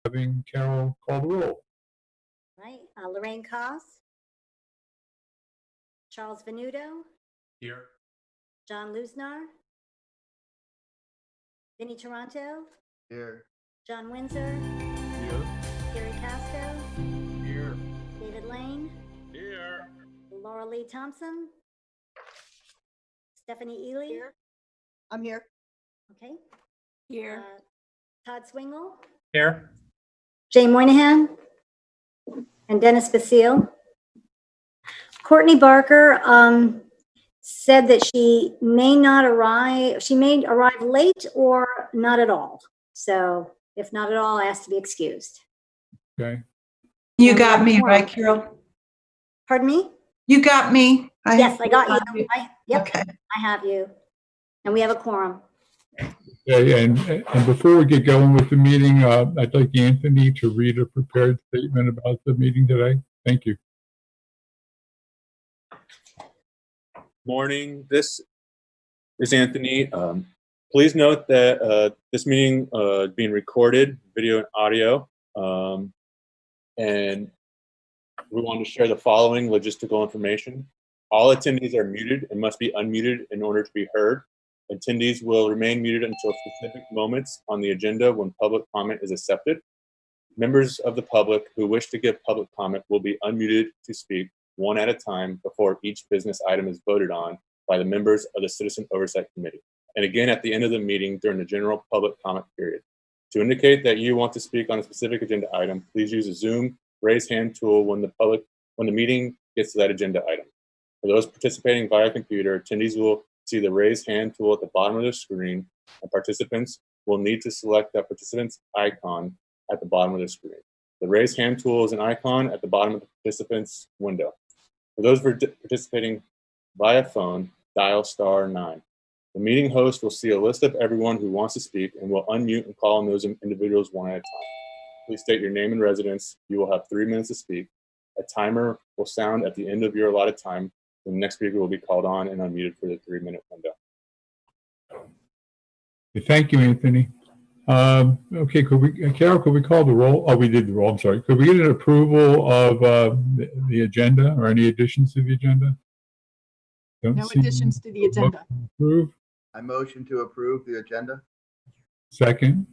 having Carol call the roll. Right. Lorraine Koss. Charles Venuto. Here. John Lusnar. Vinnie Toronto. Here. John Windsor. Here. Gary Casto. Here. David Lane. Here. Laura Lee Thompson. Stephanie Ely. Here. I'm here. Okay. Here. Todd Swingle. Here. Jay Moynihan. And Dennis Basile. Courtney Barker said that she may not arrive. She may arrive late or not at all. So if not at all, asked to be excused. Okay. You got me, right, Carol? Pardon me? You got me. Yes, I got you. Yep, Okay. I have you. And we have a quorum. Yeah, and before we get going with the meeting, I'd like Anthony to read a prepared statement about the meeting today. Thank you. Morning. This is Anthony. Please note that this meeting is being recorded, video and audio, and we want to share the following logistical information. All attendees are muted and must be unmuted in order to be heard. Attendees will remain muted until specific moments on the agenda when public comment is accepted. Members of the public who wish to give public comment will be unmuted to speak one at a time before each business item is voted on by the members of the Citizen Oversight Committee, and again at the end of the meeting during the general public comment period. To indicate that you want to speak on a specific agenda item, please use the Zoom raise hand tool when the meeting gets to that agenda item. For those participating via computer, attendees will see the raise hand tool at the bottom of the screen, and participants will need to select that participant's icon at the bottom of the screen. The raise hand tool is an icon at the bottom of the participant's window. For those participating via phone, dial *9. The meeting host will see a list of everyone who wants to speak and will unmute and call on those individuals one at a time. Please state your name and residence. You will have 3 minutes to speak. A timer will sound at the end of your allotted time. The next speaker will be called on and unmuted for the 3-minute window. Thank you, Anthony. Okay, Carol, could we call the roll? Oh, we did the roll, I'm sorry. Could we get an approval of the agenda or any additions to the agenda? No additions to the agenda. Approve. I motion to approve the agenda. Second.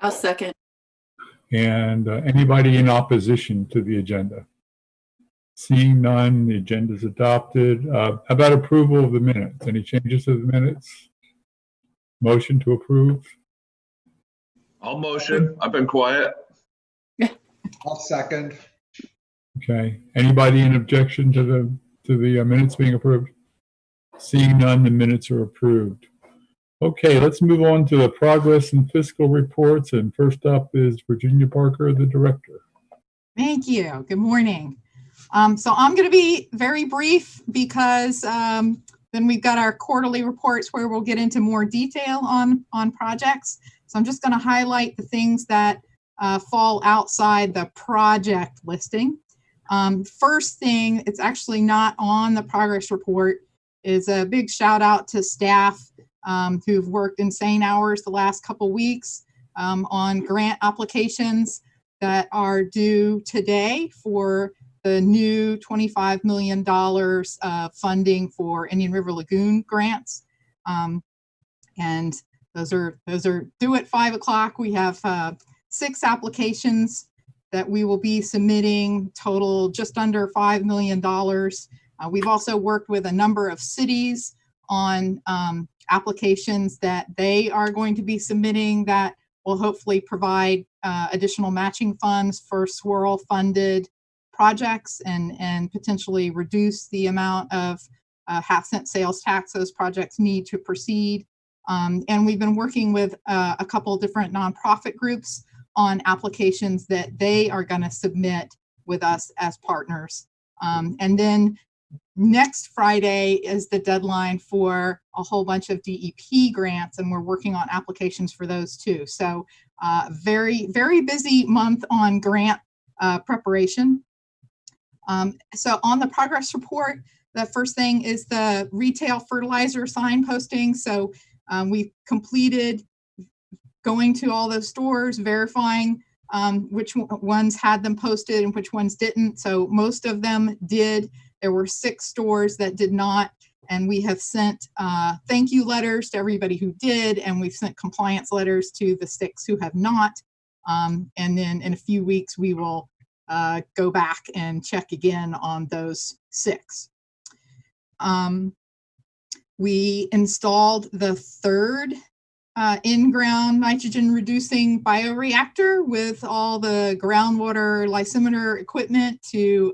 I'll second. And anybody in opposition to the agenda? Seeing none, the agenda is adopted. How about approval of the minutes? Any changes to the minutes? Motion to approve. I'll motion. I've been quiet. I'll second. Okay. Anybody in objection to the minutes being approved? Seeing none, the minutes are approved. Okay, let's move on to the progress and fiscal reports. And first up is Virginia Parker, the director. Thank you. Good morning. So I'm going to be very brief because then we've got our quarterly reports where we'll get into more detail on projects. So I'm just going to highlight the things that fall outside the project listing. First thing, it's actually not on the progress report, is a big shout out to staff who've worked insane hours the last couple weeks on grant applications that are due today for the new $25 million funding for Indian River Lagoon grants. And those are due at 5 o'clock. We have 6 applications that we will be submitting, total just under $5 million. We've also worked with a number of cities on applications that they are going to be submitting that will hopefully provide additional matching funds for swirl funded projects and potentially reduce the amount of half-cent sales tax those projects need to proceed. And we've been working with a couple different nonprofit groups on applications that they are going to submit with us as partners. And then next Friday is the deadline for a whole bunch of DEP grants, and we're working on applications for those too. So very, very busy month on grant preparation. So on the progress report, the first thing is the retail fertilizer sign posting. So we've completed going to all those stores, verifying which ones had them posted and which ones didn't. So most of them did. There were 6 stores that did not, and we have sent thank you letters to everybody who did, and we've sent compliance letters to the 6 who have not. And then in a few weeks, we will go back and check again on those 6. We installed the 3rd in-ground nitrogen reducing bioreactor with all the groundwater lysimeter equipment to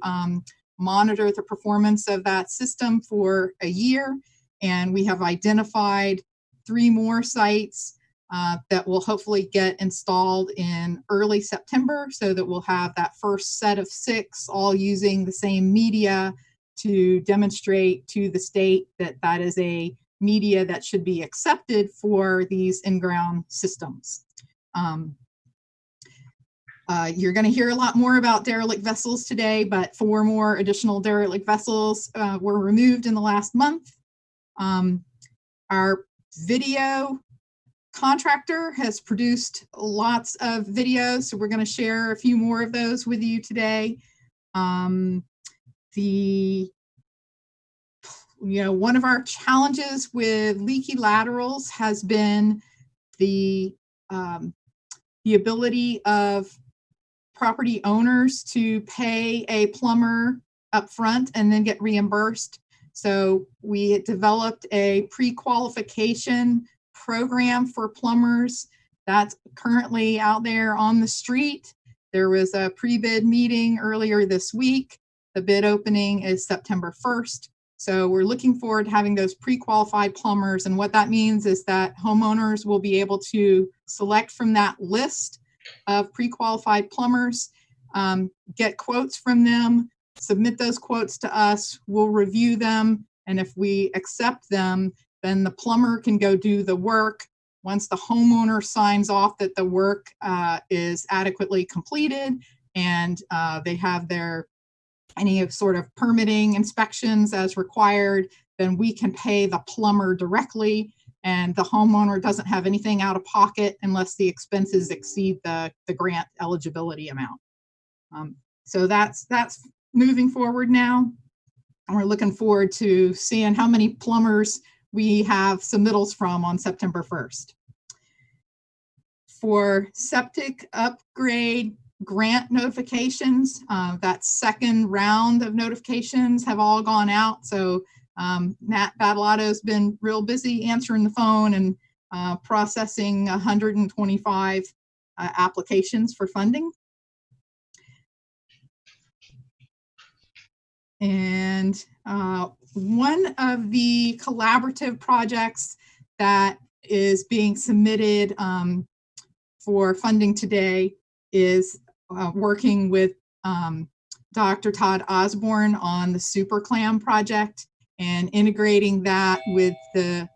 monitor the performance of that system for a year. And we have identified 3 more sites that will hopefully get installed in early September, so that we'll have that first set of 6 all using the same media to demonstrate to the state that that is a media that should be accepted for these in-ground systems. You're going to hear a lot more about derelict vessels today, but 4 more additional derelict vessels were removed in the last month. Our video contractor has produced lots of videos, so we're going to share a few more of those with you today. One of our challenges with leaky laterals has been the ability of property owners to pay a plumber up front and then get reimbursed. So we developed a pre-qualification program for plumbers that's currently out there on the street. There was a pre-bid meeting earlier this week. The bid opening is September 1st. So we're looking forward to having those pre-qualified plumbers. And what that means is that homeowners will be able to select from that list of pre-qualified plumbers, get quotes from them, submit those quotes to us, we'll review them. And if we accept them, then the plumber can go do the work. Once the homeowner signs off that the work is adequately completed and they have their any sort of permitting inspections as required, then we can pay the plumber directly, and the homeowner doesn't have anything out of pocket unless the expenses exceed the grant eligibility amount. So that's moving forward now, and we're looking forward to seeing how many plumbers we have submittals from on September 1st. For septic upgrade grant notifications, that 2nd round of notifications have all gone out. So Matt Battleotto's been real busy answering the phone and processing 125 applications for funding. And one of the collaborative projects that is being submitted for funding today is working with Dr. Todd Osborne on the Super Clam project and integrating that with the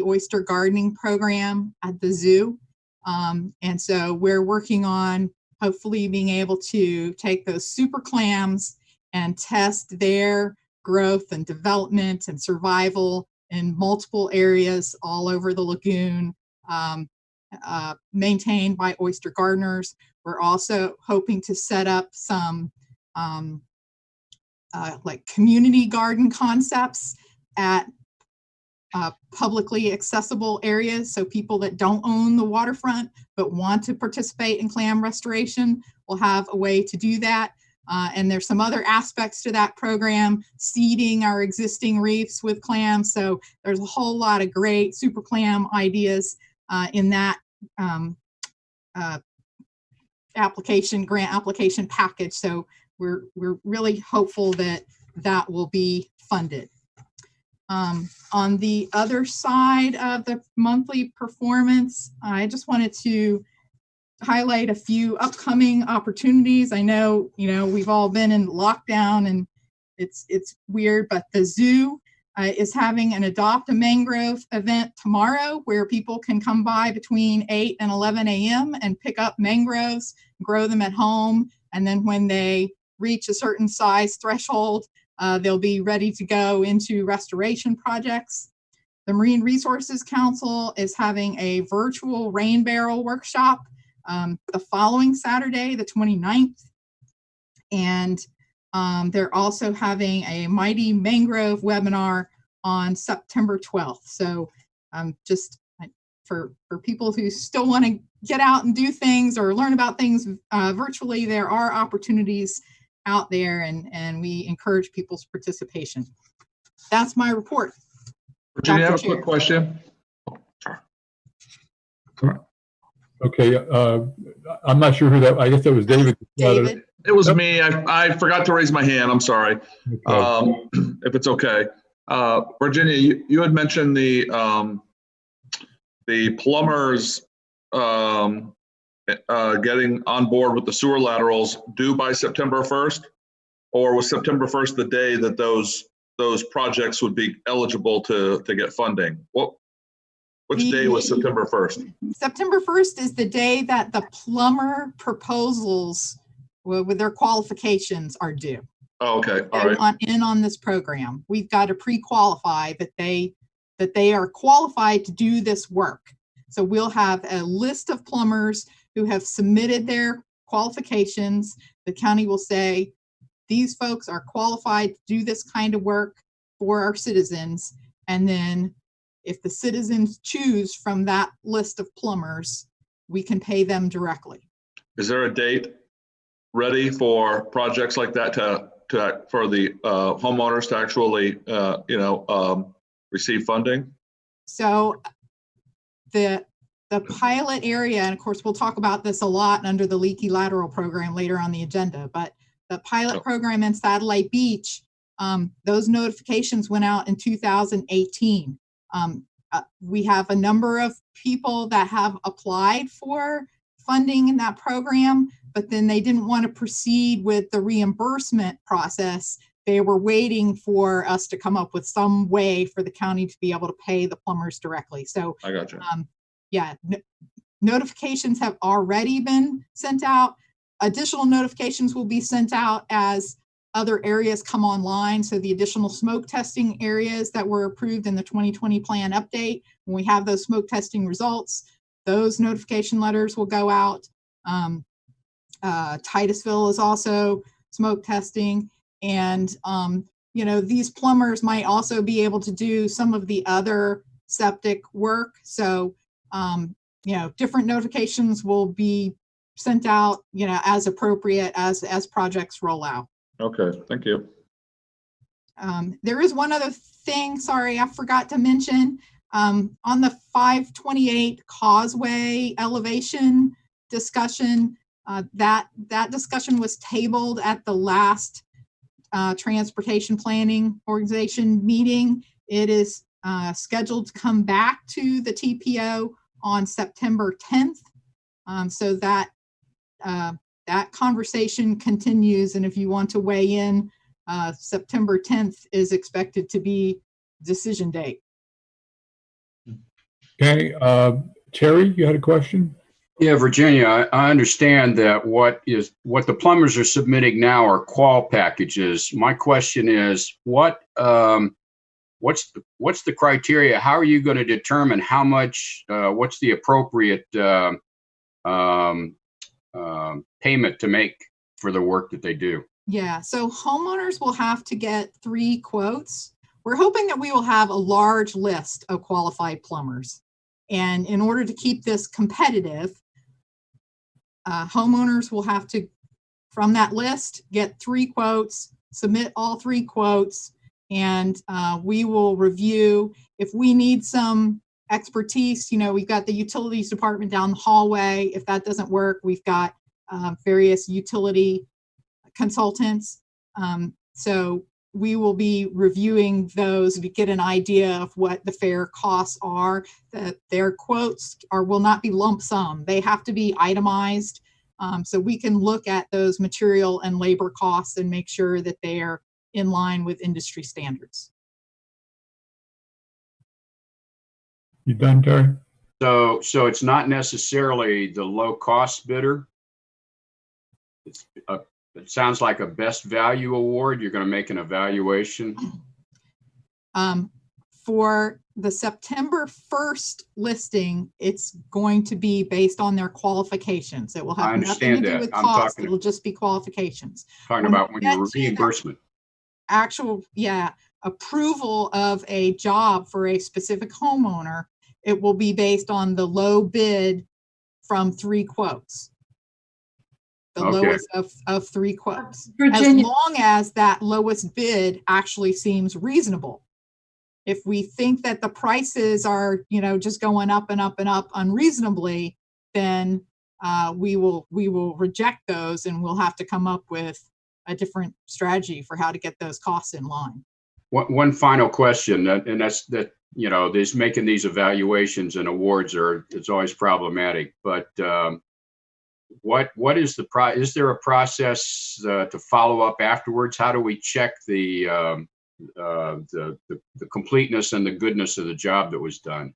oyster gardening program at the zoo. And so we're working on hopefully being able to take those super clams and test their growth and development and survival in multiple areas all over the lagoon, maintained by oyster gardeners. We're also hoping to set up some like community garden concepts at publicly accessible areas. So people that don't own the waterfront but want to participate in clam restoration will have a way to do that. And there's some other aspects to that program, seeding our existing reefs with clams. So there's a whole lot of great super clam ideas in that grant application package. So we're really hopeful that that will be funded. On the other side of the monthly performance, I just wanted to highlight a few upcoming opportunities. I know, we've all been in lockdown and it's weird, but the zoo is having an Adopt a Mangrove event tomorrow where people can come by between 8 and 11 a.m. and pick up mangroves, grow them at home. And then when they reach a certain size threshold, they'll be ready to go into restoration projects. The Marine Resources Council is having a virtual rain barrel workshop the following Saturday, the 29th. And they're also having a Mighty Mangrove webinar on September 12th. So just for people who still want to get out and do things or learn about things virtually, there are opportunities out there, and we encourage people's participation. That's my report. Virginia, I have a Dr. Chair. quick question. Okay, I'm not sure who that, I guess that was David. David. It was me. I forgot to raise my hand. I'm sorry. Okay. If it's okay. Virginia, you had mentioned the plumbers getting on board with the sewer laterals due by September 1st, or was September 1st the day that those projects would be eligible to get funding? Which day was September 1st? September 1st is the day that the plumber proposals with their qualifications are due. Oh, okay. All right. On this program, we've got to pre-qualify that they are qualified to do this work. So we'll have a list of plumbers who have submitted their qualifications. The county will say, these folks are qualified to do this kind of work for our citizens. And then if the citizens choose from that list of plumbers, we can pay them directly. Is there a date ready for projects like that for the homeowners to actually, receive funding? So the pilot area, and of course, we'll talk about this a lot under the leaky lateral program later on the agenda, but the pilot program in Satellite Beach, those notifications went out in 2018. We have a number of people that have applied for funding in that program, but then they didn't want to proceed with the reimbursement process. They were waiting for us to come up with some way for the county to be able to pay the plumbers directly. So I got you. Notifications have already been sent out. Additional notifications will be sent out as other areas come online. So the additional smoke testing areas that were approved in the 2020 plan update, when we have those smoke testing results, those notification letters will go out. Titusville is also smoke testing. And, these plumbers might also be able to do some of the other septic work. So, different notifications will be sent out, as appropriate as projects roll out. Okay, thank you. There is one other thing, sorry, I forgot to mention. On the 528 Causeway elevation discussion, that discussion was tabled at the last Transportation Planning Organization meeting. It is scheduled to come back to the TPO on September 10th. So that conversation continues, and if you want to weigh in, September 10th is expected to be decision date. Okay, Terry, you had a question? Yeah, Virginia, I understand that what the plumbers are submitting now are qual packages. My question is, what's the criteria? How are you going to determine how much? What's the appropriate payment to make for the work that they do? Yeah, so homeowners will have to get 3 quotes. We're hoping that we will have a large list of qualified plumbers. And in order to keep this competitive, homeowners will have to, from that list, get 3 quotes, submit all 3 quotes, and we will review. If we need some expertise, we've got the utilities department down the hallway. If that doesn't work, we've got various utility consultants. So we will be reviewing those to get an idea of what the fair costs are. That their quotes will not be lump sum. They have to be itemized. So we can look at those material and labor costs and make sure that they are in line with industry standards. You done, Terry? So it's not necessarily the low cost bidder. It sounds like a best value award. You're going to make an evaluation. For the September 1st listing, it's going to be based on their qualifications. It will I have nothing to understand do that. with I'm cost. talking- It'll just be qualifications. Talking When about we when get your to the reimbursement. Actual, approval of a job for a specific homeowner, it will be based on the low bid from 3 quotes. The Okay. lowest of 3 quotes. Virginia- As long as that lowest bid actually seems reasonable. If we think that the prices are, just going up and up and up unreasonably, then we will reject those, and we'll have to come up with a different strategy for how to get those costs in line. One final question, and that's that, there's making these evaluations and awards it's always problematic, but what is is there a process to follow up afterwards? How do we check the completeness and the goodness of the job that was done?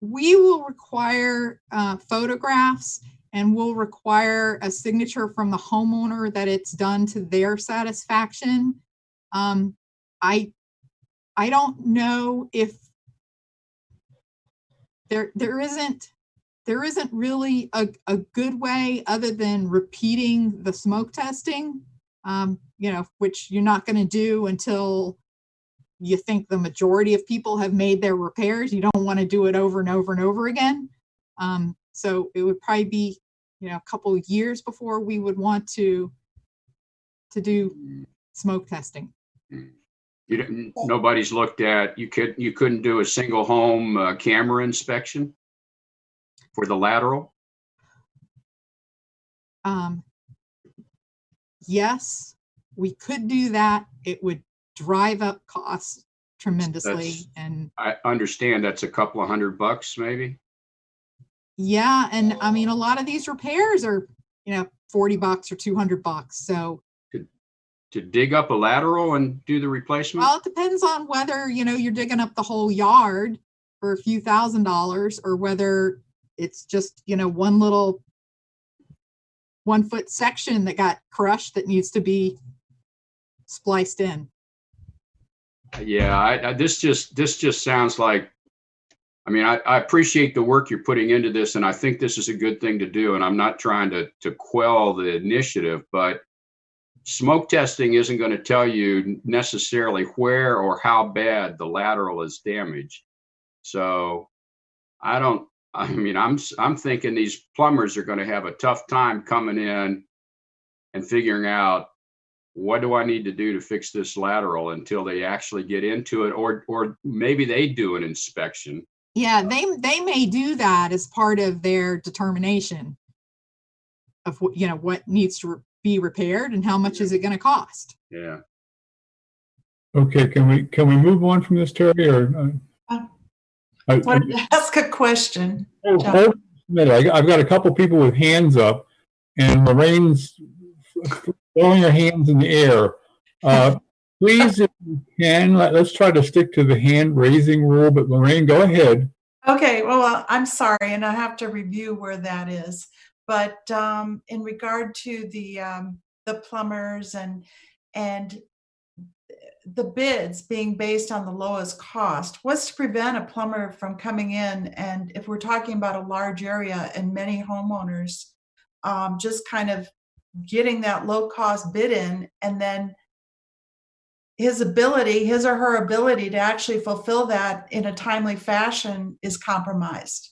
We will require photographs, and we'll require a signature from the homeowner that it's done to their satisfaction. I don't know if there isn't really a good way other than repeating the smoke testing, which you're not going to do until you think the majority of people have made their repairs. You don't want to do it over and over and over again. So it would probably be, a couple of years before we would want to do smoke testing. Nobody's looked at, you couldn't do a single home camera inspection for the lateral? Yes, we could do that. It would drive up costs tremendously. And I understand that's a couple of $100 maybe. yeah, and I mean, a lot of these repairs are, $40 or $200. So to dig up a lateral and do the replacement? Well, it depends on whether, you're digging up the whole yard for a few $1,000s, or whether it's just, one little 1 foot section that got crushed that needs to be spliced in. Yeah, this just sounds like, I appreciate the work you're putting into this, and I think this is a good thing to do, and I'm not trying to quell the initiative, but smoke testing isn't going to tell you necessarily where or how bad the lateral is damaged. So I'm thinking these plumbers are going to have a tough time coming in and figuring out, what do I need to do to fix this lateral, until they actually get into it, or maybe they do an inspection. Yeah, they may do that as part of their determination of what needs to be repaired and how much is it going to cost. Yeah. Okay, can we move on from this, Terry? Or I wanted to ask a question. hold a minute. I've got a couple people with hands up, and Lorraine's throwing her hands in the air. Please, if you can, let's try to stick to the hand raising rule. But Lorraine, go ahead. Okay, well, I'm sorry, and I have to review where that is. But in regard to the plumbers and the bids being based on the lowest cost, what's to prevent a plumber from coming in, and if we're talking about a large area and many homeowners, just kind of getting that low cost bid in, and then his or her ability to actually fulfill that in a timely fashion is compromised?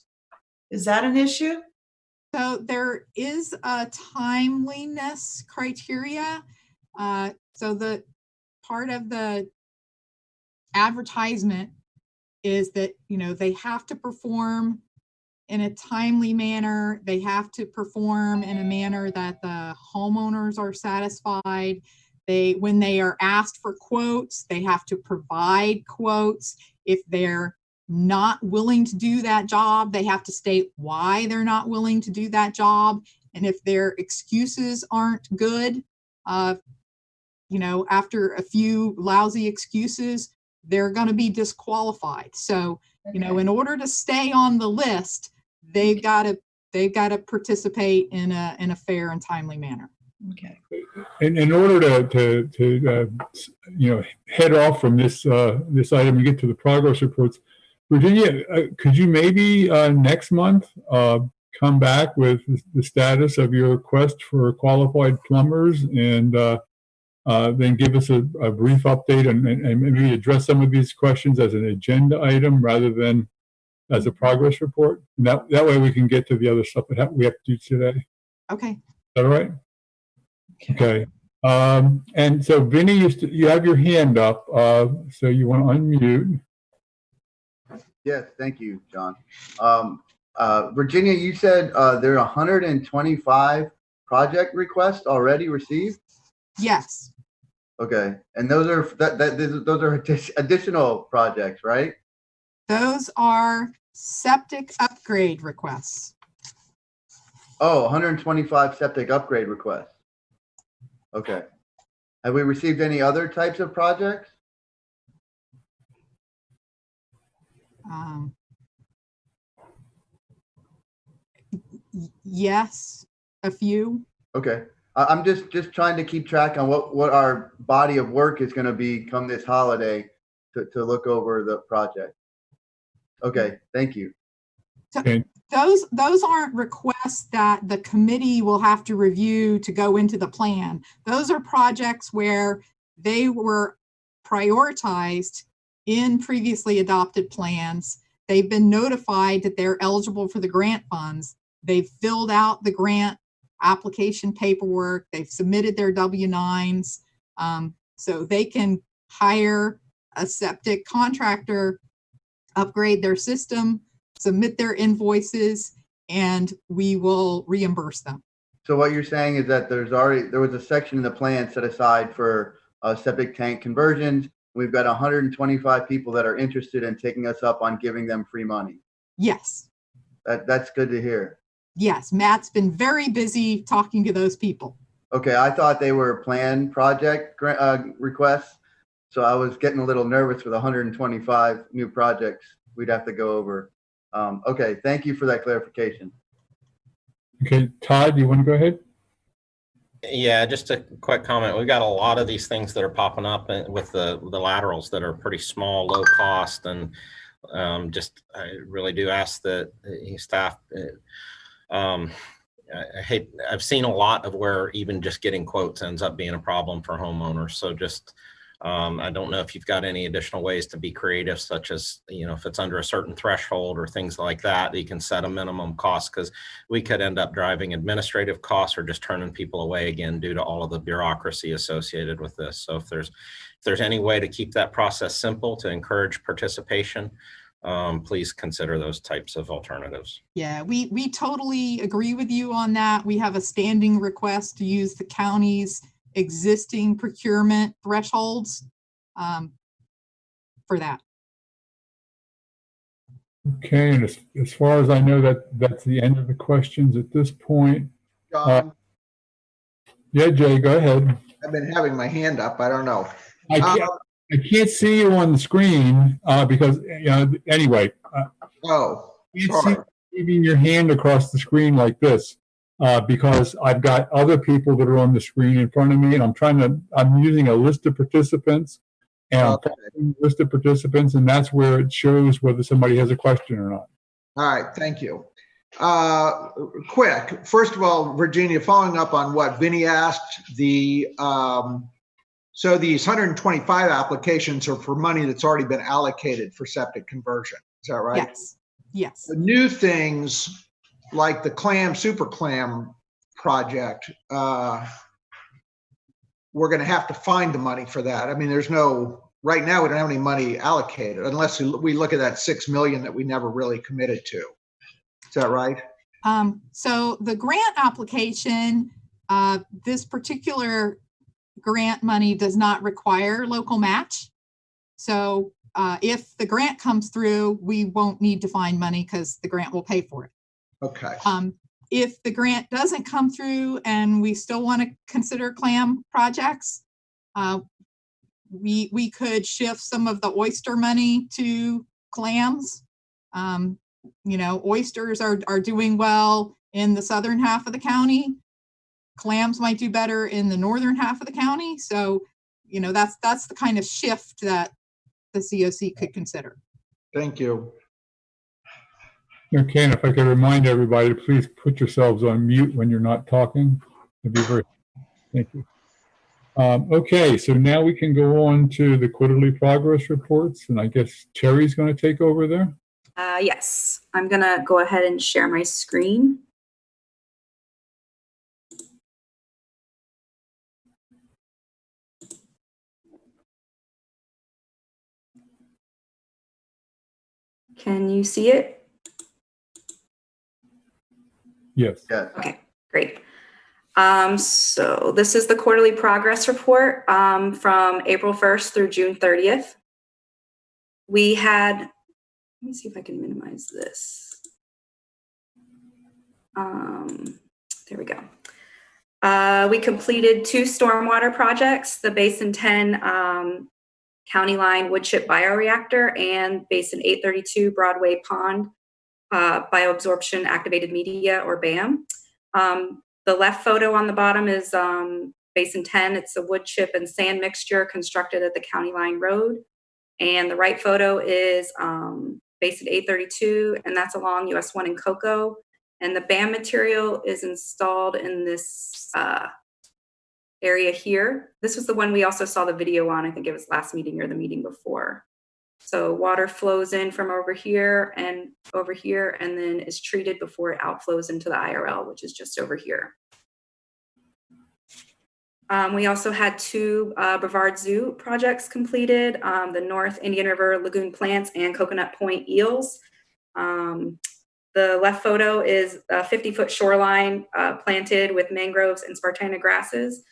Is that an issue? So there is a timeliness criteria. So the part of the advertisement is that, they have to perform in a timely manner. They have to perform in a manner that the homeowners are satisfied. When they are asked for quotes, they have to provide quotes. If they're not willing to do that job, they have to state why they're not willing to do that job. And if their excuses aren't good, after a few lousy excuses, they're going to be disqualified. So, in order to stay on the list, they've got to participate in a fair and timely manner. Okay. In order to head off from this item and get to the progress reports, Virginia, could you maybe next month come back with the status of your request for qualified plumbers and then give us a brief update and maybe address some of these questions as an agenda item rather than as a progress report? And that way we can get to the other stuff that we have to do today. Okay. Is that all right? Okay. And so Vinny, you have your hand up, so you want to unmute. Yes, thank you, John. Virginia, you said there are 125 project requests already received? Yes. Okay, and those are additional projects, right? Those are septic upgrade requests. Oh, 125 septic upgrade requests. Okay. Have we received any other types of projects? Yes, a few. Okay. I'm just trying to keep track on what our body of work is going to be come this holiday to look over the project. Okay, thank you. So those aren't requests that the committee will have to review to go into the plan. Those are projects where they were prioritized in previously adopted plans. They've been notified that they're eligible for the grant funds. They've filled out the grant application paperwork. They've submitted their W-9s. So they can hire a septic contractor, upgrade their system, submit their invoices, and we will reimburse them. So what you're saying is that there was a section in the plan set aside for septic tank conversions. We've got 125 people that are interested in taking us up on giving them free money. Yes. That's good to hear. Yes, Matt's been very busy talking to those people. Okay, I thought they were planned project requests, so I was getting a little nervous with 125 new projects we'd have to go over. Okay, thank you for that clarification. Okay, Todd, you want to go ahead? Yeah, just a quick comment. We've got a lot of these things that are popping up with the laterals that are pretty small, low cost, and I really do ask that staff. I've seen a lot of where even just getting quotes ends up being a problem for homeowners. So just I don't know if you've got any additional ways to be creative, such as, if it's under a certain threshold or things like that, you can set a minimum cost, because we could end up driving administrative costs or just turning people away again due to all of the bureaucracy associated with this. So if there's any way to keep that process simple to encourage participation, please consider those types of alternatives. Yeah, we totally agree with you on that. We have a standing request to use the county's existing procurement thresholds for that. Okay, and as far as I know, that's the end of the questions at this point. John, yeah, Jay, go ahead. I've been having my hand up. I don't know. I can't see you on the screen because, anyway. You can't see moving your hand across the screen like this because I've got other people that are on the screen in front of me, and I'm using a list of participants, and I'm following the list of participants, and that's where it shows whether somebody has a question or not. All right, thank you. Quick, first of all, Virginia, following up on what Vinny asked, so these 125 applications are for money that's already been allocated for septic conversion. Is that right? Yes. Yes. The new things like the super clam project, we're going to have to find the money for that. I mean, right now we don't have any money allocated unless we look at that 6 million that we never really committed to. Is that right? So the grant application, this particular grant money does not require local match. So if the grant comes through, we won't need to find money because the grant will pay for it. Okay. If the grant doesn't come through and we still want to consider clam projects, we could shift some of the oyster money to clams. Oysters are doing well in the southern half of the county. clams might do better in the northern half of the county. So, you know, that's the kind of shift that the COC could consider. Thank you. Okay, and if I could remind everybody to please put yourselves on mute when you're not talking, that'd be very, thank you. Okay, so now we can go on to the quarterly progress reports, and I guess Terry's going to take over there. Yes, I'm going to go ahead and share my screen. Can you see it? Yes. Yes. Okay, great. So this is the quarterly progress report from April 1st through June 30th. We had, let me see if I can minimize this. There we go. We completed 2 stormwater projects, the Basin 10 County Line wood chip bioreactor and Basin 832 Broadway Pond bioabsorption activated media, or BAM. The left photo on the bottom is Basin 10. It's a wood chip and sand mixture constructed at the County Line Road. And the right photo is Basin 832, and that's along US 1 in Cocoa. And the BAM material is installed in this area here. This was the one we also saw the video on. I think it was last meeting or the meeting before. So water flows in from over here, and then is treated before it outflows into the IRL, which is just over here. We also had 2 Brevard Zoo projects completed, the North Indian River Lagoon plants and Coconut Point eels. The left photo is a 50-foot shoreline planted with mangroves and spartina grasses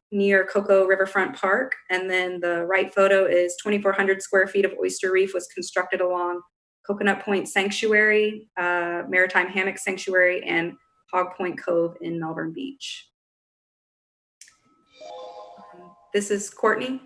near Cocoa Riverfront Park. And then the right photo is 2,400 square feet of oyster reef was constructed along Coconut Point Sanctuary, Maritime Hammock Sanctuary, and Hog Point Cove in Melbourne Beach. This is Courtney.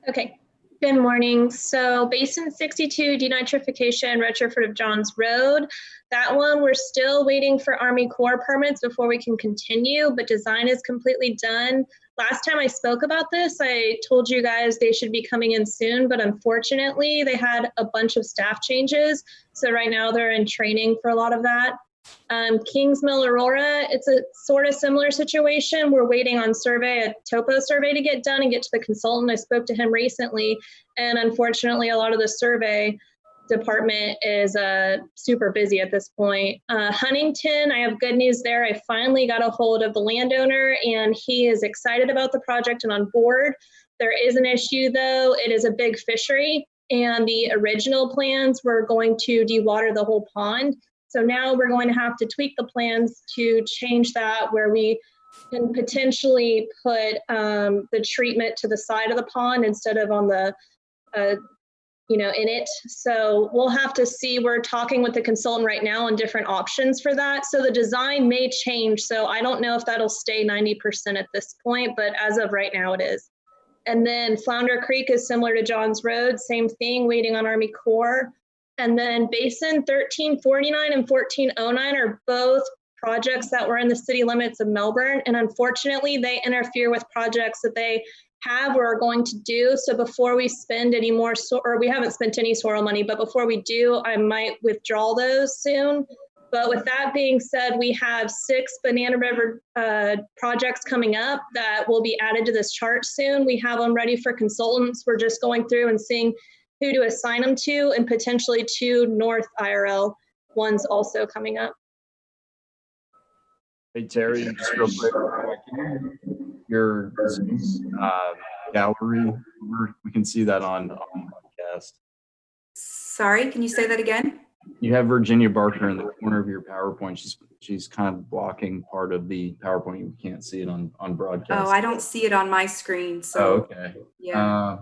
Okay. Good morning. So Basin 62 denitrification retrofit of Johns Road. That one, we're still waiting for Army Corps permits before we can continue, but design is completely done. Last time I spoke about this, I told you guys they should be coming in soon, but unfortunately they had a bunch of staff changes. So right now they're in training for a lot of that. Kingsmill Aurora, it's a sort of similar situation. We're waiting on a topo survey to get done and get to the consultant. I spoke to him recently, and unfortunately a lot of the survey department is super busy at this point. Huntington, I have good news there. I finally got a hold of the landowner, and he is excited about the project and on board. There is an issue though. It is a big fishery, and the original plans were going to dewater the whole pond. So now we're going to have to tweak the plans to change that, where we can potentially put the treatment to the side of the pond instead of on the, in it. So we'll have to see. We're talking with the consultant right now on different options for that. So the design may change. So I don't know if that'll stay 90% at this point, but as of right now it is. And then Flounder Creek is similar to Johns Road, same thing, waiting on Army Corps. And then Basin 1349 and 1409 are both projects that were in the city limits of Melbourne. And unfortunately, they interfere with projects that they have or are going to do. So before we spend any more, or we haven't spent any sorrel money, but before we do, I might withdraw those soon. But with that being said, we have 6 Banana River projects coming up that will be added to this chart soon. We have them ready for consultants. We're just going through and seeing who to assign them to, and potentially 2 North IRL ones also coming up. Hey, Terry, just real quick, your gallery, we can see that on the podcast. Sorry, can you say that again? You have Virginia Barker in the corner of your PowerPoint. She's kind of blocking part of the PowerPoint. You can't see it on broadcast. Oh, I don't see it on my screen. So, oh, okay. Yeah.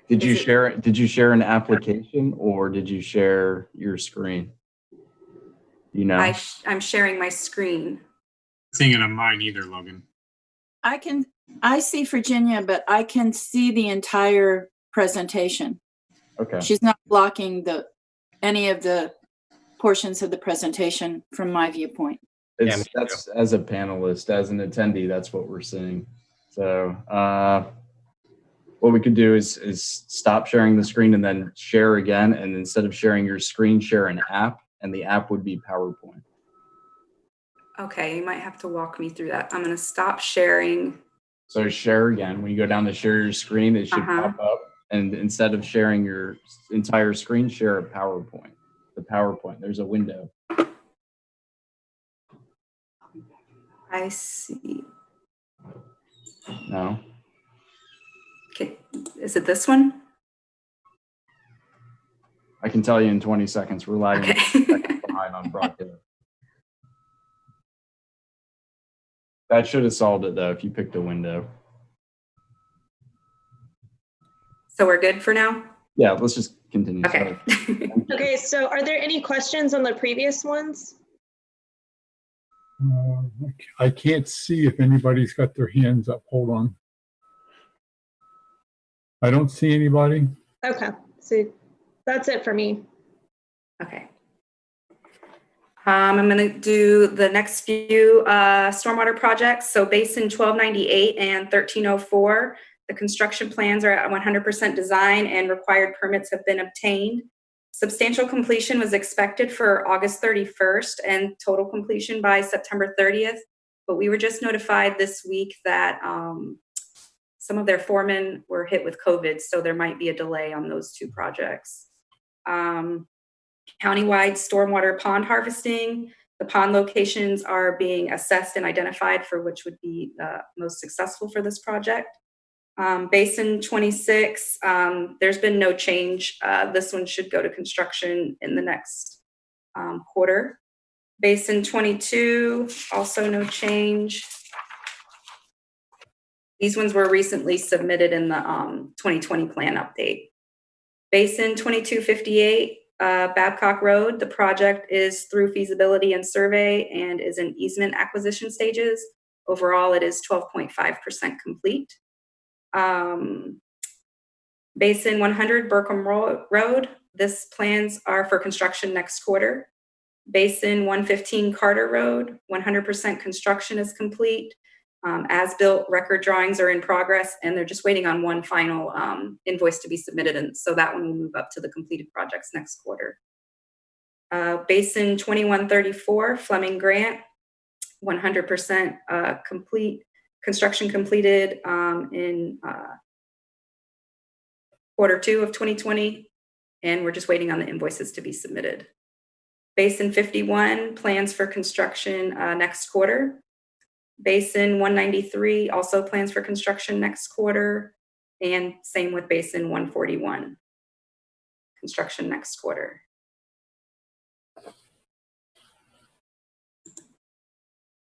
Did you share an application, or did you share your screen? You know, I'm sharing my screen. Seeing it on mine either, Logan. I see Virginia, but I can see the entire presentation. Okay. She's not blocking any of the portions of the presentation from my viewpoint. It's, me that's as a panelist, as an attendee, that's what we're seeing. So what we could do is stop sharing the screen and then share again. And instead of sharing your screen, share an app, and the app would be PowerPoint. Okay, you might have to walk me through that. I'm going to stop sharing. So share again. When you go down to share your screen, it should pop up. And instead of sharing your entire screen, share a PowerPoint. The PowerPoint, there's a window. I see. No. Okay, is it this one? I can tell you in 20 seconds. We're lagging seconds behind on broadcast. That should have solved it though if you picked a window. So we're good for now? Yeah, let's just continue. Okay. Okay, so are there any questions on the previous ones? I can't see if anybody's got their hands up. Hold on. I don't see anybody. Okay, so that's it for me. Okay. I'm going to do the next few stormwater projects. So Basin 1298 and 1304, the construction plans are at 100% design and required permits have been obtained. Substantial completion was expected for August 31st and total completion by September 30th. But we were just notified this week that some of their foremen were hit with COVID, so there might be a delay on those two projects. Countywide stormwater pond harvesting. The pond locations are being assessed and identified for which would be most successful for this project. Basin 26, there's been no change. This one should go to construction in the next quarter. Basin 22, also no change. These ones were recently submitted in the 2020 plan update. Basin 2258, Babcock Road, the project is through feasibility and survey and is in easement acquisition stages. Overall, it is 12.5% complete. Basin 100 Burkham Road, this plans are for construction next quarter. Basin 115 Carter Road, 100% construction is complete. As-built record drawings are in progress and they're just waiting on one final invoice to be submitted, and so that one will move up to the completed projects next quarter. Basin 2134 Fleming Grant, 100% complete, construction completed in quarter 2 of 2020, and we're just waiting on the invoices to be submitted. Basin 51 plans for construction next quarter. Basin 193 also plans for construction next quarter, and same with Basin 141, construction next quarter.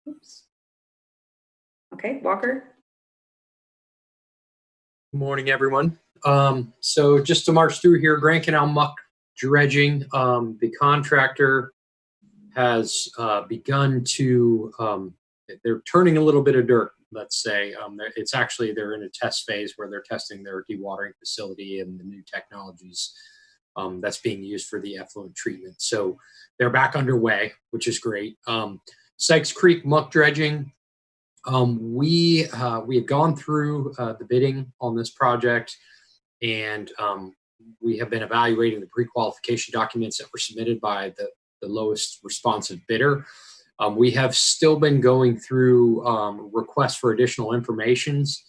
Oops. Okay, Walker. Good morning, everyone. So just to march through here, Grand Canal muck dredging, the contractor has begun to they're turning a little bit of dirt, let's say. It's actually, they're in a test phase where they're testing their dewatering facility and the new technologies that's being used for the effluent treatment. So they're back underway, which is great. Sykes Creek muck dredging. We had gone through the bidding on this project, and we have been evaluating the pre-qualification documents that were submitted by the lowest responsive bidder. We have still been going through requests for additional informations,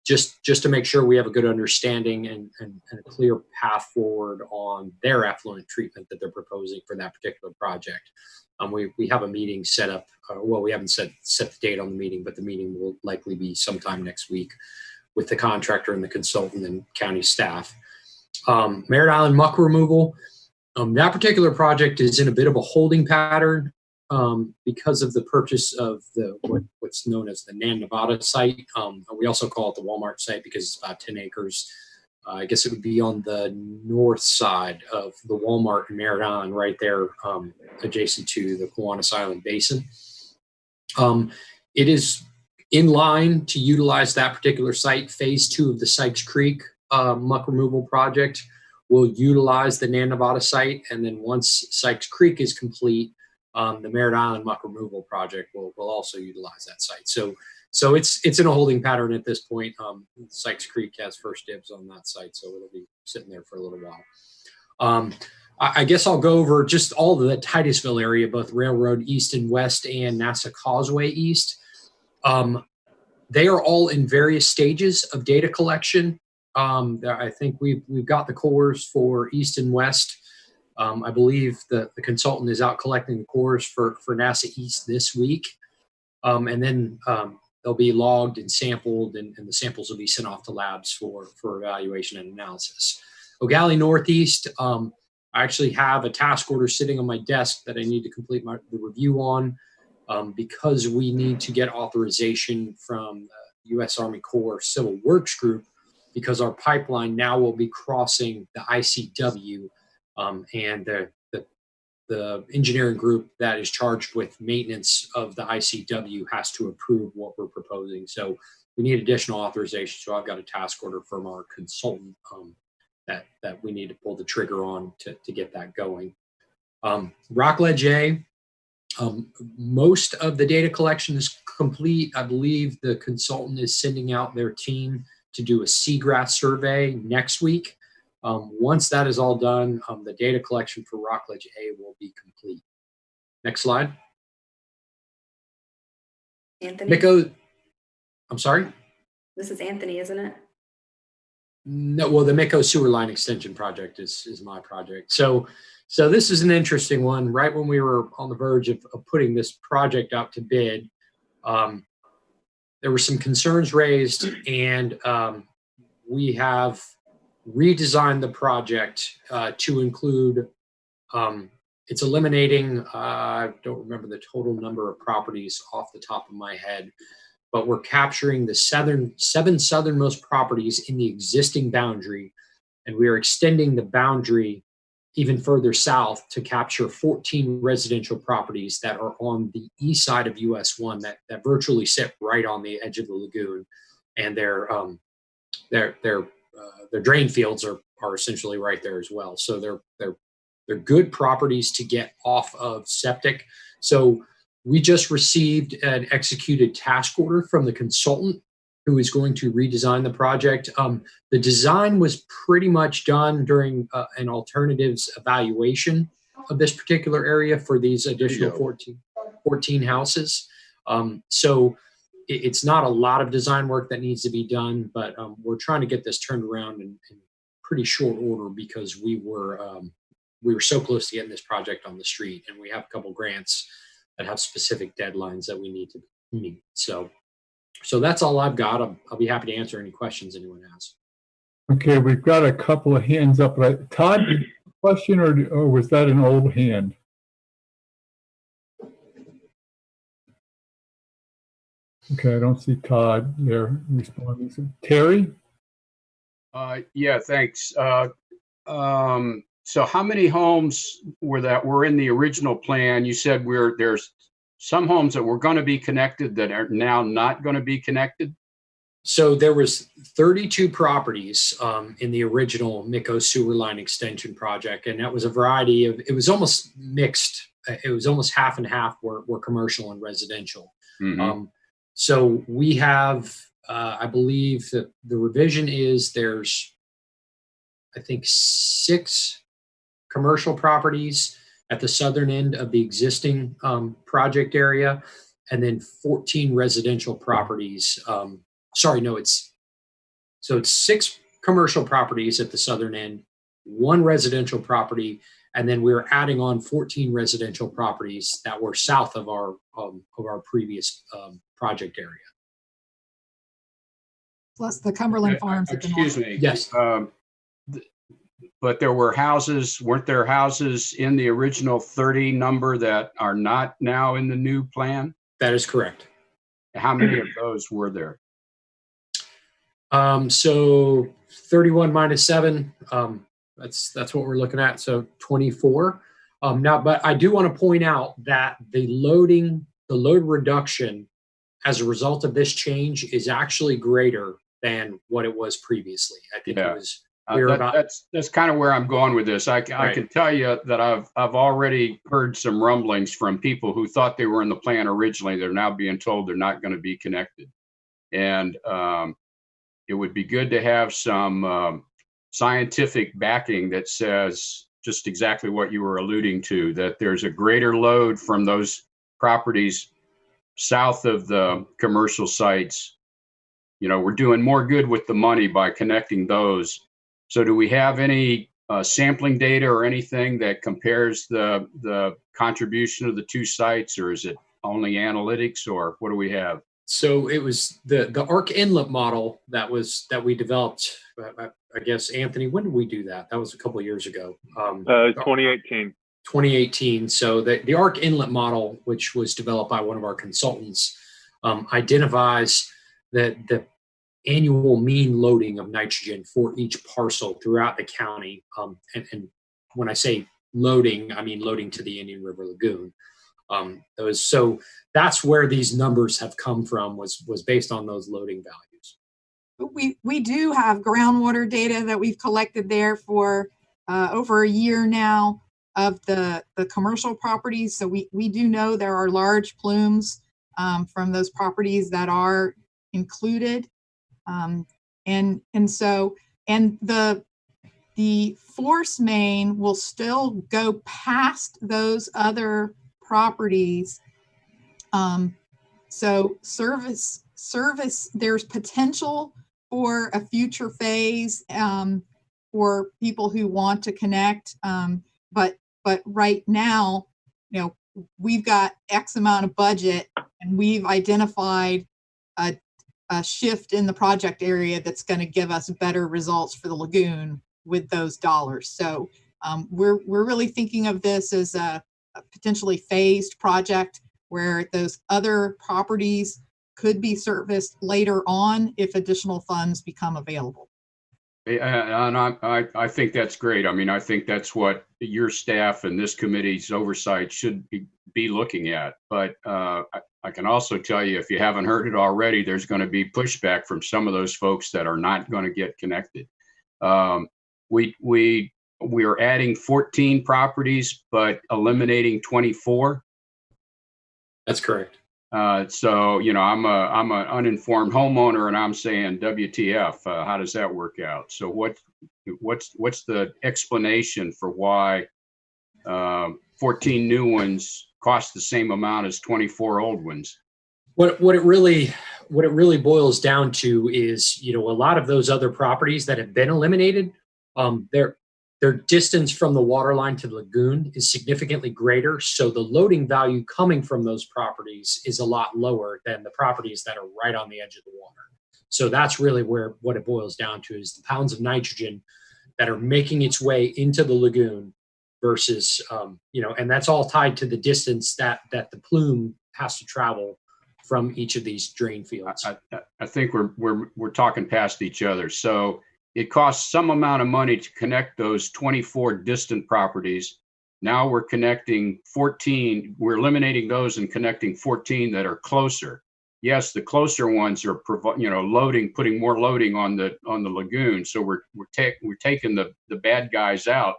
just to make sure we have a good understanding and a clear path forward on their effluent treatment that they're proposing for that particular project. We have a meeting set up. Well, we haven't set the date on the meeting, but the meeting will likely be sometime next week with the contractor and the consultant and county staff. Merritt Island muck removal. That particular project is in a bit of a holding pattern. Because of the purchase of what's known as the Nan Nevada site. We also call it the Walmart site because it's about 10 acres. I guess it would be on the north side of the Walmart in Merritt Island, right there, adjacent to the Kiwanis Island Basin. It is in line to utilize that particular site. Phase 2 of the Sykes Creek muck removal project we'll utilize the Nan Nevada site. And then once Sykes Creek is complete, the Merritt Island muck removal project will also utilize that site. So it's in a holding pattern at this point. Sykes Creek has first dibs on that site, so it'll be sitting there for a little while. I guess I'll go over just all of the Titusville area, both Railroad East and West and NASA Causeway East. They are all in various stages of data collection. I think we've got the cores for East and West. I believe the consultant is out collecting the cores for NASA East this week. And then they'll be logged and sampled, and the samples will be sent off to labs for evaluation and analysis. O'Galley Northeast, I actually have a task order sitting on my desk that I need to complete the review on because we need to get authorization from the U.S. Army Corps Civil Works Group, because our pipeline now will be crossing the ICW, and the engineering group that is charged with maintenance of the ICW has to approve what we're proposing. So we need additional authorization. So I've got a task order from our consultant that we need to pull the trigger on to get that going. Rockledge A, most of the data collection is complete. I believe the consultant is sending out their team to do a seagrass survey next week. Once that is all done, the data collection for Rockledge A will be complete. Next slide. Anthony. I'm sorry? This is Anthony, isn't it? No, well, the Miko Sewer Line Extension project is my project. So this is an interesting one. Right when we were on the verge of putting this project out to bid, there were some concerns raised, and we have redesigned the project to include, it's eliminating, I don't remember the total number of properties off the top of my head, but we're capturing the seven southernmost properties in the existing boundary, and we are extending the boundary even further south to capture 14 residential properties that are on the east side of US 1 that virtually sit right on the edge of the lagoon, and their drain fields are essentially right there as well. So they're good properties to get off of septic. So we just received an executed task order from the consultant who is going to redesign the project. The design was pretty much done during an alternatives evaluation of this particular area for these additional 14 houses. So it's not a lot of design work that needs to be done, but we're trying to get this turned around in pretty short order because we were so close to getting this project on the street, and we have a couple grants that have specific deadlines that we need to meet. So that's all I've got. I'll be happy to answer any questions anyone has. Okay, we've got a couple of hands up. Todd, question, or was that an old hand? Okay, I don't see Todd there responding. So, Terry? Yeah, thanks. So how many homes were in the original plan? You said there's some homes that were going to be connected that are now not going to be connected? So there was 32 properties in the original Miko Sewer Line Extension project, and that was a variety of, it was almost mixed. It was almost half and half were commercial and residential. Mm-hmm. So we have, I believe that the revision is there's, I think, 6 commercial properties at the southern end of the existing project area, and then 14 residential properties. It's 6 commercial properties at the southern end, 1 residential property, and then we're adding on 14 residential properties that were south of our previous project area. Plus the Cumberland Farms. Excuse me. Yes. But weren't there houses in the original 30 number that are not now in the new plan? That is correct. How many of those were there? So 31 minus 7, that's what we're looking at. So 24. Now, but I do want to point out that the load reduction as a result of this change is actually greater than what it was previously. I think it was That's kind of where I'm going with this. I can tell you that I've already heard some rumblings from people who thought they were in the plan originally. They're now being told they're not going to be connected. And it would be good to have some scientific backing that says just exactly what you were alluding to, that there's a greater load from those properties south of the commercial sites. You know, we're doing more good with the money by connecting those. So do we have any sampling data or anything that compares the contribution of the two sites, or is it only analytics, or what do we have? So it was the Arc Inlet model that we developed. I guess, Anthony, when did we do that? That was a couple of years ago. 2018. 2018. So the Arc Inlet model, which was developed by one of our consultants, identifies that the annual mean loading of nitrogen for each parcel throughout the county. And when I say loading, I mean loading to the Indian River Lagoon. So that's where these numbers have come from, was based on those loading values. We do have groundwater data that we've collected there for over a year now of the commercial properties. So we do know there are large plumes from those properties that are included. And the force main will still go past those other properties. So service, there's potential for a future phase for people who want to connect. But right now, you know, we've got X amount of budget, and we've identified a shift in the project area that's going to give us better results for the lagoon with those dollars. So we're really thinking of this as a potentially phased project where those other properties could be serviced later on if additional funds become available. And I think that's great. I mean, I think that's what your staff and this committee's oversight should be looking at. But I can also tell you, if you haven't heard it already, there's going to be pushback from some of those folks that are not going to get connected. We're adding 14 properties, but eliminating 24. That's correct. So, you know, I'm an uninformed homeowner, and I'm saying, WTF? How does that work out? So what's the explanation for why 14 new ones cost the same amount as 24 old ones? What it really boils down to is, you know, a lot of those other properties that have been eliminated, their distance from the water line to the lagoon is significantly greater. So the loading value coming from those properties is a lot lower than the properties that are right on the edge of the water. So that's really what it boils down to, is the pounds of nitrogen that are making its way into the lagoon versus, and that's all tied to the distance that the plume has to travel from each of these drain fields. I think we're talking past each other. So it costs some amount of money to connect those 24 distant properties. Now we're connecting 14. We're eliminating those and connecting 14 that are closer. Yes, the closer ones are putting more loading on the lagoon. So we're taking the bad guys out.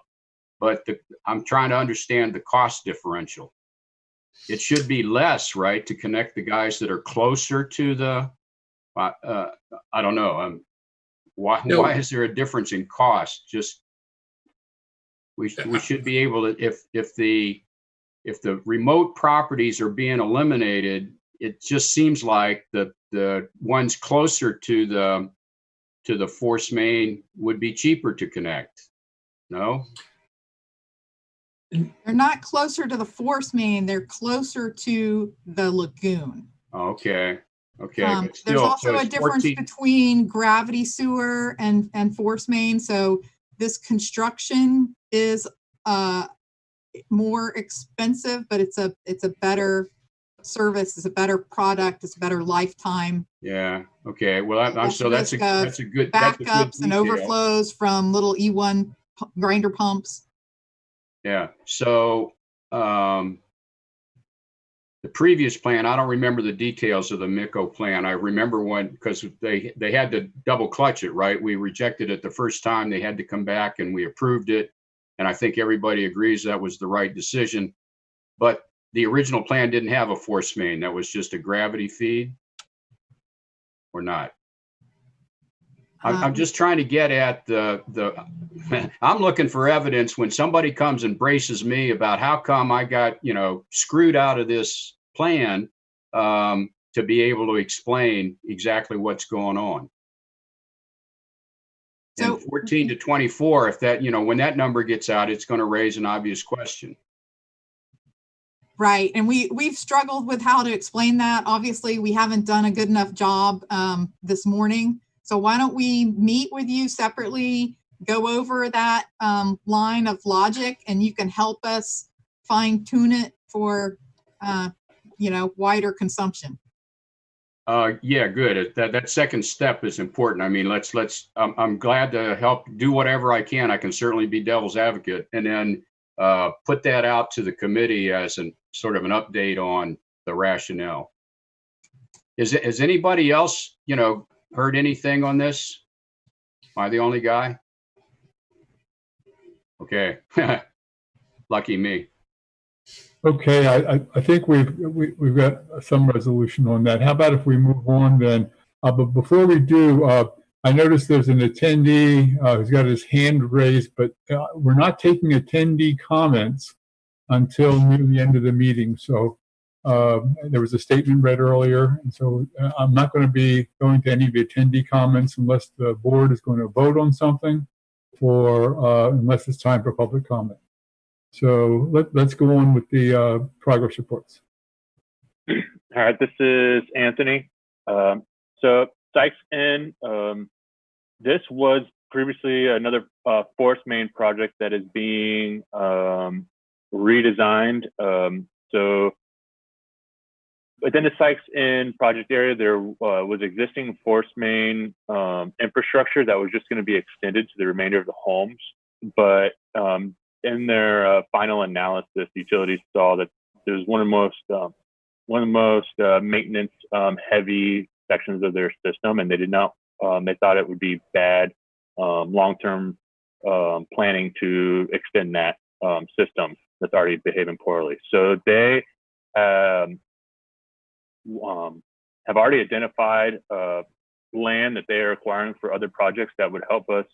But I'm trying to understand the cost differential. It should be less, right, to connect the guys that are closer to the. I don't know. Why is there a difference in cost? Just we should be able to, if the remote properties are being eliminated, it just seems like the ones closer to the force main would be cheaper to connect. No? They're not closer to the force main, they're closer to the lagoon. Okay. Okay. But still, there's also a difference between gravity sewer and force main. So this construction is more expensive, but it's a better service, it's a better product, it's a better lifetime. Yeah. Okay. Well, that's a good backups and overflows from little E1 grinder pumps. Yeah. So the previous plan, I don't remember the details of the MICO plan. I remember when, because they had to double clutch it, right? We rejected it the first time. They had to come back and we approved it. And I think everybody agrees that was the right decision. But the original plan didn't have a force main. That was just a gravity feed, or not? I'm just trying to get at I'm looking for evidence when somebody comes and braces me about how come I got, screwed out of this plan, to be able to explain exactly what's going on. So, and 14 to 24, if that, when that number gets out, it's going to raise an obvious question. Right. And we've struggled with how to explain that. Obviously, we haven't done a good enough job this morning. So why don't we meet with you separately, go over that line of logic, and you can help us fine tune it for, wider consumption. Yeah, good. That second step is important. I mean, I'm glad to help do whatever I can. I can certainly be devil's advocate, and then put that out to the committee as sort of an update on the rationale. Has anybody else, heard anything on this? Am I the only guy? Okay. Lucky me. Okay, I think we've got some resolution on that. How about if we move on then? But before we do, I noticed there's an attendee who's got his hand raised, but we're not taking attendee comments until near the end of the meeting. So there was a statement read earlier, and so I'm not going to be going to any of the attendee comments unless the board is going to vote on something, or unless it's time for public comment. So let's go on with the progress reports. All right, this is Anthony. So Sykes Inn, this was previously another force main project that is being redesigned. So within the Sykes Inn project area, there was existing force main infrastructure that was just going to be extended to the remainder of the homes. But in their final analysis, utilities saw that there was one of the most maintenance heavy sections of their system, and they did not. They thought it would be bad long-term planning to extend that system that's already behaving poorly. So they have already identified land that they are acquiring for other projects that would help us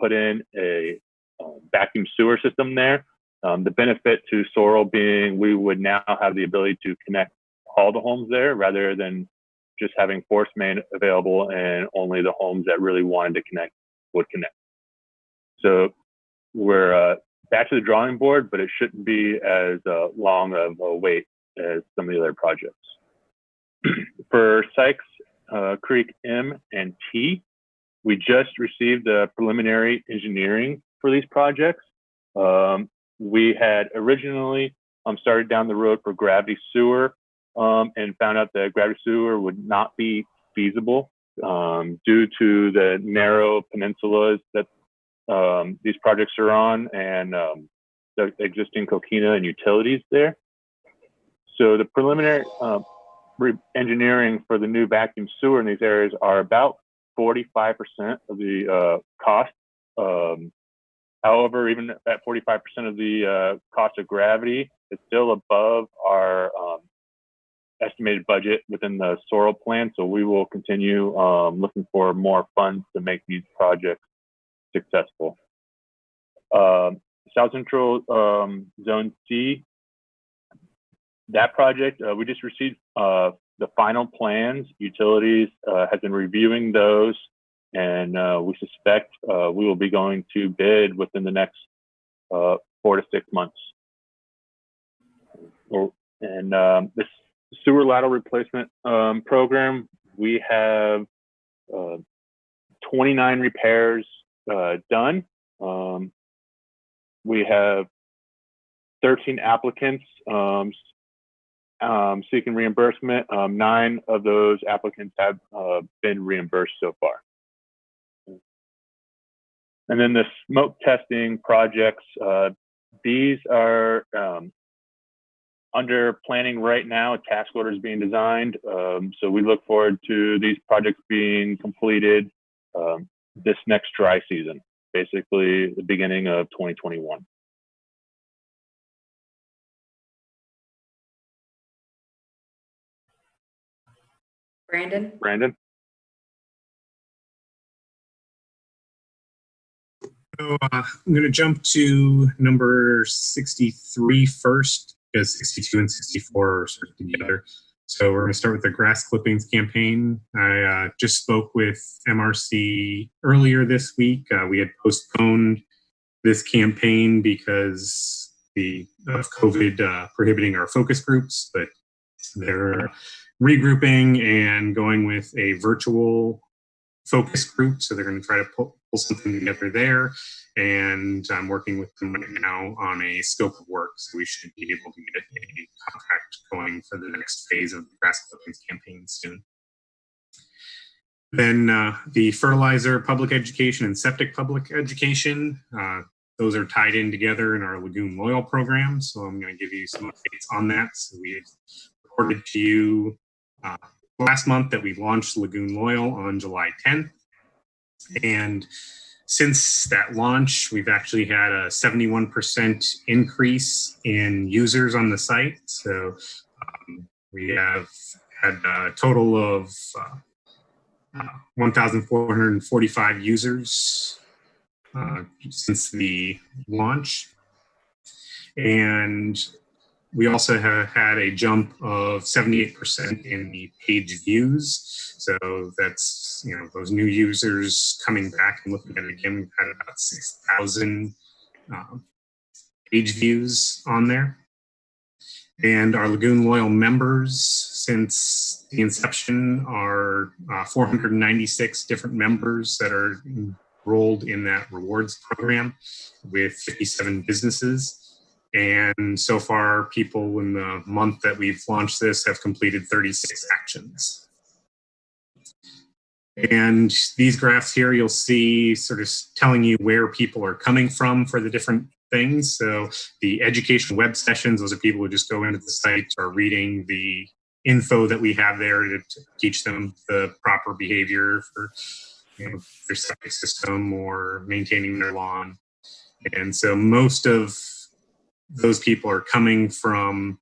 put in a vacuum sewer system there. The benefit to Sorrel being we would now have the ability to connect all the homes there rather than just having force main available and only the homes that really wanted to connect would connect. So we're back to the drawing board, but it shouldn't be as long of a wait as some of the other projects. For Sykes Creek M and T, we just received the preliminary engineering for these projects. We had originally started down the road for gravity sewer and found out that gravity sewer would not be feasible due to the narrow peninsulas that these projects are on and the existing coquina and utilities there. So the preliminary engineering for the new vacuum sewer in these areas are about 45% of the cost. However, even at 45% of the cost of gravity, it's still above our estimated budget within the Sorrel plan. So we will continue looking for more funds to make these projects successful. South Central Zone C, that project, we just received the final plans. Utilities has been reviewing those, and we suspect we will be going to bid within the next 4 to 6 months. And this sewer lateral replacement program, we have 29 repairs done. We have 13 applicants seeking reimbursement. 9 of those applicants have been reimbursed so far. And then the smoke testing projects, these are under planning right now. A task order is being designed. So we look forward to these projects being completed this next dry season, basically the beginning of 2021. Brandon? So I'm going to jump to number 63 first, because 62 and 64 are sort of together. So we're going to start with the grass clippings campaign. I just spoke with MRC earlier this week. We had postponed this campaign because of COVID prohibiting our focus groups, but they're regrouping and going with a virtual focus group. So they're going to try to pull something together there. And I'm working with them right now on a scope of work. So we should be able to get a contract going for the next phase of the grass clippings campaign soon. Then the fertilizer public education and septic public education, those are tied in together in our Lagoon Loyal program. So I'm going to give you some updates on that. So we had reported to you last month that we launched Lagoon Loyal on July 10th. And since that launch, we've actually had a 71% increase in users on the site. So we have had a total of 1,445 users since the launch. And we also have had a jump of 78% in the page views. So that's, those new users coming back and looking at it again. We've had about 6,000 page views on there. And our Lagoon Loyal members since the inception are 496 different members that are enrolled in that rewards program with 57 businesses. And so far, people in the month that we've launched this have completed 36 actions. And these graphs here, you'll see sort of telling you where people are coming from for the different things. So the education web sessions, those are people who just go into the site or reading the info that we have there to teach them the proper behavior for their septic system or maintaining their lawn. And so most of those people are coming from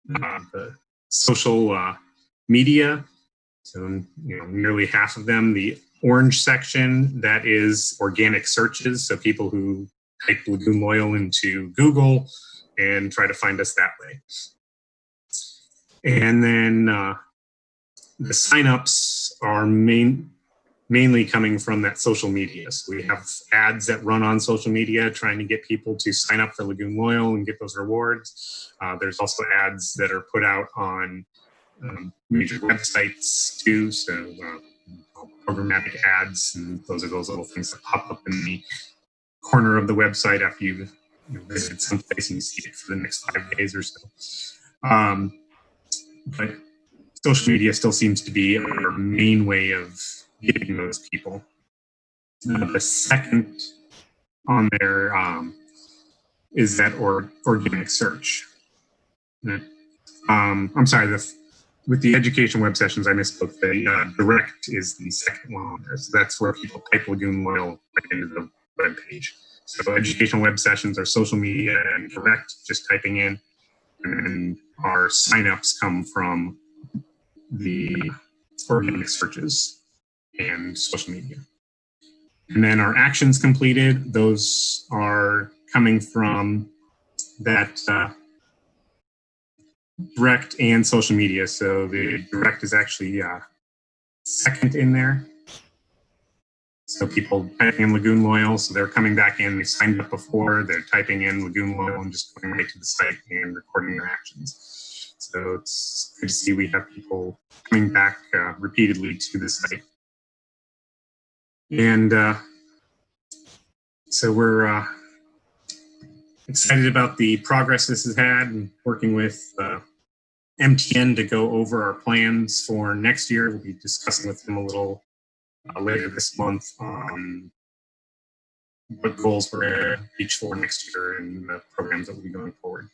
the social media. So, nearly half of them. The orange section, that is organic searches. So people who type Lagoon Loyal into Google and try to find us that way. And then the signups are mainly coming from that social media. So we have ads that run on social media trying to get people to sign up for Lagoon Loyal and get those rewards. There's also ads that are put out on major websites too. So programmatic ads, and those are those little things that pop up in the corner of the website after you've visited someplace and you see it for the next 5 days or so. But social media still seems to be our main way of getting those people. The second on there is that organic search. I'm sorry, with the education web sessions, I misspoke. The direct is the second one on there. So that's where people type Lagoon Loyal right into the web page. So educational web sessions are social media, and direct, just typing in. And our signups come from the organic searches and social media. And then our actions completed, those are coming from that direct and social media. So the direct is actually second in there. So people typing in Lagoon Loyal, so they're coming back in, they signed up before, they're typing in Lagoon Loyal and just going right to the site and recording their actions. So it's good to see we have people coming back repeatedly to the site. And so we're excited about the progress this has had, and working with MTN to go over our plans for next year. We'll be discussing with them a little later this month on what goals we're going to reach for next year and the programs that will be going forward.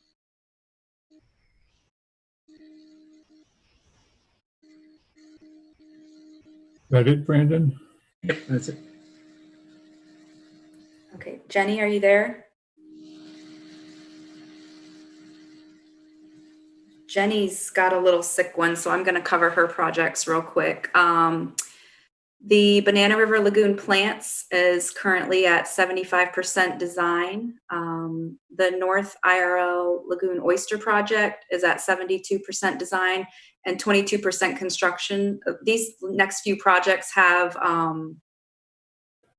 that it, Brandon? Yep, that's it. Okay, Jenny, are you there? Jenny's got a little sick one, so I'm going to cover her projects real quick. The Banana River Lagoon plants is currently at 75% design. The North IRL Lagoon Oyster project is at 72% design and 22% construction. These next few projects have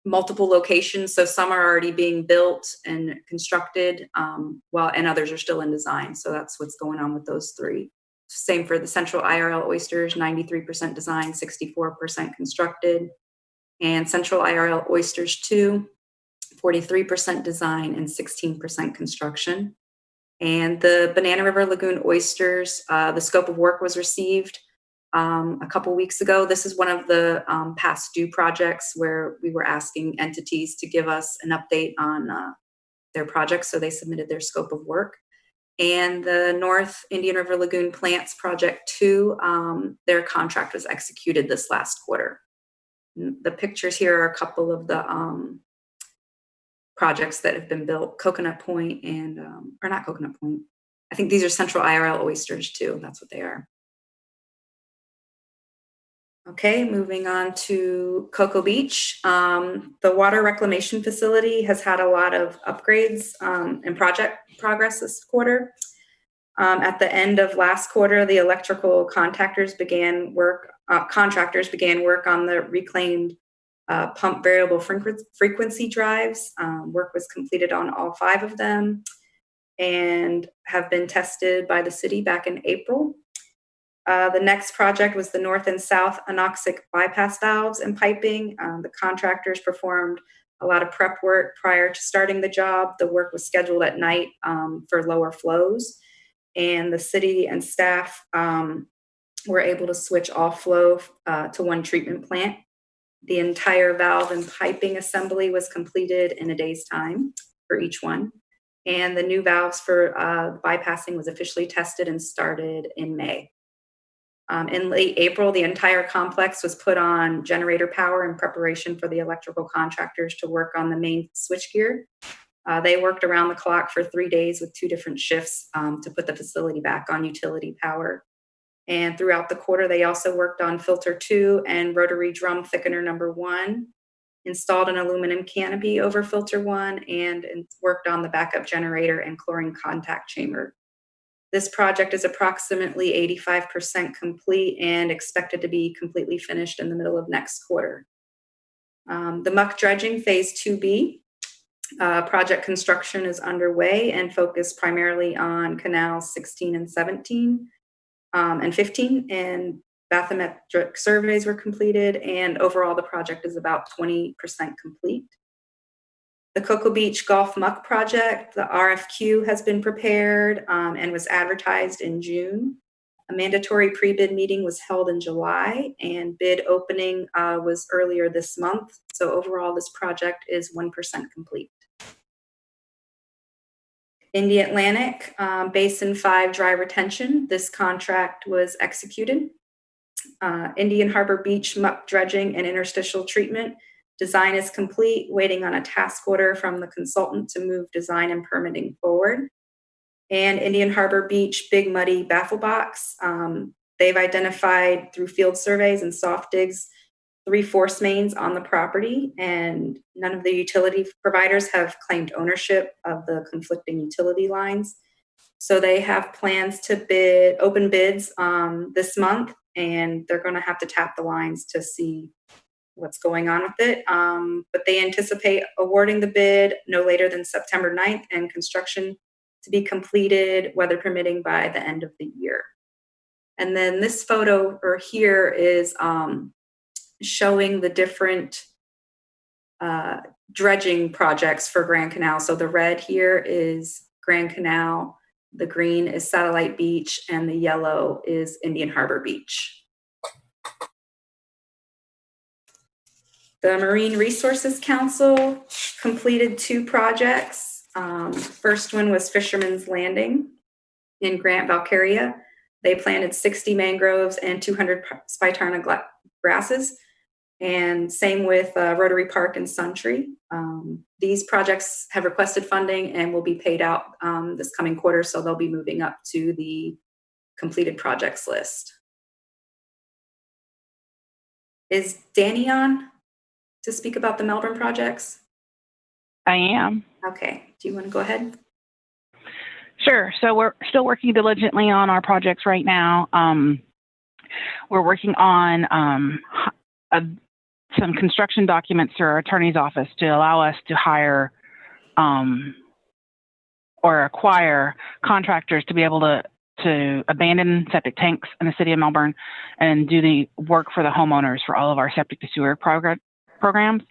multiple locations, so some are already being built and constructed, and others are still in design. So that's what's going on with those three. Same for the Central IRL Oysters, 93% design, 64% constructed. And Central IRL Oysters 2, 43% design and 16% construction. And the Banana River Lagoon Oysters, the scope of work was received a couple weeks ago. This is one of the past due projects where we were asking entities to give us an update on their projects, so they submitted their scope of work. And the North Indian River Lagoon Plants Project 2, their contract was executed this last quarter. The pictures here are a couple of the projects that have been built, Coconut Point and, or not Coconut Point. I think these are Central IRL Oysters too. That's what they are. Okay, moving on to Cocoa Beach. The water reclamation facility has had a lot of upgrades and project progress this quarter. At the end of last quarter, the electrical contractors began work on the reclaimed pump variable frequency drives. Work was completed on all 5 of them and have been tested by the city back in April. The next project was the north and south anoxic bypass valves and piping. The contractors performed a lot of prep work prior to starting the job. The work was scheduled at night for lower flows, and the city and staff were able to switch all flow to one treatment plant. The entire valve and piping assembly was completed in a day's time for each one. And the new valves for bypassing was officially tested and started in May. In late April, the entire complex was put on generator power in preparation for the electrical contractors to work on the main switchgear. They worked around the clock for 3 days with 2 different shifts to put the facility back on utility power. And throughout the quarter, they also worked on filter 2 and rotary drum thickener number 1, installed an aluminum canopy over filter 1, and worked on the backup generator and chlorine contact chamber. This project is approximately 85% complete and expected to be completely finished in the middle of next quarter. The muck dredging phase 2B project construction is underway and focused primarily on canals 16 and 17 and 15, and bathymetric surveys were completed, and overall the project is about 20% complete. The Cocoa Beach Golf Muck Project, the RFQ has been prepared and was advertised in June. A mandatory pre-bid meeting was held in July, and bid opening was earlier this month. So overall, this project is 1% complete. Indian Atlantic Basin 5 dry retention. This contract was executed. Indian Harbor Beach muck dredging and interstitial treatment. Design is complete, waiting on a task order from the consultant to move design and permitting forward. And Indian Harbor Beach Big Muddy Baffle Box. They've identified through field surveys and soft digs 3 force mains on the property, and none of the utility providers have claimed ownership of the conflicting utility lines. So they have plans to open bids this month, and they're going to have to tap the lines to see what's going on with it. But they anticipate awarding the bid no later than September 9th and construction to be completed, weather permitting, by the end of the year. And then this photo here is showing the different dredging projects for Grand Canal. So the red here is Grand Canal, the green is Satellite Beach, and the yellow is Indian Harbor Beach. The Marine Resources Council completed 2 projects. First one was Fisherman's Landing in Grant, Valkyria. They planted 60 mangroves and 200 spitarna grasses. And same with Rotary Park and Suntree. These projects have requested funding and will be paid out this coming quarter, so they'll be moving up to the completed projects list. Is Danny on to speak about the Melbourne projects? I am. Okay, do you want to go ahead? Sure. So we're still working diligently on our projects right now. We're working on some construction documents through our attorney's office to allow us to hire or acquire contractors to be able to abandon septic tanks in the city of Melbourne and do the work for the homeowners for all of our septic to sewer programs.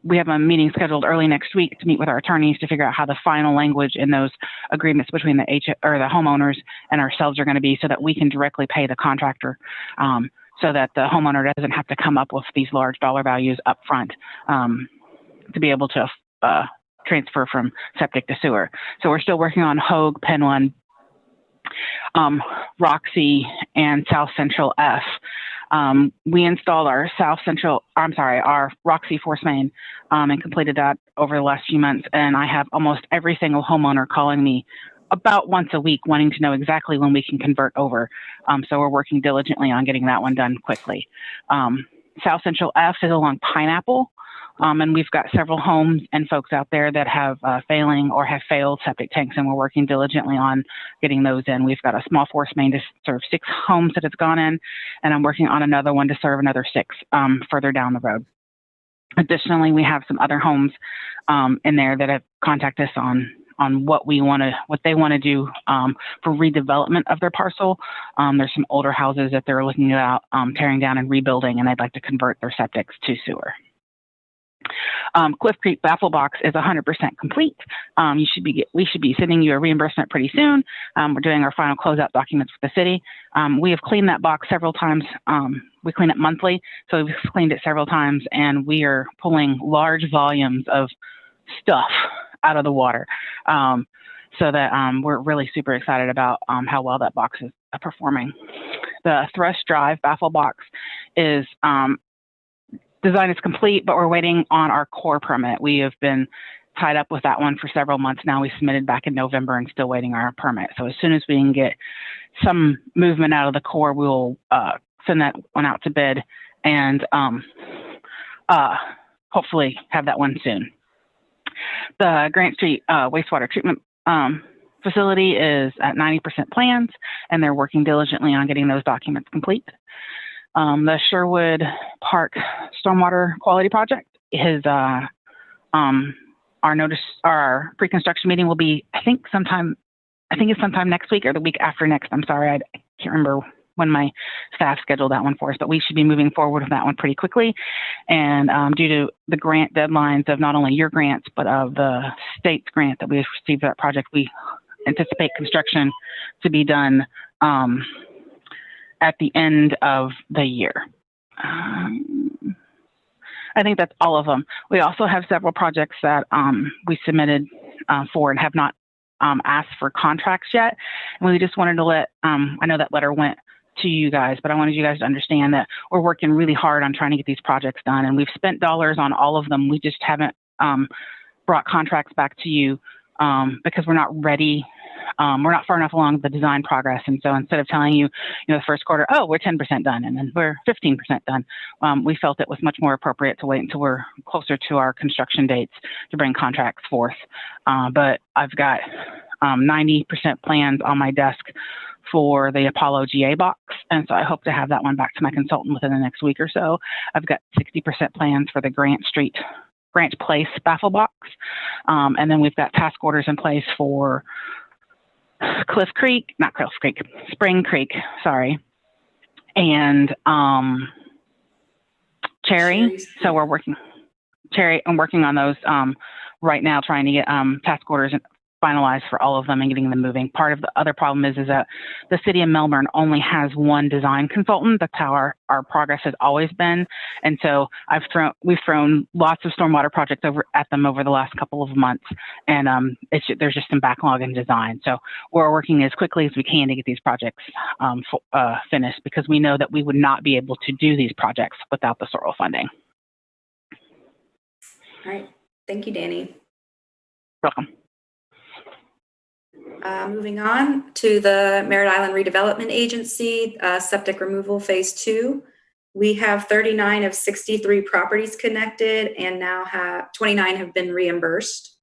We have a meeting scheduled early next week to meet with our attorneys to figure out how the final language in those agreements between the homeowners and ourselves are going to be, so that we can directly pay the contractor, so that the homeowner doesn't have to come up with these large dollar values up front to be able to transfer from septic to sewer. So we're still working on Hogue, Penland, Roxy, and South Central F. We installed our our Roxy force main and completed that over the last few months. And I have almost every single homeowner calling me about once a week wanting to know exactly when we can convert over. So we're working diligently on getting that one done quickly. South Central F is along Pineapple. And we've got several homes and folks out there that have failing or have failed septic tanks, and we're working diligently on getting those in. We've got a small force main to serve 6 homes that it's gone in, and I'm working on another one to serve another 6 further down the road. Additionally, we have some other homes in there that have contacted us on what they want to do for redevelopment of their parcel. There's some older houses that they're looking at tearing down and rebuilding, and they'd like to convert their septics to sewer. Cliff Creek baffle box is 100% complete. We should be sending you a reimbursement pretty soon. We're doing our final closeout documents for the city. We have cleaned that box several times. We clean it monthly, so we've cleaned it several times, and we are pulling large volumes of stuff out of the water. So that we're really super excited about how well that box is performing. The Thrush Drive baffle box is design is complete, but we're waiting on our core permit. We have been tied up with that one for several months now. We submitted back in November and still waiting our permit. So as soon as we can get some movement out of the core, we'll send that one out to bid and hopefully have that one soon. The Grant Street wastewater treatment facility is at 90% plans, and they're working diligently on getting those documents complete. The Sherwood Park Stormwater Quality Project is our pre-construction meeting will be, I think it's sometime next week or the week after next. I'm sorry, I can't remember when my staff scheduled that one for us, but we should be moving forward with that one pretty quickly. And due to the grant deadlines of not only your grants, but of the state's grant that we received for that project, we anticipate construction to be done at the end of the year. I think that's all of them. We also have several projects that we submitted for and have not asked for contracts yet. And we just wanted to let, I know that letter went to you guys, but I wanted you guys to understand that we're working really hard on trying to get these projects done. And we've spent dollars on all of them. We just haven't brought contracts back to you because we're not ready. We're not far enough along the design progress. And so instead of telling you, the first quarter, oh, we're 10% done, and then we're 15% done, we felt it was much more appropriate to wait until we're closer to our construction dates to bring contracts forth. But I've got 90% plans on my desk for the Apollo GA box. And so I hope to have that one back to my consultant within the next week or so. I've got 60% plans for the Grant Place baffle box. And then we've got task orders in place for Spring Creek, sorry. And Cherry. So we're working on those right now, trying to get task orders finalized for all of them and getting them moving. Part of the other problem is that the city of Melbourne only has one design consultant. That's how our progress has always been. And so we've thrown lots of stormwater projects over at them over the last couple of months. And there's just some backlog in design. So we're working as quickly as we can to get these projects finished, because we know that we would not be able to do these projects without the SORL funding. All right. Thank you, Danny. Welcome. Moving on to the Merritt Island Redevelopment Agency, septic removal phase 2. We have 39 of 63 properties connected and now have 29 have been reimbursed.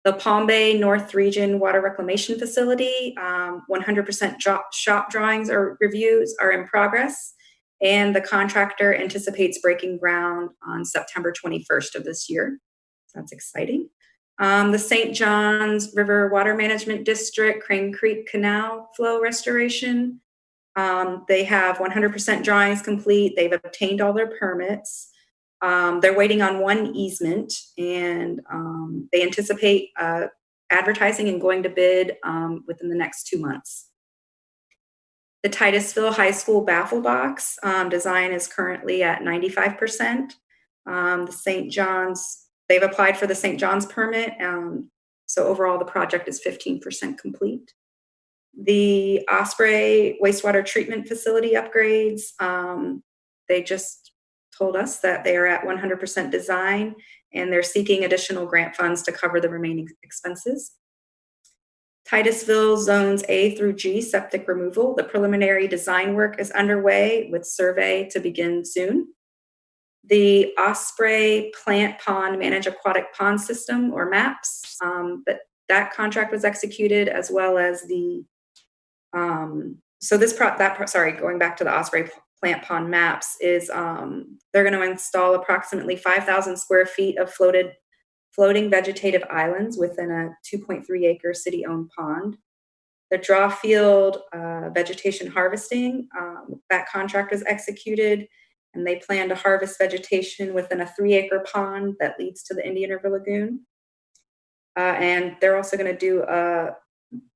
The Palm Bay North Region Water Reclamation Facility, 100% shop drawings or reviews are in progress, and the contractor anticipates breaking ground on September 21st of this year. So that's exciting. The St. John's River Water Management District, Crane Creek Canal Flow Restoration. They have 100% drawings complete. They've obtained all their permits. They're waiting on one easement, and they anticipate advertising and going to bid within the next 2 months. The Titusville High School baffle box design is currently at 95%. The St. John's, they've applied for the St. John's permit, so overall the project is 15% complete. The Osprey wastewater treatment facility upgrades, they just told us that they are at 100% design, and they're seeking additional grant funds to cover the remaining expenses. Titusville zones A through G septic removal, the preliminary design work is underway with survey to begin soon. The Osprey Plant Pond Managed Aquatic Pond System, or MAPS, that contract was executed, as well as the, going back to the Osprey Plant Pond MAPS, is they're going to install approximately 5,000 square feet of floating vegetative islands within a 2.3 acre city-owned pond. The draw field vegetation harvesting, that contract was executed, and they plan to harvest vegetation within a 3 acre pond that leads to the Indian River Lagoon. And they're also going to do a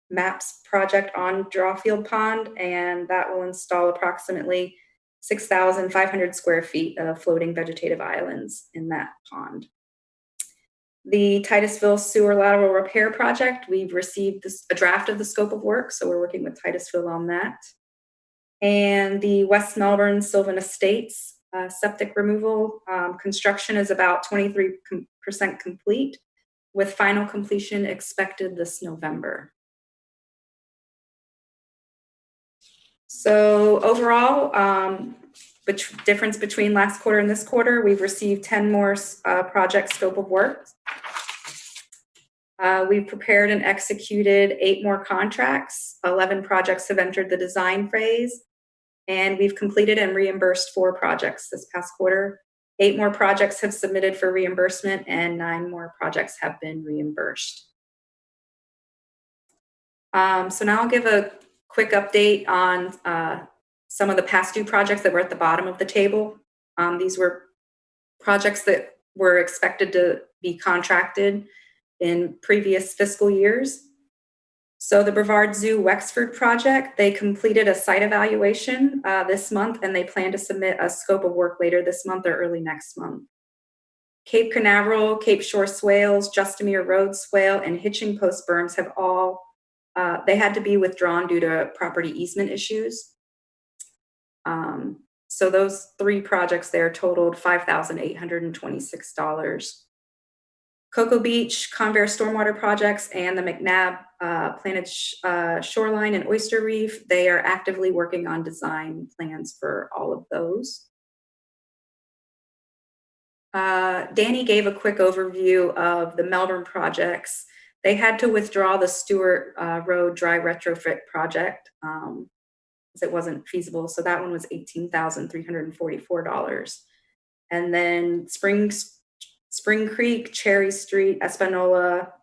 MAPS project on Drawfield Pond, and that will install approximately 6,500 square feet of floating vegetative islands in that pond. The Titusville Sewer Lateral Repair Project, we've received a draft of the scope of work, so we're working with Titusville on that. And the West Melbourne Sylvan Estates septic removal, construction is about 23% complete, with final completion expected this November. So overall, difference between last quarter and this quarter, we've received 10 more project scope of work. We've prepared and executed 8 more contracts. 11 projects have entered the design phase, and we've completed and reimbursed 4 projects this past quarter. 8 more projects have submitted for reimbursement, and 9 more projects have been reimbursed. So now I'll give a quick update on some of the past due projects that were at the bottom of the table. These were projects that were expected to be contracted in previous fiscal years. So the Brevard Zoo Wexford project, they completed a site evaluation this month, and they plan to submit a scope of work later this month or early next month. Cape Canaveral, Cape Shore Swales, Justamere Road Swale, and Hitching Post berms have all, they had to be withdrawn due to property easement issues. So those 3 projects there totaled $5,826. Cocoa Beach, Convair Stormwater Projects, and the McNabb Planted Shoreline and Oyster Reef, they are actively working on design plans for all of those. Danny gave a quick overview of the Melbourne projects. They had to withdraw the Stewart Road Dry Retrofit project because it wasn't feasible. So that one was $18,344. And then Spring Creek, Cherry Street, Espanola,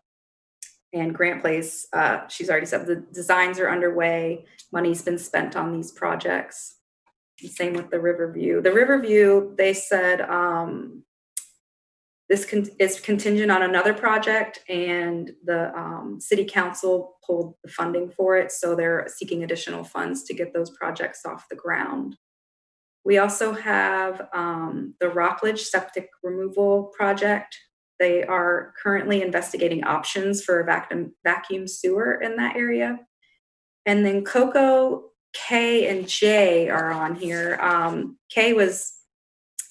and Grant Place, she's already said the designs are underway. Money's been spent on these projects. And same with the Riverview. The Riverview, they said This is contingent on another project, and the city council pulled the funding for it, so they're seeking additional funds to get those projects off the ground. We also have the Rockledge septic removal project. They are currently investigating options for a vacuum sewer in that area. And then Cocoa, K, and J are on here. K was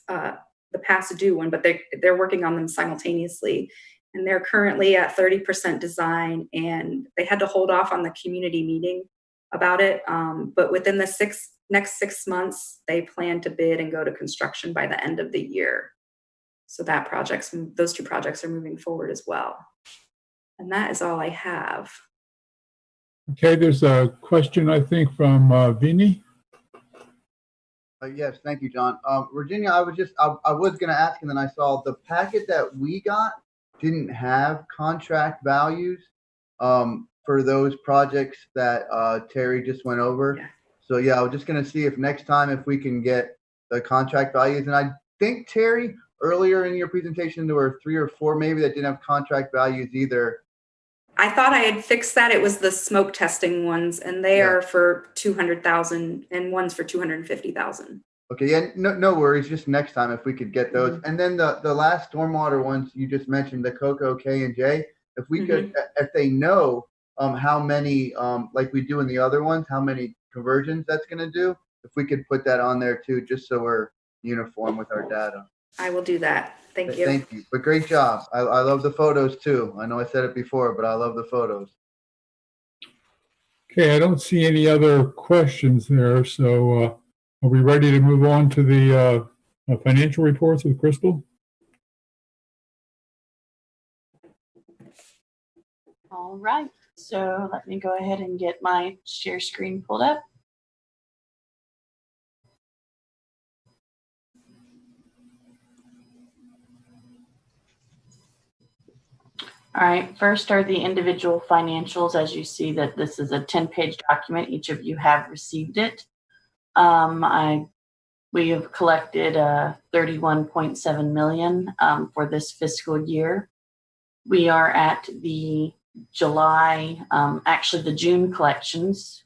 the past due one, but they're working on them simultaneously. And they're currently at 30% design, and they had to hold off on the community meeting about it. But within the next 6 months, they plan to bid and go to construction by the end of the year. So those two projects are moving forward as well. And that is all I have. Okay, there's a question, I think, from Vinny. Yes, thank you, John. Virginia, I was going to ask, and then I saw the packet that we got didn't have contract values for those projects that Terry just went over. Yeah. So yeah, I was just going to see if next time if we can get the contract values. And I think, Terry, earlier in your presentation, there were 3 or 4 maybe that didn't have contract values either. I thought I had fixed that. It was the smoke testing ones, and they are for $200,000 and one's for $250,000. Okay, yeah, no worries. Just next time if we could get those. And then the last stormwater ones you just mentioned, the Cocoa, K, and J, if we could, if they know how many, like we do in the other ones, how many conversions that's going to do, if we could put that on there too, just so we're uniform with our data. I will do that. Thank you. Thank you. But great job. I love the photos too. I know I said it before, but I love the photos. Okay, I don't see any other questions there. So are we ready to move on to the financial reports with Crystal? All right, so let me go ahead and get my share screen pulled up. All right, first are the individual financials. As you see that this is a 10-page document. Each of you have received it. We have collected $31.7 million for this fiscal year. We are at the July, actually the June collections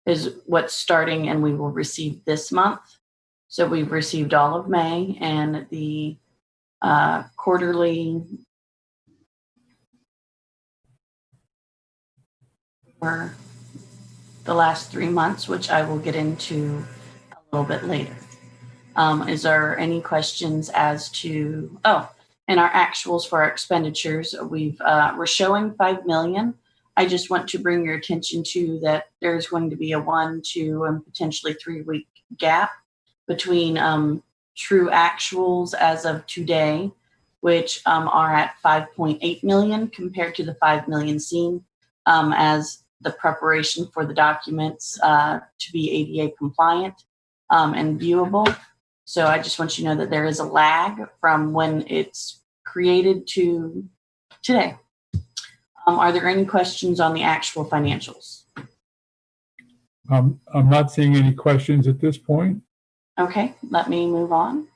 is what's starting, and we will receive this month. So we've received all of May, and the quarterly for the last 3 months, which I will get into a little bit later. Is there any questions as to, and our actuals for our expenditures? We're showing $5 million. I just want to bring your attention to that there's going to be a 1, 2, and potentially 3-week gap between true actuals as of today, which are at 5.8 million compared to the 5 million seen as the preparation for the documents to be ADA compliant and viewable. So I just want you to know that there is a lag from when it's created to today. Are there any questions on the actual financials? I'm not seeing any questions at this point. Okay, let me move on.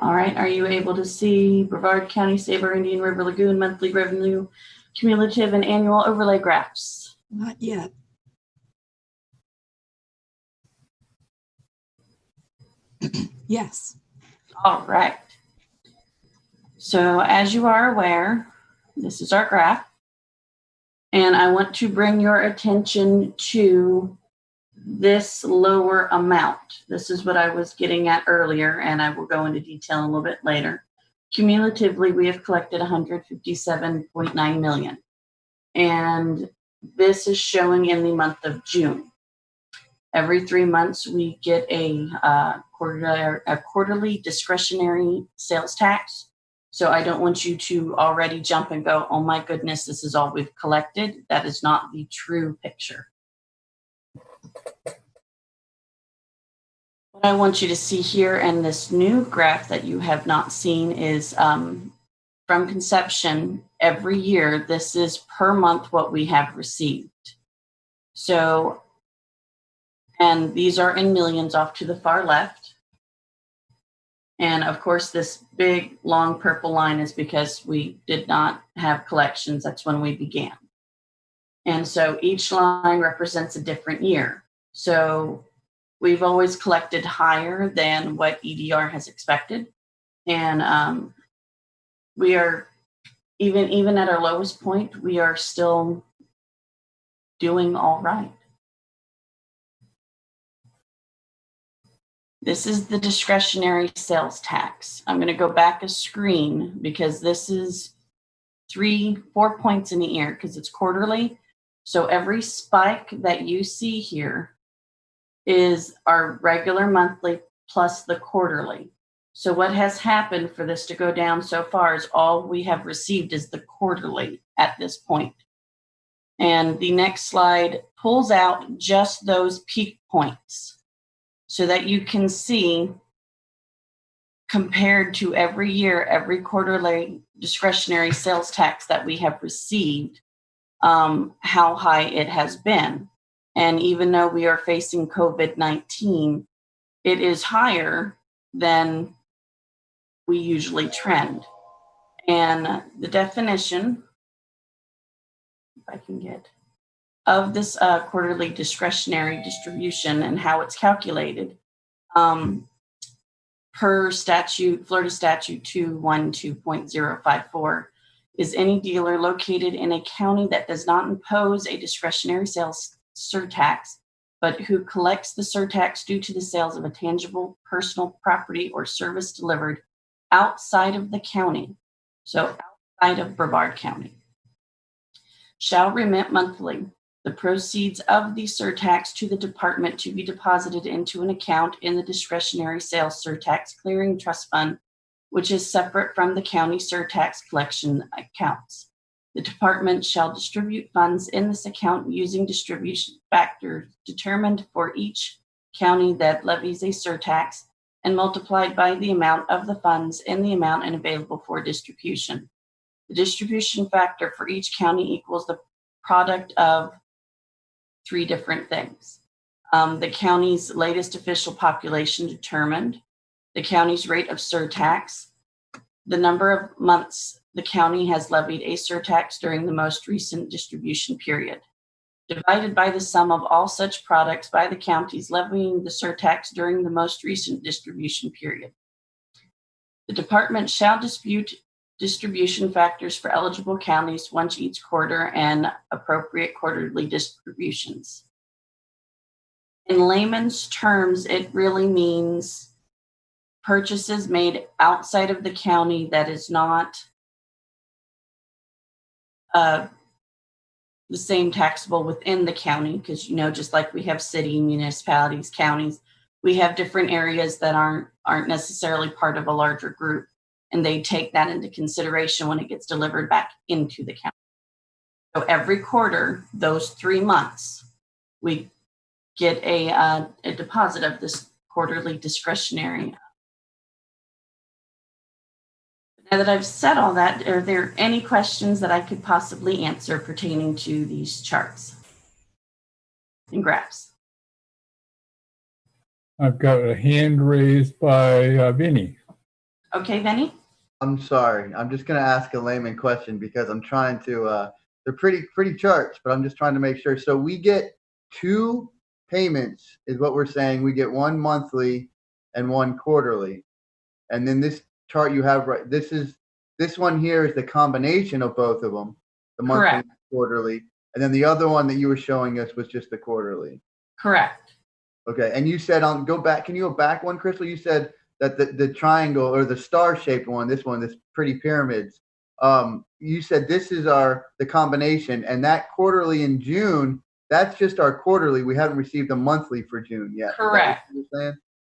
All right, are you able to see Brevard County, Sabre, Indian River Lagoon monthly revenue, cumulative and annual overlay graphs? Not yet. Yes. All right. So as you are aware, this is our graph. And I want to bring your attention to this lower amount. This is what I was getting at earlier, and I will go into detail a little bit later. Cumulatively, we have collected $157.9 million. And this is showing in the month of June. Every 3 months, we get a quarterly discretionary sales tax. So I don't want you to already jump and go, oh my goodness, this is all we've collected. That is not the true picture. What I want you to see here, and this new graph that you have not seen, is from conception every year. This is per month what we have received. So, and these are in millions off to the far left. And of course, this big long purple line is because we did not have collections. That's when we began. And so each line represents a different year. So we've always collected higher than what EDR has expected. And we are, even at our lowest point, we are still doing all right. This is the discretionary sales tax. I'm going to go back a screen because this is 4 points in the year because it's quarterly. So every spike that you see here is our regular monthly plus the quarterly. So what has happened for this to go down so far is all we have received is the quarterly at this point. And the next slide pulls out just those peak points so that you can see, compared to every year, every quarterly discretionary sales tax that we have received, how high it has been. And even though we are facing COVID-19, it is higher than we usually trend. And the definition, if I can get, of this quarterly discretionary distribution and how it's calculated, per statute, Florida Statute 212.054, is any dealer located in a county that does not impose a discretionary sales surtax, but who collects the surtax due to the sales of a tangible personal property or service delivered outside of the county, so outside of Brevard County, shall remit monthly the proceeds of the surtax to the department to be deposited into an account in the discretionary sales surtax clearing trust fund, which is separate from the county surtax collection accounts. The department shall distribute funds in this account using distribution factors determined for each county that levies a surtax and multiplied by the amount of the funds in the amount and available for distribution. The distribution factor for each county equals the product of three different things. The county's latest official population determined, the county's rate of surtax, the number of months the county has levied a surtax during the most recent distribution period, divided by the sum of all such products by the counties levying the surtax during the most recent distribution period. The department shall dispute distribution factors for eligible counties once each quarter and appropriate quarterly distributions. In layman's terms, it really means purchases made outside of the county that is not the same taxable within the county, because, you know, just like we have city, municipalities, counties, we have different areas that aren't necessarily part of a larger group, and they take that into consideration when it gets delivered back into the county. So every quarter, those 3 months, we get a deposit of this quarterly discretionary. Now that I've said all that, are there any questions that I could possibly answer pertaining to these charts and graphs? I've got a hand raised by Vinny. Okay, Vinny? I'm sorry. I'm just going to ask a layman question because I'm trying to, they're pretty charts, but I'm just trying to make sure. So we get 2 payments is what we're saying. We get 1 monthly and 1 quarterly. And then this chart you have, right, this one here is the combination of both of them, the monthly Correct. and quarterly. And then the other one that you were showing us was just the quarterly. Correct. Okay. And you said can you go back one, Crystal? You said that the triangle or the star-shaped one, this pretty pyramids, you said this is the combination, and that quarterly in June, that's just our quarterly. We haven't received a monthly for June yet. Correct.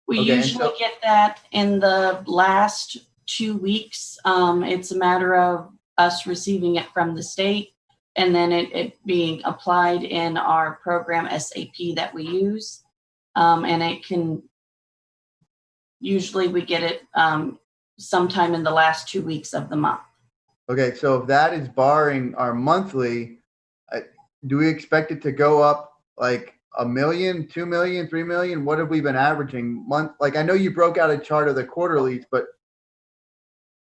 We usually get that in the last 2 weeks. It's a matter of us receiving it from the state and then it being applied in our program SAP that we use. And it can usually we get it sometime in the last 2 weeks of the month. Okay, so if that is barring our monthly, do we expect it to go up like $1 million, $2 million, $3 million? What have we been averaging month? Like, I know you broke out a chart of the quarterlies, but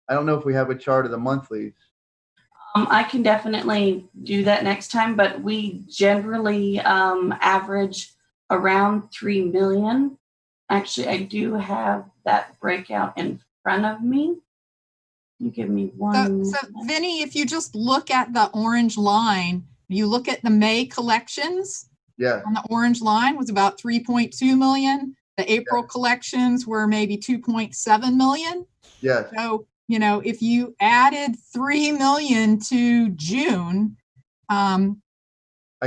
I don't know if we have a chart of the monthlies. I can definitely do that next time, but we generally average around 3 million. Actually, I do have that breakout in front of me. You give me one. So Vinny, if you just look at the orange line, you look at the May collections. Yeah. On the orange line was about 3.2 million. The April collections were maybe 2.7 million. Yes. So, you know, if you added 3 million to June, I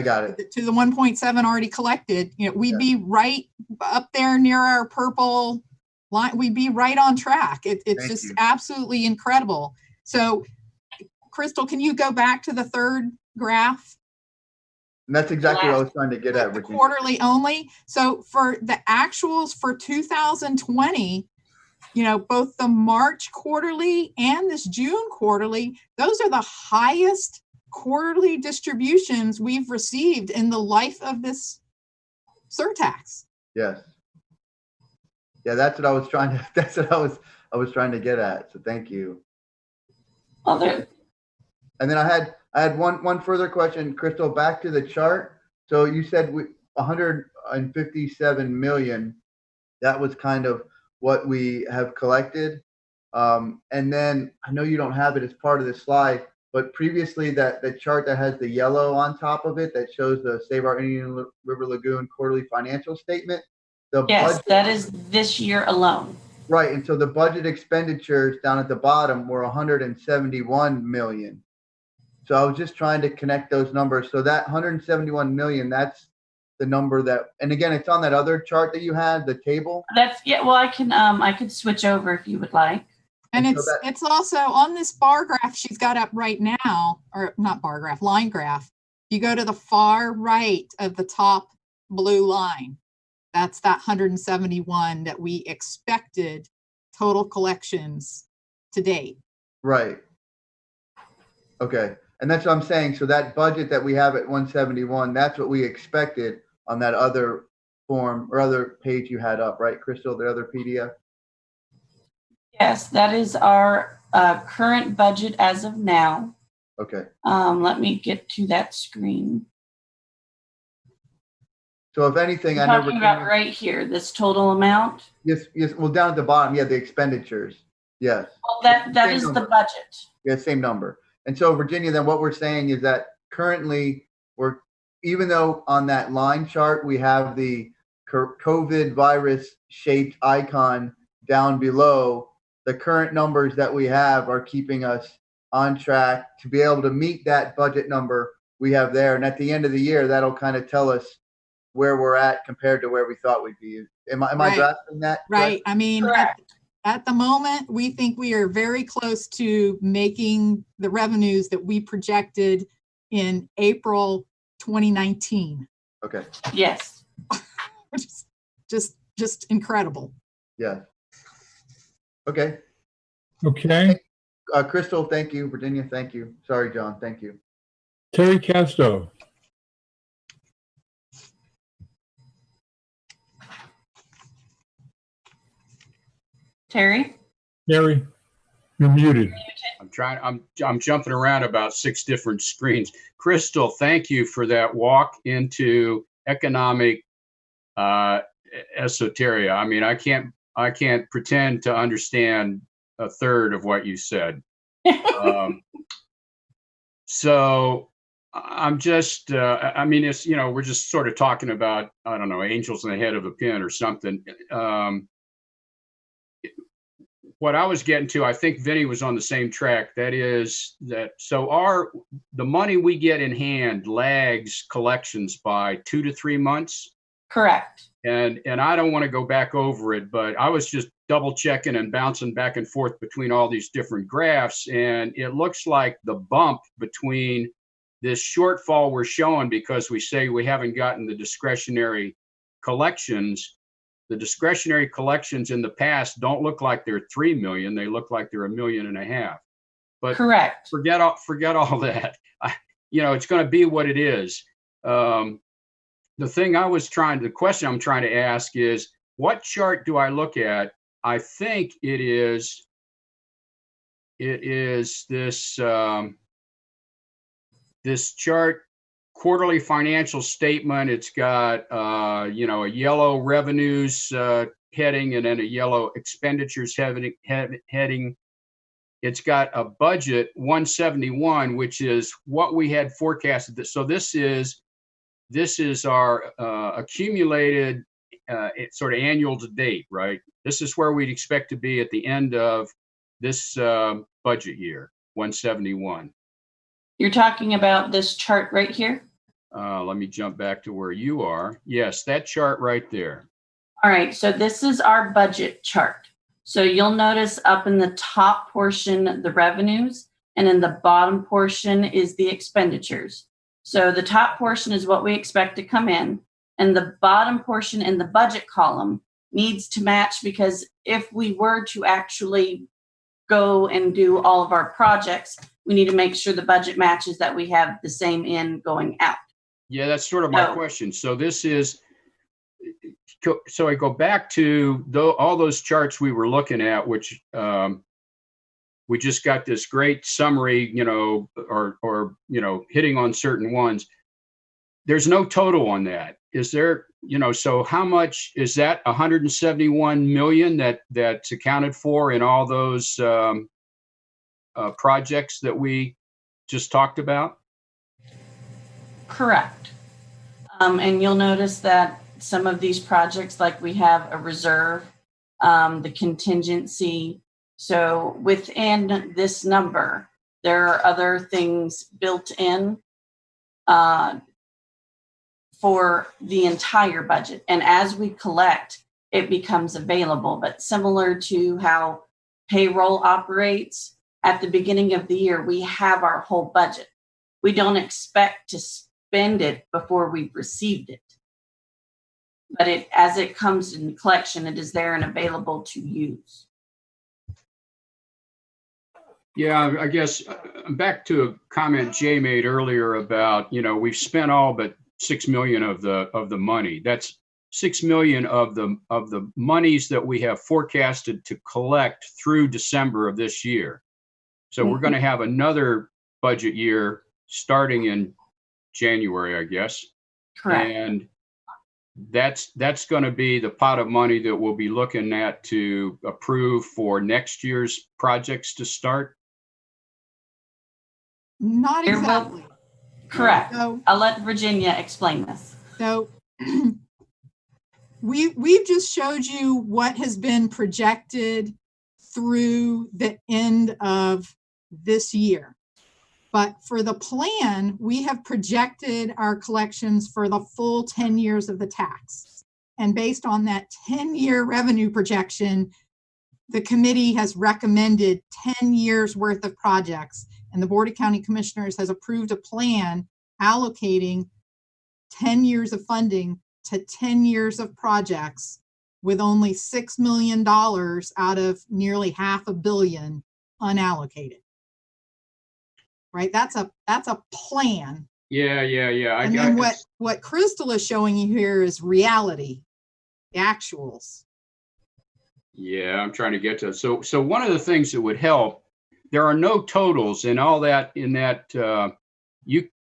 got it. to the 1.7 already collected, you know, we'd be right up there near our purple line. We'd be right on track. It's Thank just you. absolutely incredible. So, Crystal, can you go back to the third graph? And that's exactly what I was trying to get at, Virginia. Quarterly only. So for the actuals for 2020, you know, both the March quarterly and this June quarterly, those are the highest quarterly distributions we've received in the life of this surtax. Yes. Yeah, that's what I was trying to. That's what I was trying to get at. So thank you. Other. And then I had one further question, Crystal. Back to the chart. So you said 157 million. That was kind of what we have collected. And then I know you don't have it as part of the slide, but previously the chart that has the yellow on top of it that shows the Save Our Indian River Lagoon quarterly financial statement. Yes, budget, that is this year alone. Right. And so the budget expenditures down at the bottom were 171 million. So I was just trying to connect those numbers. So that 171 million, that's the number that, and again, it's on that other chart that you had, the table. That's, yeah, well, I could switch over if you would like. And it's also on this bar graph she's got up right now, or not bar graph, line graph. You go to the far right of the top blue line. That's that 171 that we expected total collections to date. Right. Okay. And that's what I'm saying. So that budget that we have at 171, that's what we expected on that other form or other page you had up, right, Crystal, the other PDF? Yes, that is our current budget as of now. Okay. Let me get to that screen. So if anything, You're talking about right here, this total amount? Yes, yes. Well, down at the bottom, yeah, the expenditures. Yes. Well, that is the budget. Yeah, same number. And so, Virginia, then what we're saying is that currently even though on that line chart we have the COVID virus shaped icon down below, the current numbers that we have are keeping us on track to be able to meet that budget number we have there. And at the end of the year, that'll kind of tell us where we're at compared to where we thought we'd be. Am I grasping that? Right. I mean, at the moment, we think we are very close to making the revenues that we projected in April 2019. Okay. Yes. Which is just incredible. Yeah. Okay. Okay. Crystal, thank you. Virginia, thank you. Sorry, John. Thank you. Terry Casto. Terry, you're muted. I'm jumping around about 6 different screens. Crystal, thank you for that walk into economic esoteria. I mean, I can't pretend to understand a third of what you said. So I'm just, I mean, it's, you know, we're just sort of talking about, I don't know, angels in the head of a pin or something. What I was getting to, I think Vinny was on the same track. That is that, so the money we get in hand lags collections by 2 to 3 months. Correct. And I don't want to go back over it, but I was just double checking and bouncing back and forth between all these different graphs. And it looks like the bump between this shortfall we're showing because we say we haven't gotten the discretionary collections the discretionary collections in the past don't look like they're 3 million. They look like they're $1.5 million. But correct. Forget all that. It's going to be what it is. The question I'm trying to ask is, what chart do I look at? I think it is this this chart, quarterly financial statement. It's got a yellow revenues heading and then a yellow expenditures heading. It's got a budget 171, which is what we had forecasted. So this is our accumulated sort of annual to date, right? This is where we'd expect to be at the end of this budget year, 171. You're talking about this chart right here? Let me jump back to where you are. Yes, that chart right there. All right, so this is our budget chart. So you'll notice up in the top portion, the revenues, and in the bottom portion is the expenditures. So the top portion is what we expect to come in, and the bottom portion in the budget column needs to match, because if we were to actually go and do all of our projects, we need to make sure the budget matches, that we have the same in going out. Yeah, that's sort of my question. So this is, so I go back to all those charts we were looking at, which we just got this great summary, or hitting on certain ones. There's no total on that. Is there, so how much is that? 171 million that's accounted for in all those projects that we just talked about? Correct. And you'll notice that some of these projects, like we have a reserve, the contingency. So within this number, there are other things built in for the entire budget. And as we collect, it becomes available. But similar to how payroll operates, at the beginning of the year, we have our whole budget. We don't expect to spend it before we've received it. But as it comes in collection, it is there and available to use. Yeah, I guess back to a comment Jay made earlier about, we've spent all but 6 million of the money. That's 6 million of the monies that we have forecasted to collect through December of this year. So we're going to have another budget year starting in January, I guess. Correct. And that's going to be the pot of money that we'll be looking at to approve for next year's projects to start. Not exactly. Correct. So, I'll let Virginia explain this. So we've just showed you what has been projected through the end of this year. But for the plan, we have projected our collections for the full 10 years of the tax. And based on that 10-year revenue projection, the committee has recommended 10 years worth of projects. And the Board of County Commissioners has approved a plan allocating 10 years of funding to 10 years of projects, with only $6 million out of nearly $500 million unallocated. Right? That's a plan. Yeah. And then what Crystal is showing you here is reality, the actuals. Yeah, I'm trying to get to it. So one of the things that would help, there are no totals in all that, in that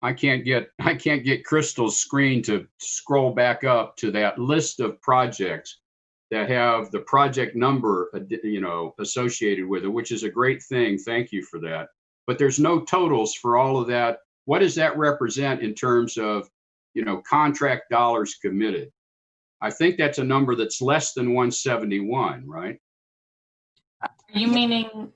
I can't get Crystal's screen to scroll back up to that list of projects that have the project number, associated with it, which is a great thing. Thank you for that. But there's no totals for all of that. What does that represent in terms of, contract dollars committed? I think that's a number that's less than 171, right? Are you meaning?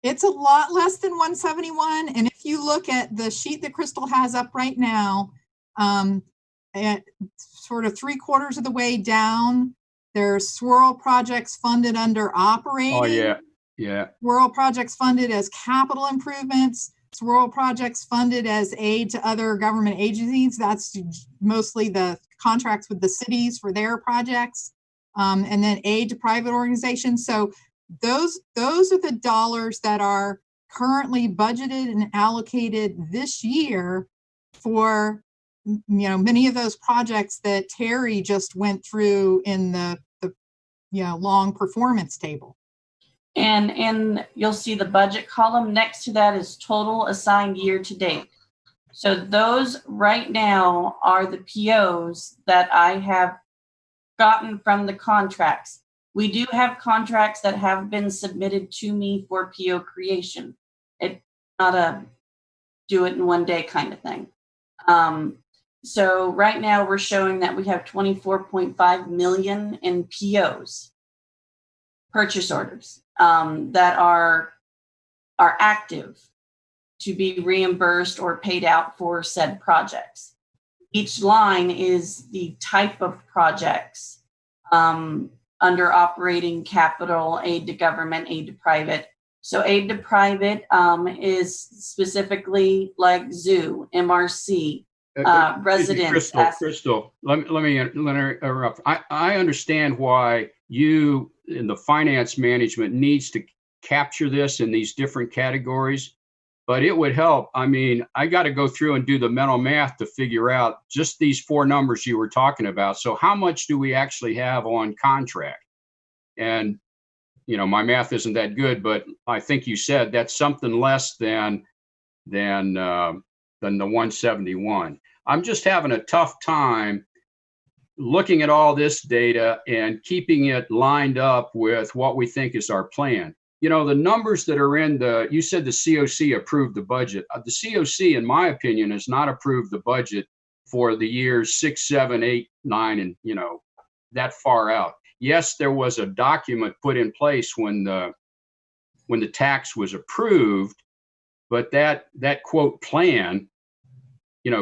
It's a lot less than 171. And if you look at the sheet that Crystal has up right now, at sort of 3/4 of the way down, there's swirl projects funded under operating. Oh, yeah. Swirl projects funded as capital improvements. Swirl projects funded as aid to other government agencies. That's mostly the contracts with the cities for their projects. and then aid to private organizations. So those are the dollars that are currently budgeted and allocated this year for, many of those projects that Terry just went through in the long performance table. And you'll see the budget column next to that is total assigned year to date. So those right now are the POs that I have gotten from the contracts. We do have contracts that have been submitted to me for PO creation. It's not a do it in one day kind of thing. So right now we're showing that we have 24.5 million in POs, purchase orders, that are active to be reimbursed or paid out for said projects. Each line is the type of projects under operating capital, aid to government, aid to private. So aid to private is specifically like zoo, MRC, residents. Crystal, let me interrupt. I understand why you in the finance management needs to capture this in these different categories, but it would help. I mean, I got to go through and do the mental math to figure out just these 4 numbers you were talking about. So how much do we actually have on contract? And, my math isn't that good, but I think you said that's something less than the 171. I'm just having a tough time looking at all this data and keeping it lined up with what we think is our plan. The numbers that are you said the COC approved the budget. The COC, in my opinion, has not approved the budget for the years 6, 7, 8, 9, and, that far out. Yes, there was a document put in place when the tax was approved, but that quote plan,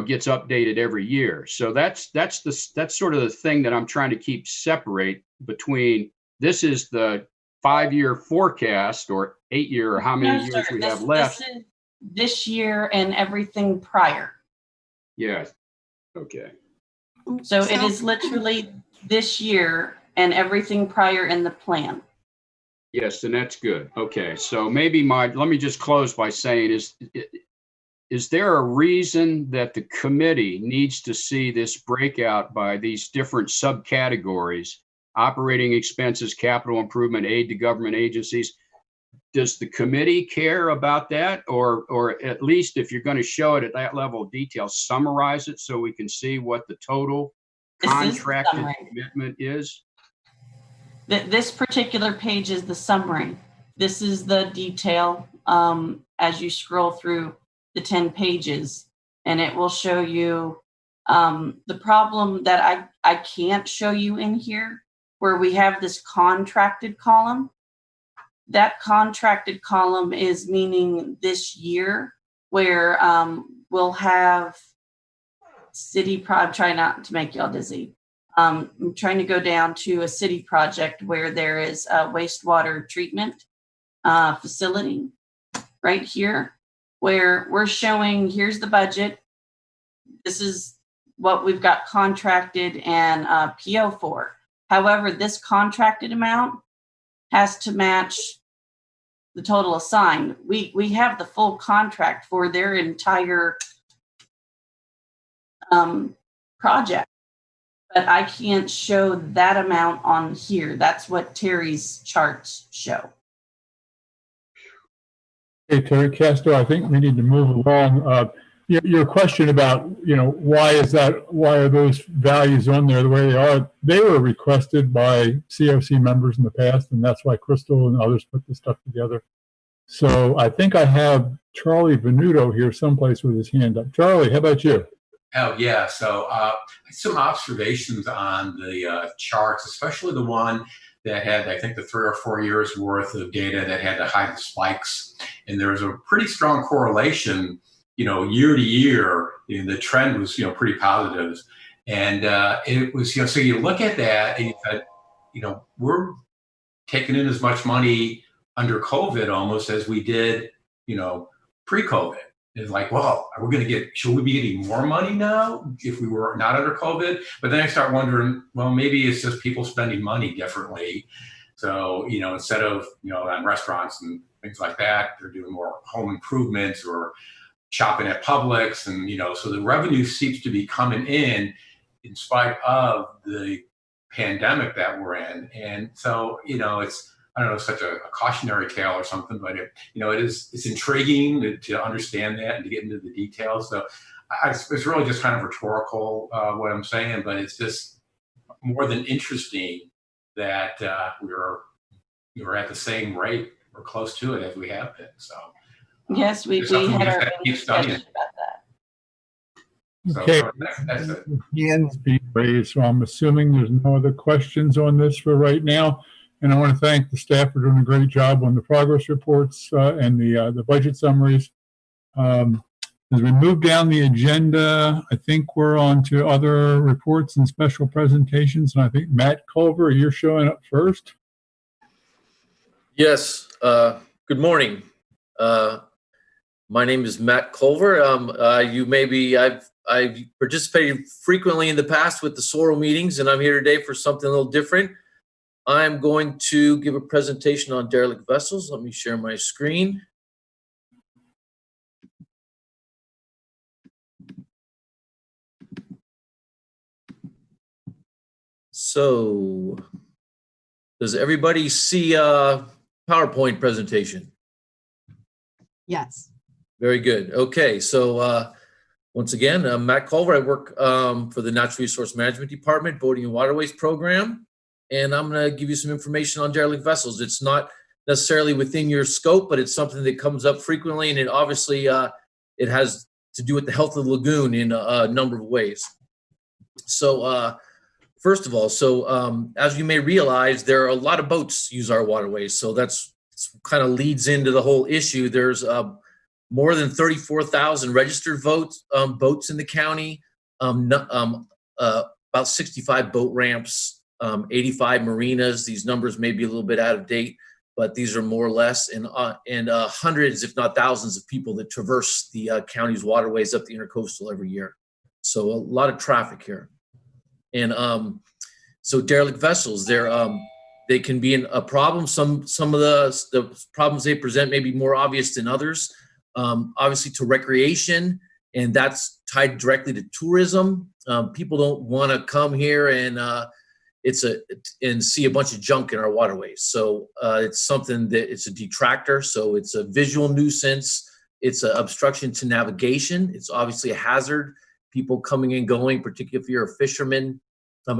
gets updated every year. So that's sort of the thing that I'm trying to keep separate between. This is the 5-year forecast or 8-year or how many years we have left. This is this year and everything prior. Yes. Okay. So it is literally this year and everything prior in the plan. Yes, and that's good. Okay. So maybe let me just close by saying is there a reason that the committee needs to see this breakout by these different subcategories? Operating expenses, capital improvement, aid to government agencies. Does the committee care about that? Or at least if you're going to show it at that level of detail, summarize it so we can see what the total contracted commitment is? This particular page is the summary. This is the detail as you scroll through the 10 pages, and it will show you the problem that I can't show you in here, where we have this contracted column. That contracted column is meaning this year, where we'll have I'm trying not to make y'all dizzy. I'm trying to go down to a city project where there is a wastewater treatment facility right here, where we're showing, here's the budget. This is what we've got contracted and PO for. However, this contracted amount has to match the total assigned. We have the full contract for their entire project, but I can't show that amount on here. That's what Terry's charts show. Hey, Terry Castro, I think we need to move along. Your question about, why are those values on there the way they are? They were requested by COC members in the past, and that's why Crystal and others put this stuff together. So I think I have Charlie Venuto here someplace with his hand up. Charlie, how about you? Oh, yeah. So some observations on the charts, especially the one that had, I think, the 3 or 4 years worth of data that had to hide the spikes. And there was a pretty strong correlation, year to year. The trend was, pretty positive. And it was, so you look at that and you thought, we're taking in as much money under COVID almost as we did, pre-COVID. It's like, well, should we be getting more money now if we were not under COVID? But then I start wondering, well, maybe it's just people spending money differently. So, instead of, on restaurants and things like that, they're doing more home improvements or shopping at Publix. And, so the revenue seems to be coming in spite of the pandemic that we're in. And so, it's, I don't know, such a cautionary tale or something, but it's intriguing to understand that and to get into the details. So it's really just kind of rhetorical, what I'm saying, but it's just more than interesting that we're at the same rate or close to it as we have been. So yes, we had our discussion about that. Okay. So that's it. Hands being raised, so I'm assuming there's no other questions on this for right now. And I want to thank the staff for doing a great job on the progress reports and the budget summaries. As we move down the agenda, I think we're on to other reports and special presentations. And I think Matt Culver, you're showing up first. Yes. Good morning. My name is Matt Culver. I've participated frequently in the past with the SORO meetings, and I'm here today for something a little different. I'm going to give a presentation on derelict vessels. Let me share my screen. So, does everybody see a PowerPoint presentation? Yes. Very good. Okay, so once again, I'm Matt Culver. I work for the Natural Resource Management Department, Boating and Waterways program. And I'm going to give you some information on derelict vessels. It's not necessarily within your scope, but it's something that comes up frequently, and it obviously it has to do with the health of the lagoon in a number of ways. So first of all, as you may realize, there are a lot of boats use our waterways. So that's kind of leads into the whole issue. There's more than 34,000 registered boats in the county, about 65 boat ramps, 85 marinas. These numbers may be a little bit out of date, but these are more or less, and hundreds, if not thousands, of people that traverse the county's waterways up the intercoastal every year. So a lot of traffic here. And so derelict vessels, they can be a problem. Some of the problems they present may be more obvious than others. Obviously to recreation, and that's tied directly to tourism. People don't want to come here and see a bunch of junk in our waterways. So it's something that it's a detractor. So it's a visual nuisance. It's an obstruction to navigation. It's obviously a hazard. People coming and going, particularly if you're a fisherman,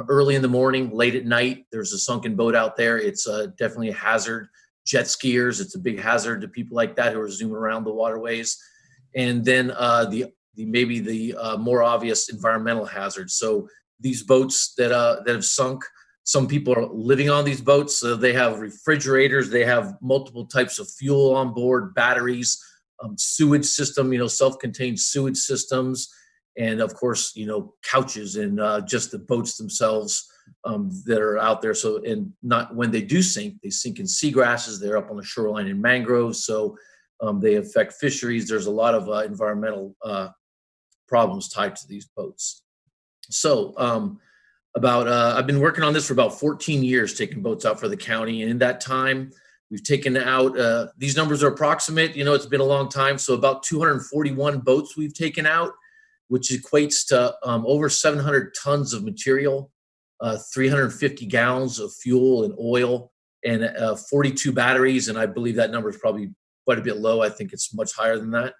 early in the morning, late at night, there's a sunken boat out there. It's definitely a hazard. Jet skiers, it's a big hazard to people like that who are zooming around the waterways. And then maybe the more obvious environmental hazards. So these boats that have sunk, some people are living on these boats. So they have refrigerators, they have multiple types of fuel on board, batteries, sewage system, self-contained sewage systems, and of course, couches and just the boats themselves that are out there. So, and not when they do sink, they sink in seagrasses. They're up on the shoreline in mangroves. So they affect fisheries. There's a lot of environmental problems tied to these boats. So I've been working on this for about 14 years, taking boats out for the county. And in that time, we've taken out, these numbers are approximate, it's been a long time. So about 241 boats we've taken out, which equates to over 700 tons of material, 350 gallons of fuel and oil, and 42 batteries. And I believe that number is probably quite a bit low. I think it's much higher than that.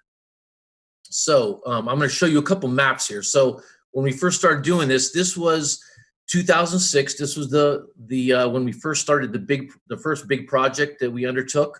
So I'm going to show you a couple maps here. So when we first started doing this, this was 2006. This was the when we first started the first big project that we undertook.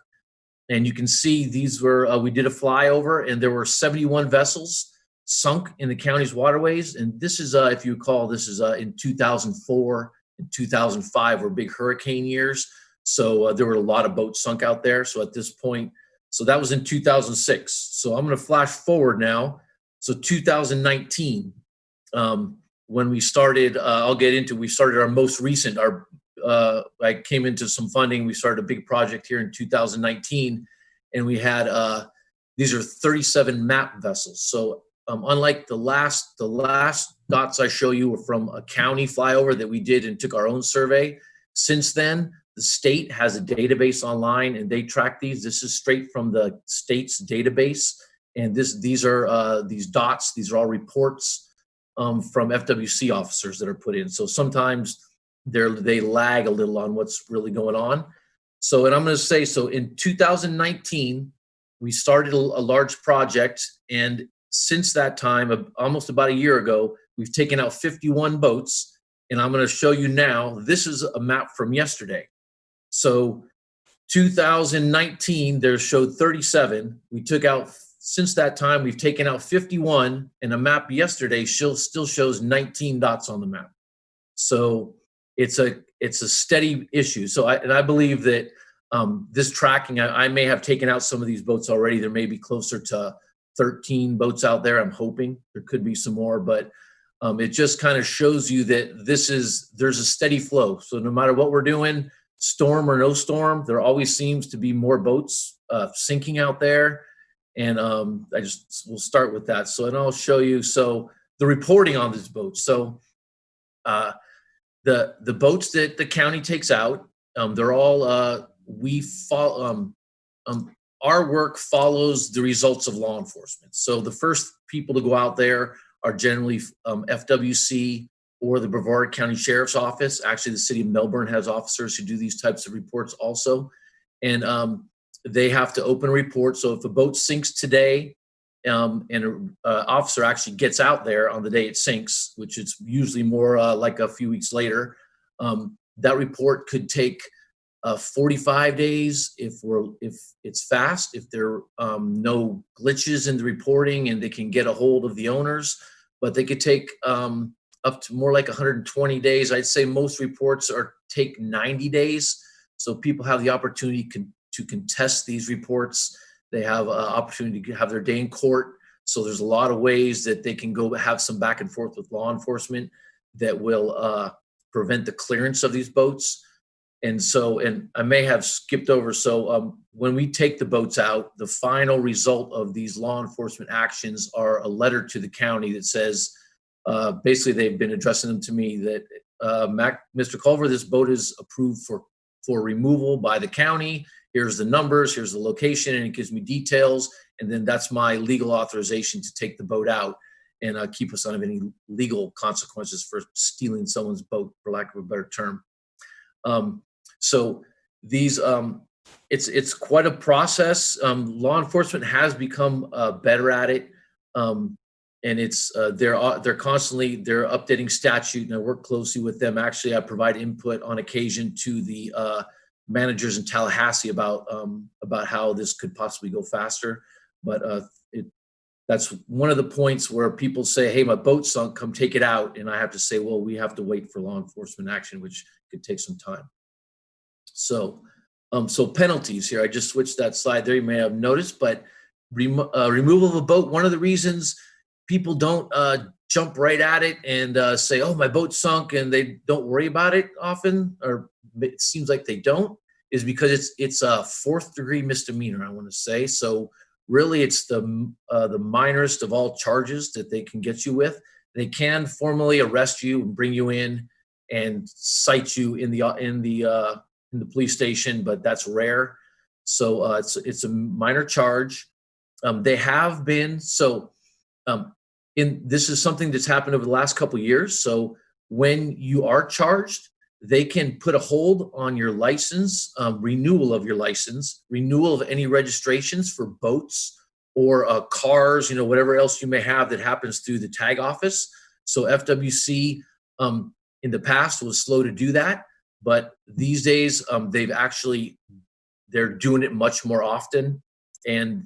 And you can see these were, we did a flyover, and there were 71 vessels sunk in the county's waterways. And this is, if you recall, this is in 2004 and 2005 were big hurricane years. So there were a lot of boats sunk out there. So at this point, so that was in 2006. So I'm going to flash forward now. So 2019, when we started, we started our most recent, I came into some funding. We started a big project here in 2019, and we had these are 37 map vessels. So unlike the last dots I show you were from a county flyover that we did and took our own survey. Since then, the state has a database online and they track these. This is straight from the state's database. And these are these dots, these are all reports from FWC officers that are put in. So sometimes they lag a little on what's really going on. So, and I'm going to say, so in 2019, we started a large project. And since that time, almost about a year ago, we've taken out 51 boats. And I'm going to show you now, this is a map from yesterday. So 2019, there showed 37. We took out, since that time, we've taken out 51, and a map yesterday still shows 19 dots on the map. So it's a steady issue. So I believe that this tracking, I may have taken out some of these boats already. There may be closer to 13 boats out there. I'm hoping there could be some more, but it just kind of shows you that there's a steady flow. So no matter what we're doing, storm or no storm, there always seems to be more boats sinking out there. And we'll start with that. So, and I'll show you, so the reporting on these boats. So the boats that the county takes out, they're all, we follow, our work follows the results of law enforcement. So the first people to go out there are generally FWC or the Brevard County Sheriff's Office. Actually, the city of Melbourne has officers who do these types of reports also. And they have to open a report. So if a boat sinks today and an officer actually gets out there on the day it sinks, which it's usually more like a few weeks later, that report could take 45 days if it's fast, if there are no glitches in the reporting and they can get a hold of the owners, but they could take up to more like 120 days. I'd say most reports take 90 days. So people have the opportunity to contest these reports. They have an opportunity to have their day in court. So there's a lot of ways that they can go have some back and forth with law enforcement that will prevent the clearance of these boats. And so, and I may have skipped over. So when we take the boats out, the final result of these law enforcement actions are a letter to the county that says, basically they've been addressing them to me that, Mr. Culver, this boat is approved for removal by the county. Here's the numbers, here's the location, and it gives me details. And then that's my legal authorization to take the boat out and keep us out of any legal consequences for stealing someone's boat, for lack of a better term. So these, it's quite a process. Law enforcement has become better at it. And it's, they're constantly, they're updating statute, and I work closely with them. Actually, I provide input on occasion to the managers in Tallahassee about how this could possibly go faster. But that's one of the points where people say, hey, my boat sunk, come take it out. And I have to say, well, we have to wait for law enforcement action, which could take some time. So, so penalties here, I just switched that slide there, you may have noticed, but removal of a boat, one of the reasons people don't jump right at it and say, oh, my boat sunk, and they don't worry about it often, or it seems like they don't, is because it's a 4th degree misdemeanor, I want to say. So really it's the minorest of all charges that they can get you with. They can formally arrest you and bring you in and cite you in the police station, but that's rare. So it's a minor charge. They have been, this is something that's happened over the last couple of years. So when you are charged, they can put a hold on your license, renewal of your license, renewal of any registrations for boats or cars, whatever else you may have that happens through the tag office. So FWC in the past was slow to do that, but these days they're doing it much more often. And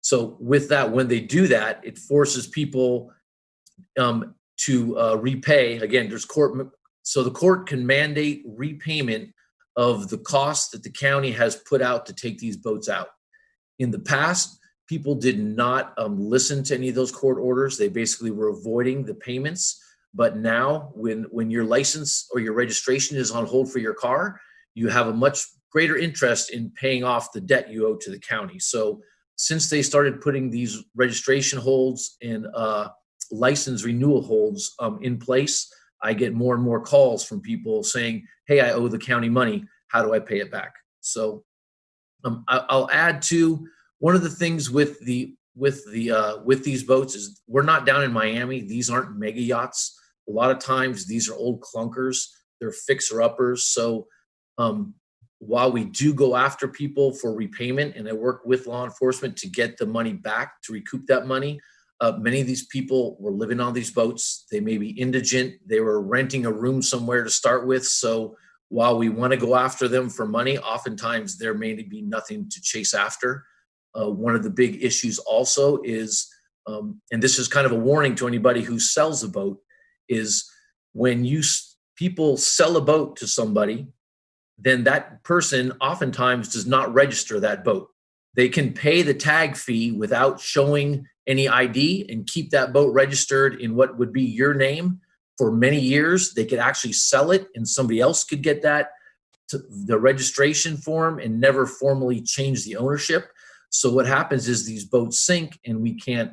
so with that, when they do that, it forces people to repay. Again, there's court, so the court can mandate repayment of the cost that the county has put out to take these boats out. In the past, people did not listen to any of those court orders. They basically were avoiding the payments. But now when your license or your registration is on hold for your car, you have a much greater interest in paying off the debt you owe to the county. So since they started putting these registration holds and license renewal holds in place, I get more and more calls from people saying, hey, I owe the county money. How do I pay it back? So I'll add to one of the things with these boats is we're not down in Miami. These aren't mega yachts. A lot of times these are old clunkers. They're fixer-uppers. So while we do go after people for repayment, and I work with law enforcement to get the money back, to recoup that money, many of these people were living on these boats. They may be indigent. They were renting a room somewhere to start with. So while we want to go after them for money, oftentimes there may be nothing to chase after. One of the big issues also is, and this is kind of a warning to anybody who sells a boat, is when people sell a boat to somebody, then that person oftentimes does not register that boat. They can pay the tag fee without showing any ID and keep that boat registered in what would be your name for many years. They could actually sell it and somebody else could get the registration form and never formally change the ownership. So what happens is these boats sink and we can't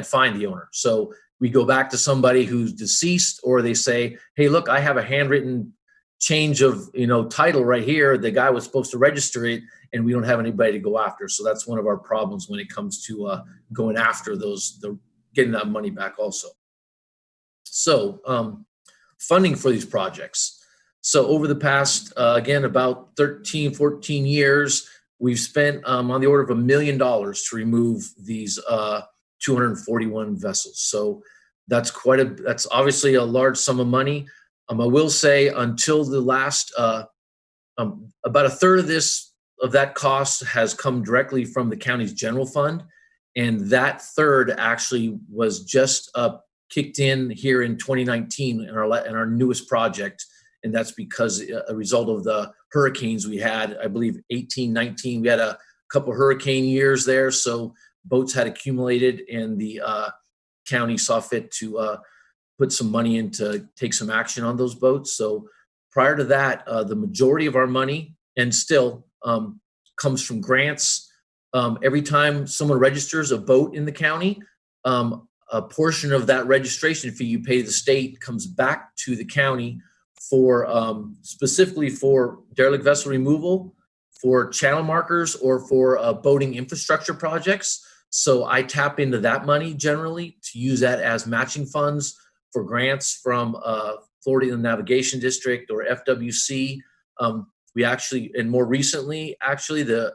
find the owner. So we go back to somebody who's deceased, or they say, hey, look, I have a handwritten change of title right here. The guy was supposed to register it and we don't have anybody to go after. So that's one of our problems when it comes to going after getting that money back also. So funding for these projects. So over the past, again, about 13, 14 years, we've spent on the order of $1 million to remove these 241 vessels. So that's that's obviously a large sum of money. I will say until the last, about a third of that cost has come directly from the county's general fund. And that third actually was just kicked in here in 2019 in our newest project. And that's because a result of the hurricanes we had, I believe 18, 19, we had a couple hurricane years there. So boats had accumulated and the county saw fit to put some money in to take some action on those boats. So prior to that, the majority of our money, and still, comes from grants. Every time someone registers a boat in the county, a portion of that registration fee you pay the state comes back to the county for specifically for derelict vessel removal, for channel markers, or for boating infrastructure projects. So I tap into that money generally to use that as matching funds for grants from Florida Inland Navigation District or FWC. We actually, and more recently, actually, the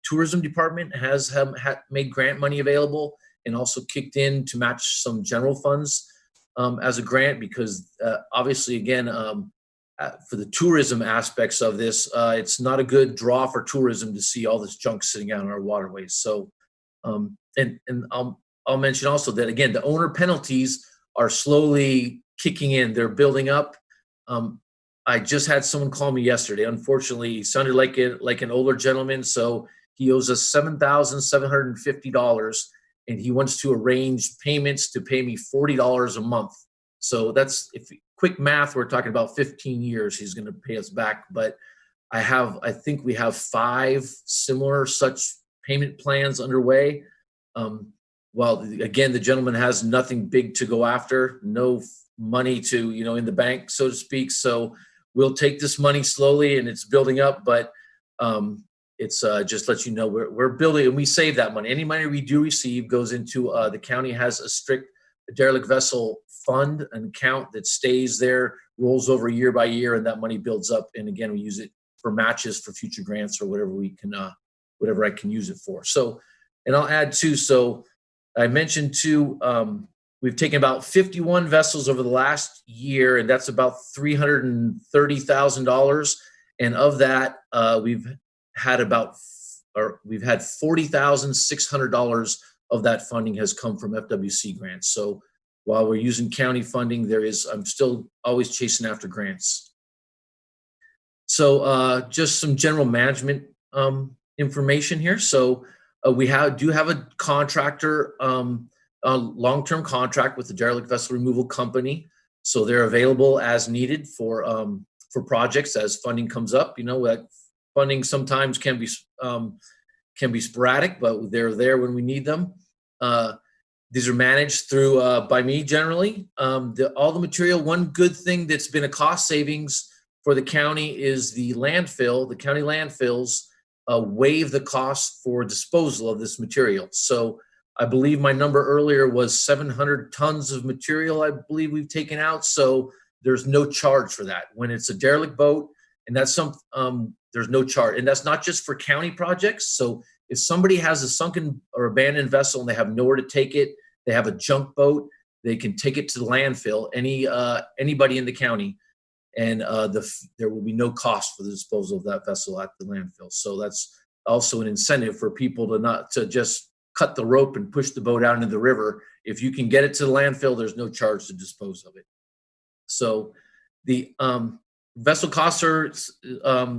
tourism department has made grant money available and also kicked in to match some general funds as a grant, because obviously, again, for the tourism aspects of this, it's not a good draw for tourism to see all this junk sitting out on our waterways. So, and I'll mention also that, again, the owner penalties are slowly kicking in. They're building up. I just had someone call me yesterday. Unfortunately, he sounded like an older gentleman, so he owes us $7,750, and he wants to arrange payments to pay me $40 a month. So that's, if quick math, we're talking about 15 years he's going to pay us back. But I think we have 5 similar such payment plans underway. While again, the gentleman has nothing big to go after, no money to, in the bank, so to speak. So we'll take this money slowly, and it's building up, but it's just let you know we're building, and we save that money. Any money we do receive goes into the county has a strict derelict vessel fund, an account that stays there, rolls over year by year, and that money builds up. And again, we use it for matches for future grants or whatever we can, whatever I can use it for. So, and I'll add too. So I mentioned too, we've taken about 51 vessels over the last year, and that's about $330,000. And of that, we've had $40,600 of that funding has come from FWC grants. So while we're using county funding, I'm still always chasing after grants. So just some general management information here. So we do have a contractor, a long-term contract with the derelict vessel removal company. So they're available as needed for projects as funding comes up. That funding sometimes can be sporadic, but they're there when we need them. These are managed through by me generally. All the material. One good thing that's been a cost savings for the county is the landfill. The county landfills waive the cost for disposal of this material. So I believe my number earlier was 700 tons of material I believe we've taken out. So there's no charge for that. When it's a derelict boat, and that's there's no charge. And that's not just for county projects. So if somebody has a sunken or abandoned vessel and they have nowhere to take it, they have a junk boat, they can take it to the landfill, anybody in the county, and there will be no cost for the disposal of that vessel at the landfill. So that's also an incentive for people to just cut the rope and push the boat out into the river. If you can get it to the landfill, there's no charge to dispose of it. So the vessel costs are,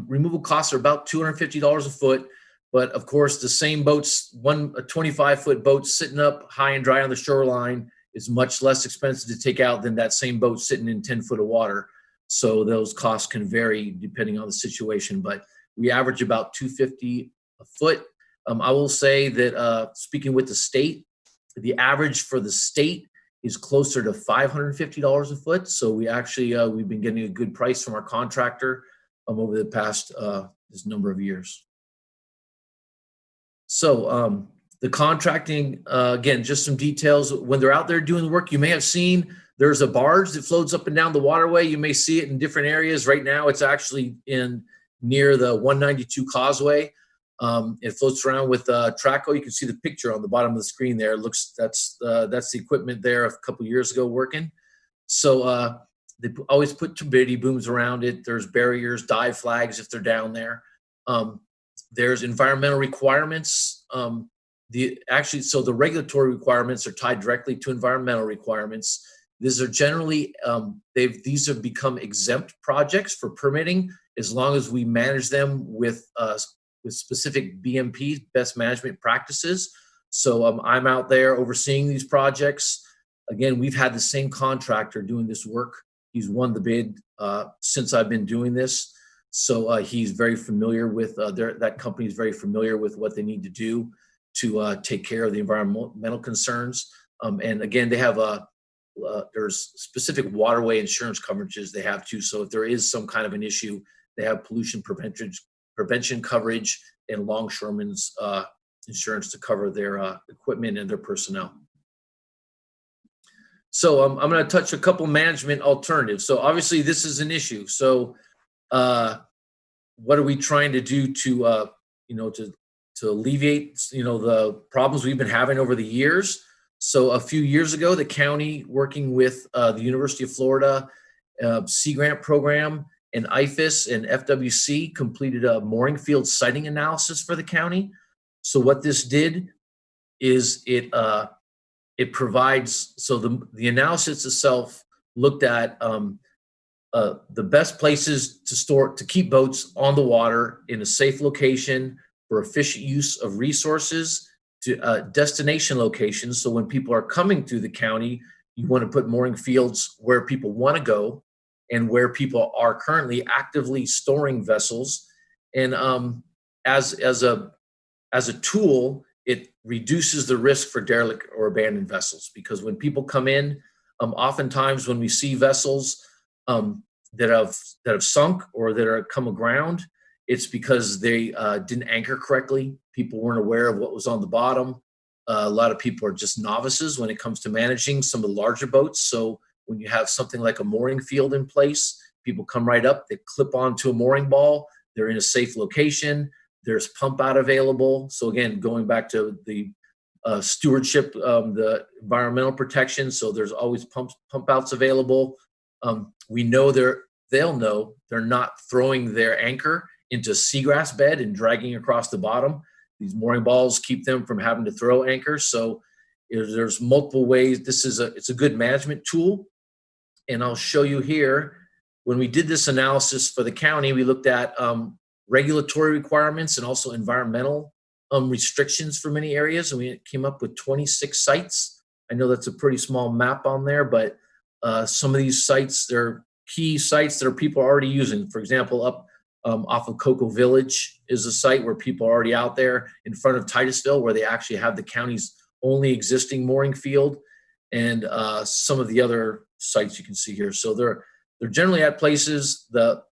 removal costs are about $250 a foot. But of course, the same boats, a 25-foot boat sitting up high and dry on the shoreline is much less expensive to take out than that same boat sitting in 10 foot of water. So those costs can vary depending on the situation, but we average about $250 a foot. I will say that speaking with the state, the average for the state is closer to $550 a foot. So we actually, we've been getting a good price from our contractor over the past this number of years. So the contracting, again, just some details. When they're out there doing the work, you may have seen there's a barge that floats up and down the waterway. You may see it in different areas. Right now, it's actually near the 192 causeway. It floats around with Traco. You can see the picture on the bottom of the screen there. It looks, that's the equipment there a couple years ago working. So they always put turbidity booms around it. There's barriers, dive flags if they're down there. There's environmental requirements. So the regulatory requirements are tied directly to environmental requirements. These are generally, these have become exempt projects for permitting as long as we manage them with specific BMP, best management practices. So I'm out there overseeing these projects. Again, we've had the same contractor doing this work. He's won the bid since I've been doing this. So he's very familiar with, that company is very familiar with what they need to do to take care of the environmental concerns. And again, they have there's specific waterway insurance coverages they have too. So if there is some kind of an issue, they have pollution prevention coverage and longshoremen's insurance to cover their equipment and their personnel. So I'm going to touch a couple management alternatives. So obviously this is an issue. So what are we trying to do to alleviate, the problems we've been having over the years? So a few years ago, the county, working with the University of Florida Sea Grant Program and IFAS and FWC, completed a mooring field siting analysis for the county. So what this did is it provides, so the analysis itself looked at the best places to keep boats on the water in a safe location for efficient use of resources, to destination locations. So when people are coming through the county, you want to put mooring fields where people want to go and where people are currently actively storing vessels. And as a tool, it reduces the risk for derelict or abandoned vessels, because when people come in, oftentimes when we see vessels that have sunk or that are come aground, it's because they didn't anchor correctly. People weren't aware of what was on the bottom. A lot of people are just novices when it comes to managing some of the larger boats. So when you have something like a mooring field in place, people come right up, they clip onto a mooring ball, they're in a safe location, there's pump out available. So again, going back to the stewardship, the environmental protection, so there's always pump outs available. We know they'll know they're not throwing their anchor into a seagrass bed and dragging across the bottom. These mooring balls keep them from having to throw anchors. So there's multiple ways. It's a good management tool. And I'll show you here, when we did this analysis for the county, we looked at regulatory requirements and also environmental restrictions for many areas. And we came up with 26 sites. I know that's a pretty small map on there, but some of these sites, they're key sites that people are already using. For example, up off of Cocoa Village is a site where people are already out there in front of Titusville, where they actually have the county's only existing mooring field, and some of the other sites you can see here. So they're generally at places. One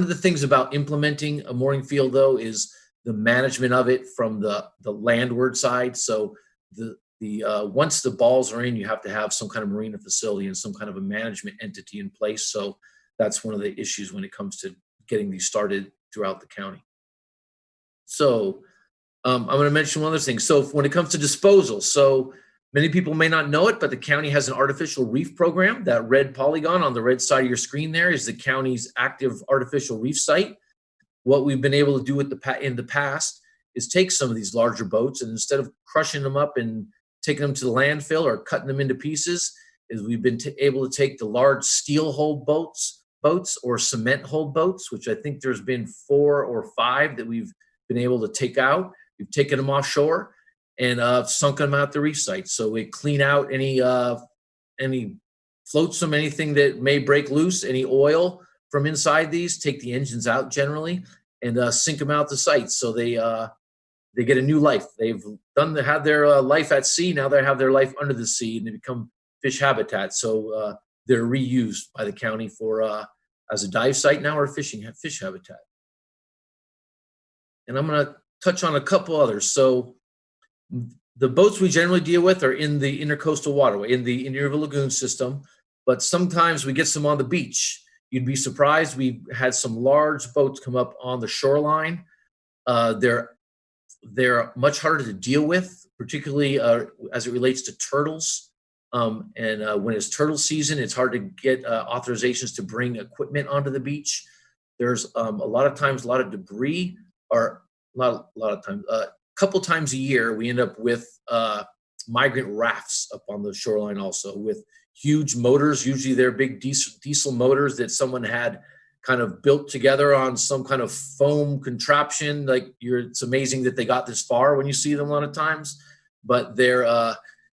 of the things about implementing a mooring field, though, is the management of it from the landward side. So once the balls are in, you have to have some kind of marina facility and some kind of a management entity in place. So that's one of the issues when it comes to getting these started throughout the county. So I'm going to mention one other thing. So when it comes to disposal, so many people may not know it, but the county has an artificial reef program. That red polygon on the red side of your screen there is the county's active artificial reef site. What we've been able to do in the past is take some of these larger boats, and instead of crushing them up and taking them to the landfill or cutting them into pieces, is we've been able to take the large steel hold boats or cement hold boats, which I think there's been 4 or 5 that we've been able to take out. We've taken them offshore and sunk them out the reef site. So we clean out any flotsam, anything that may break loose, any oil from inside these, take the engines out generally, and sink them out the site. So they get a new life. They've had their life at sea. Now they have their life under the sea, and they become fish habitat. So they're reused by the county for as a dive site now, or fish habitat. And I'm going to touch on a couple others. So the boats we generally deal with are in the intercoastal waterway, in the Indian River Lagoon system, but sometimes we get some on the beach. You'd be surprised. We had some large boats come up on the shoreline. They're much harder to deal with, particularly as it relates to turtles. When it's turtle season, it's hard to get authorizations to bring equipment onto the beach. There's a lot of times a lot of debris, or a couple times a year, we end up with migrant rafts up on the shoreline also, with huge motors. Usually they're big diesel motors that someone had kind of built together on some kind of foam contraption. It's amazing that they got this far when you see them a lot of times, but they're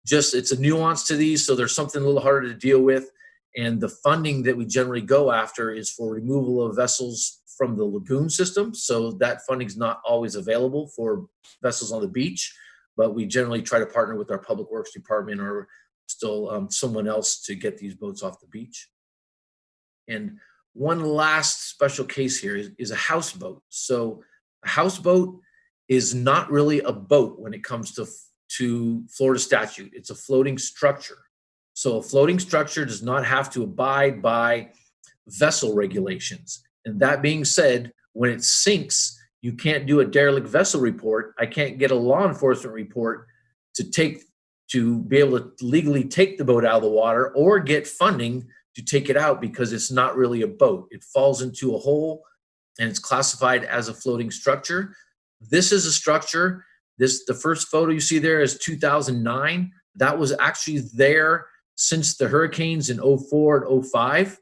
it's a nuance to these. So there's something a little harder to deal with. And the funding that we generally go after is for removal of vessels from the lagoon system. So that funding is not always available for vessels on the beach, but we generally try to partner with our public works department or still someone else to get these boats off the beach. And one last special case here is a houseboat. So a houseboat is not really a boat when it comes to Florida statute. It's a floating structure. So a floating structure does not have to abide by vessel regulations. And that being said, when it sinks, you can't do a derelict vessel report. I can't get a law enforcement report to be able to legally take the boat out of the water or get funding to take it out, because it's not really a boat. It falls into a hole and it's classified as a floating structure. This is a structure. The first photo you see there is 2009. That was actually there since the hurricanes in 04 and 05.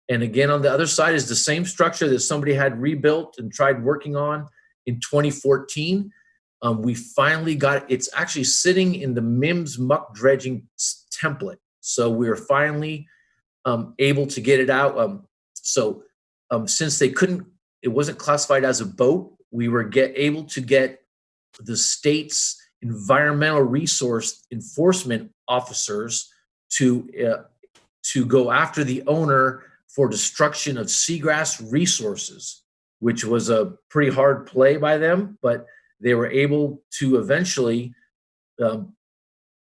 And again, on the other side is the same structure that somebody had rebuilt and tried working on in 2014. We finally got it's actually sitting in the MIMS muck dredging template. So we're finally able to get it out. Since it wasn't classified as a boat, we were able to get the state's environmental resource enforcement officers to go after the owner for destruction of seagrass resources, which was a pretty hard play by them, but they were able to eventually,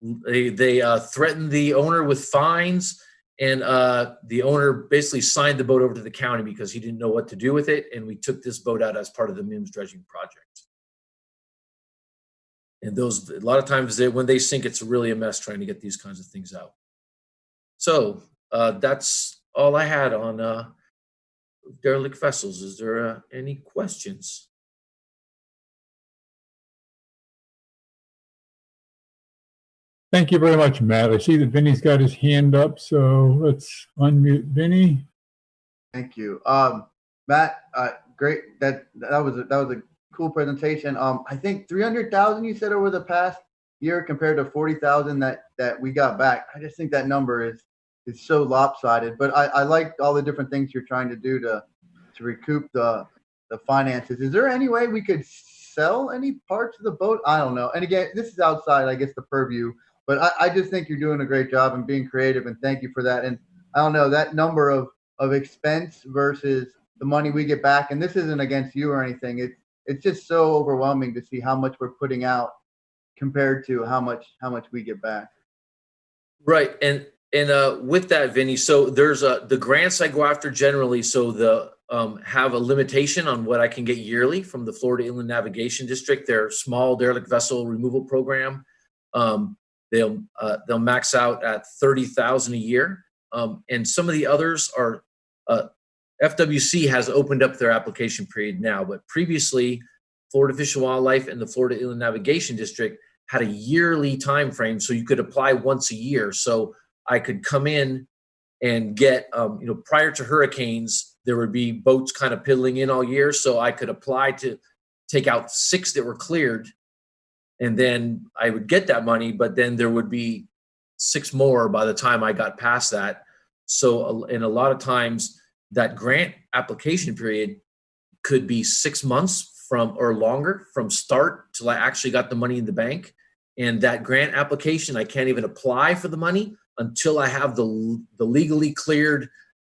they threatened the owner with fines, and the owner basically signed the boat over to the county because he didn't know what to do with it, and we took this boat out as part of the MIMS dredging project. And a lot of times when they sink, it's really a mess trying to get these kinds of things out. So that's all I had on derelict vessels. Is there any questions? Thank you very much, Matt. I see that Vinny's got his hand up, so let's unmute Vinny. Thank you. Matt, great. That was a cool presentation. I think 300,000 you said over the past year compared to 40,000 that we got back. I just think that number is is so lopsided. But I like all the different things you're trying to do to recoup the finances. Is there any way we could sell any parts of the boat? I don't know. And again, this is outside, I guess, the purview. But I just think you're doing a great job and being creative, and thank you for that. And I don't know, that number of expense versus the money we get back, and this isn't against you or anything. It's just so overwhelming to see how much we're putting out compared to how much we get back. Right. And with that, Vinny, so there's the grants I go after generally. So the have a limitation on what I can get yearly from the Florida Inland Navigation District. Their small derelict vessel removal program. They'll max out at $30,000 a year. And some of the others are FWC has opened up their application period now, but previously Florida Fish and Wildlife and the Florida Inland Navigation District had a yearly time frame, so you could apply once a year. So I could come in and get, prior to hurricanes, there would be boats kind of piddling in all year, so I could apply to take out 6 that were cleared, and then I would get that money, but then there would be 6 more by the time I got past that. So, and a lot of times that grant application period could be 6 months from or longer from start till I actually got the money in the bank. And that grant application, I can't even apply for the money until I have the legally cleared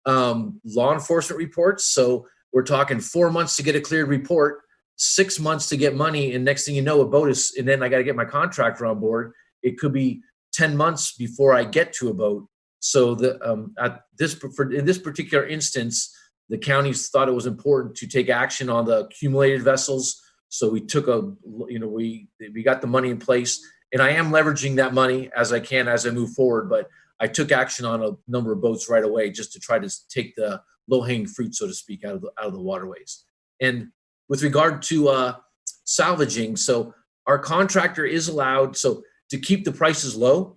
law enforcement reports. So we're talking 4 months to get a cleared report, 6 months to get money, and next thing you know, a boat is, and then I got to get my contractor on board. It could be 10 months before I get to a boat. So in this particular instance, the counties thought it was important to take action on the accumulated vessels. So we took we got the money in place, and I am leveraging that money as I can as I move forward. But I took action on a number of boats right away just to try to take the low-hanging fruit, so to speak, out of the waterways. And with regard to salvaging, so our contractor is allowed, so to keep the prices low,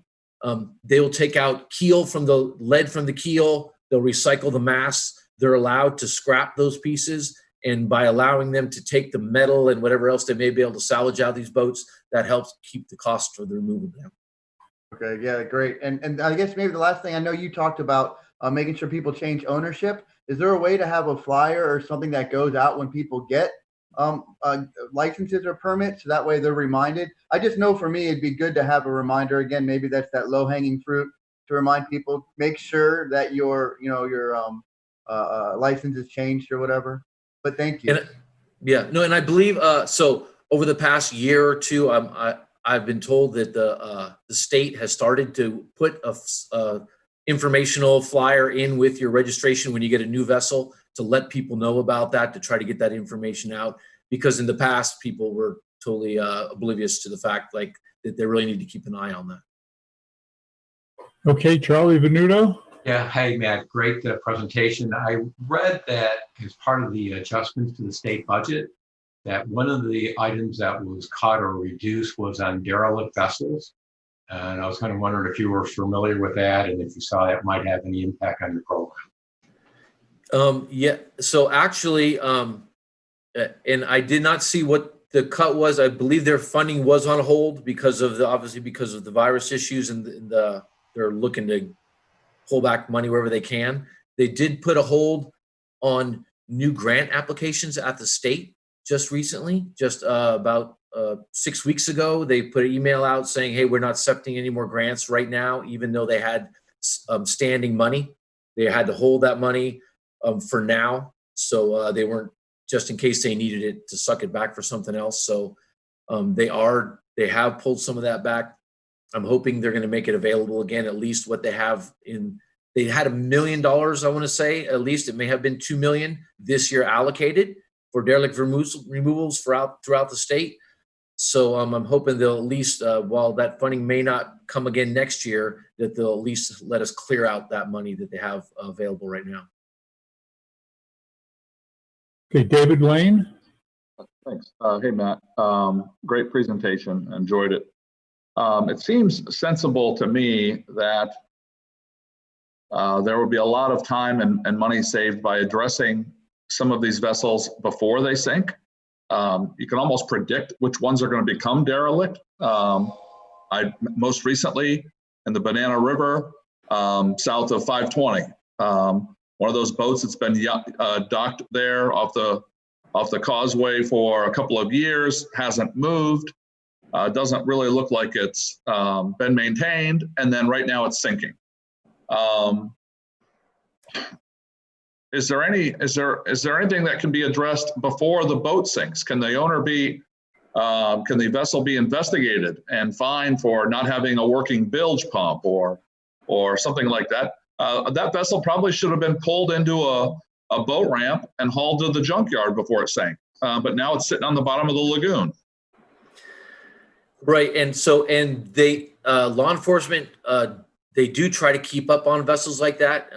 they will take out keel from the lead from the keel. They'll recycle the masts. They're allowed to scrap those pieces. And by allowing them to take the metal and whatever else they may be able to salvage out of these boats, that helps keep the cost for the removal down. Okay, yeah, great. And I guess maybe the last thing, I know you talked about making sure people change ownership. Is there a way to have a flyer or something that goes out when people get licenses or permits, so that way they're reminded? I just know for me, it'd be good to have a reminder. Again, maybe that's that low hanging fruit to remind people, make sure that your license is changed or whatever. But thank you. And I believe so. Over the past year or two, I've been told that the state has started to put a informational flyer in with your registration when you get a new vessel to let people know about that, to try to get that information out. Because in the past, people were totally oblivious to the fact that they really need to keep an eye on that. Okay, Charlie Venuto. Yeah, hey, Matt, great presentation. I read that as part of the adjustments to the state budget, that one of the items that was cut or reduced was on derelict vessels. And I was kind of wondering if you were familiar with that and if you saw that might have any impact on your program. Yeah, so actually, and I did not see what the cut was. I believe their funding was on hold because of the virus issues, and they're looking to pull back money wherever they can. They did put a hold on new grant applications at the state just recently, about 6 weeks ago. They put an email out saying, hey, we're not accepting any more grants right now, even though they had standing money. They had to hold that money for now. So they weren't, just in case they needed it to suck it back for something else. So they have pulled some of that back. I'm hoping they're going to make it available again, at least what they have they had $1 million, I want to say, at least it may have been 2 million this year allocated for derelict removals throughout the state. So I'm hoping they'll at least, while that funding may not come again next year, that they'll at least let us clear out that money that they have available right now. Okay, David Lane. Thanks. Hey, Matt. Great presentation. Enjoyed it. It seems sensible to me that there will be a lot of time and money saved by addressing some of these vessels before they sink. You can almost predict which ones are going to become derelict. Most recently in the Banana River, south of 520. One of those boats that's been docked there off the causeway for a couple of years, hasn't moved. Doesn't really look like it's been maintained, and then right now it's sinking. Is there anything that can be addressed before the boat sinks? Can the owner can the vessel be investigated and fined for not having a working bilge pump or something like that? That vessel probably should have been pulled into a boat ramp and hauled to the junkyard before it sank. But now it's sitting on the bottom of the lagoon. Right, and they law enforcement they do try to keep up on vessels like that.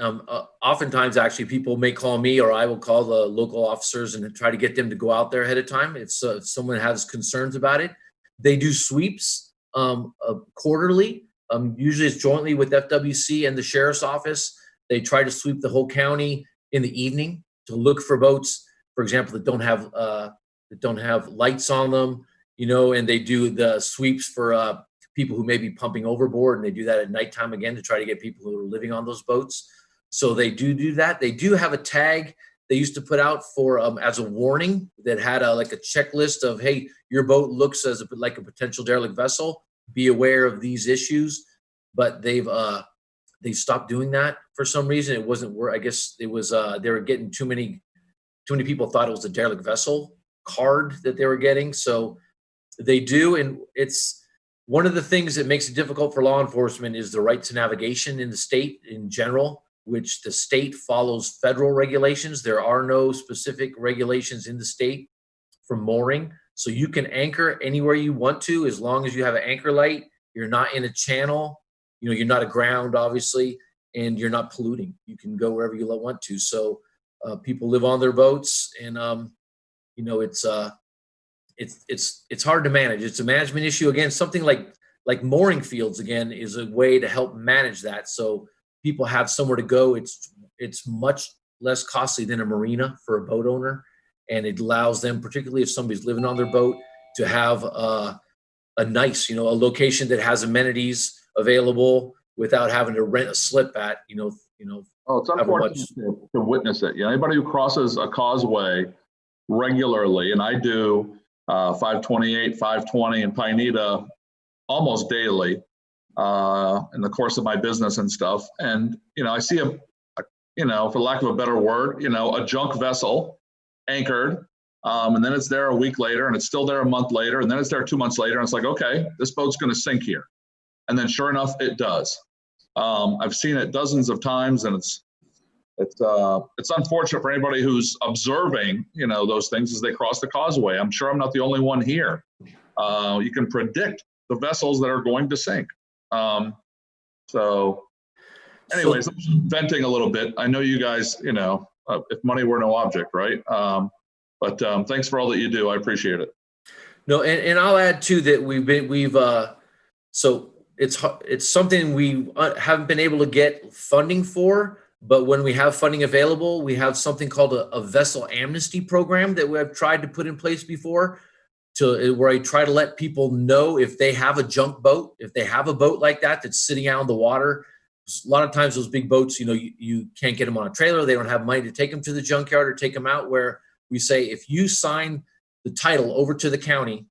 Oftentimes, actually, people may call me, or I will call the local officers and try to get them to go out there ahead of time if someone has concerns about it. They do sweeps quarterly. Usually, it's jointly with FWC and the sheriff's office. They try to sweep the whole county in the evening to look for boats, for example, that don't have lights on them. And they do the sweeps for people who may be pumping overboard, and they do that at nighttime again to try to get people who are living on those boats. So they do that. They do have a tag they used to put out for as a warning that had like a checklist of, hey, your boat looks like a potential derelict vessel. Be aware of these issues. But they've stopped doing that for some reason. It wasn't where I guess it was they were getting too many people thought it was a derelict vessel card that they were getting. So they do, and it's one of the things that makes it difficult for law enforcement is the right to navigation in the state in general, which the state follows federal regulations. There are no specific regulations in the state for mooring. So you can anchor anywhere you want to as long as you have an anchor light. You're not in a channel. You're not aground, obviously, and you're not polluting. You can go wherever you want to. So people live on their boats, and it's hard to manage. It's a management issue. Again, something like mooring fields again is a way to help manage that. So people have somewhere to go. It's much less costly than a marina for a boat owner, and it allows them, particularly if somebody's living on their boat, to have a nice, a location that has amenities available without having to rent a slip at, Oh, it's unfortunate to witness it. Anybody who crosses a causeway regularly, and I do 528, 520, and Pineda almost daily in the course of my business and stuff. And, I see for lack of a better word, a junk vessel anchored, and then it's there a week later, and it's still there a month later, and then it's there 2 months later, and it's like, okay, this boat's going to sink here. And then sure enough, it does. I've seen it dozens of times, and it's unfortunate for anybody who's observing, those things as they cross the causeway. I'm sure I'm not the only one here. You can predict the vessels that are going to sink. So anyways, I'm venting a little bit. I know you guys, if money were no object, right? But thanks for all that you do. I appreciate it. No, and I'll add too that so it's something we haven't been able to get funding for, but when we have funding available, we have something called a vessel amnesty program that we have tried to put in place before, where I try to let people know if they have a junk boat, if they have a boat like that that's sitting out on the water. A lot of times those big boats, you can't get them on a trailer. They don't have money to take them to the junkyard or take them out, where we say, if you sign the title over to the county,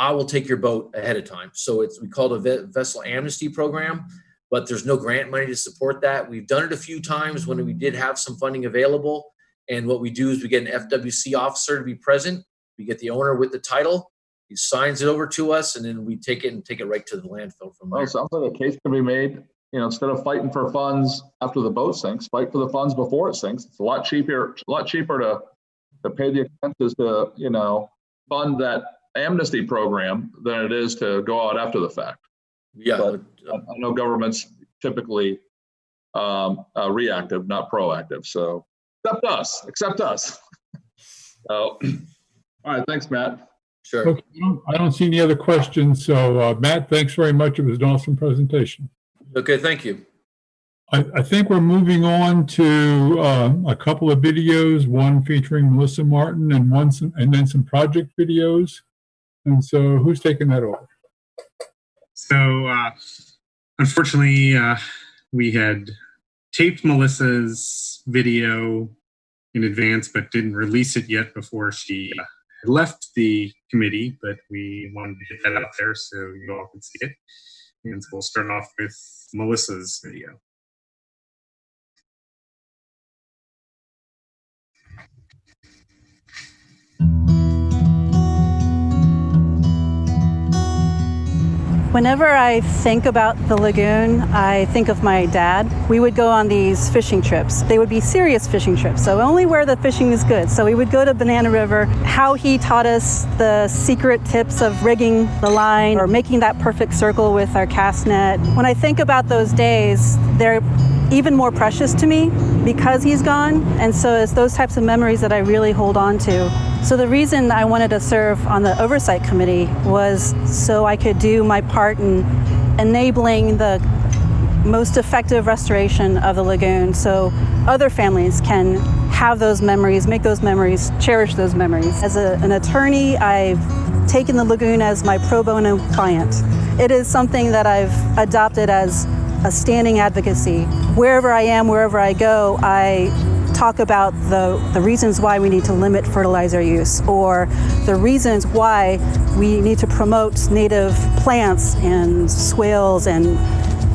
I will take your boat ahead of time. So we call it a vessel amnesty program, but there's no grant money to support that. We've done it a few times when we did have some funding available. And what we do is we get an FWC officer to be present. We get the owner with the title. He signs it over to us, and then we take it right to the landfill from there. Well, sounds like a case can be made. Instead of fighting for funds after the boat sinks, fight for the funds before it sinks. It's a lot cheaper to pay the expenses to, fund that amnesty program than it is to go out after the fact. Yeah. But I know government's typically reactive, not proactive. So accept us. So, all right. Thanks, Matt. Sure. Okay, I don't see any other questions. So Matt, thanks very much. It was an awesome presentation. Okay. Thank you. I think we're moving on to a couple of videos, one featuring Melissa Martin and then some project videos. And so who's taking that over? So unfortunately, we had taped Melissa's video in advance, but didn't release it yet before she had left the committee, but we wanted to get that out there so you all can see it. And so we'll start off with Melissa's video. Whenever I think about the lagoon, I think of my dad. We would go on these fishing trips. They would be serious fishing trips, so only where the fishing is good. So we would go to Banana River. How he taught us the secret tips of rigging the line or making that perfect circle with our cast net. When I think about those days, they're even more precious to me because he's gone. And so it's those types of memories that I really hold on to. So the reason I wanted to serve on the Oversight Committee was so I could do my part in enabling the most effective restoration of the lagoon so other families can have those memories, make those memories, cherish those memories. As an attorney, I've taken the lagoon as my pro bono client. It is something that I've adopted as a standing advocacy. Wherever I am, wherever I go, I talk about the reasons why we need to limit fertilizer use, or the reasons why we need to promote native plants and swales and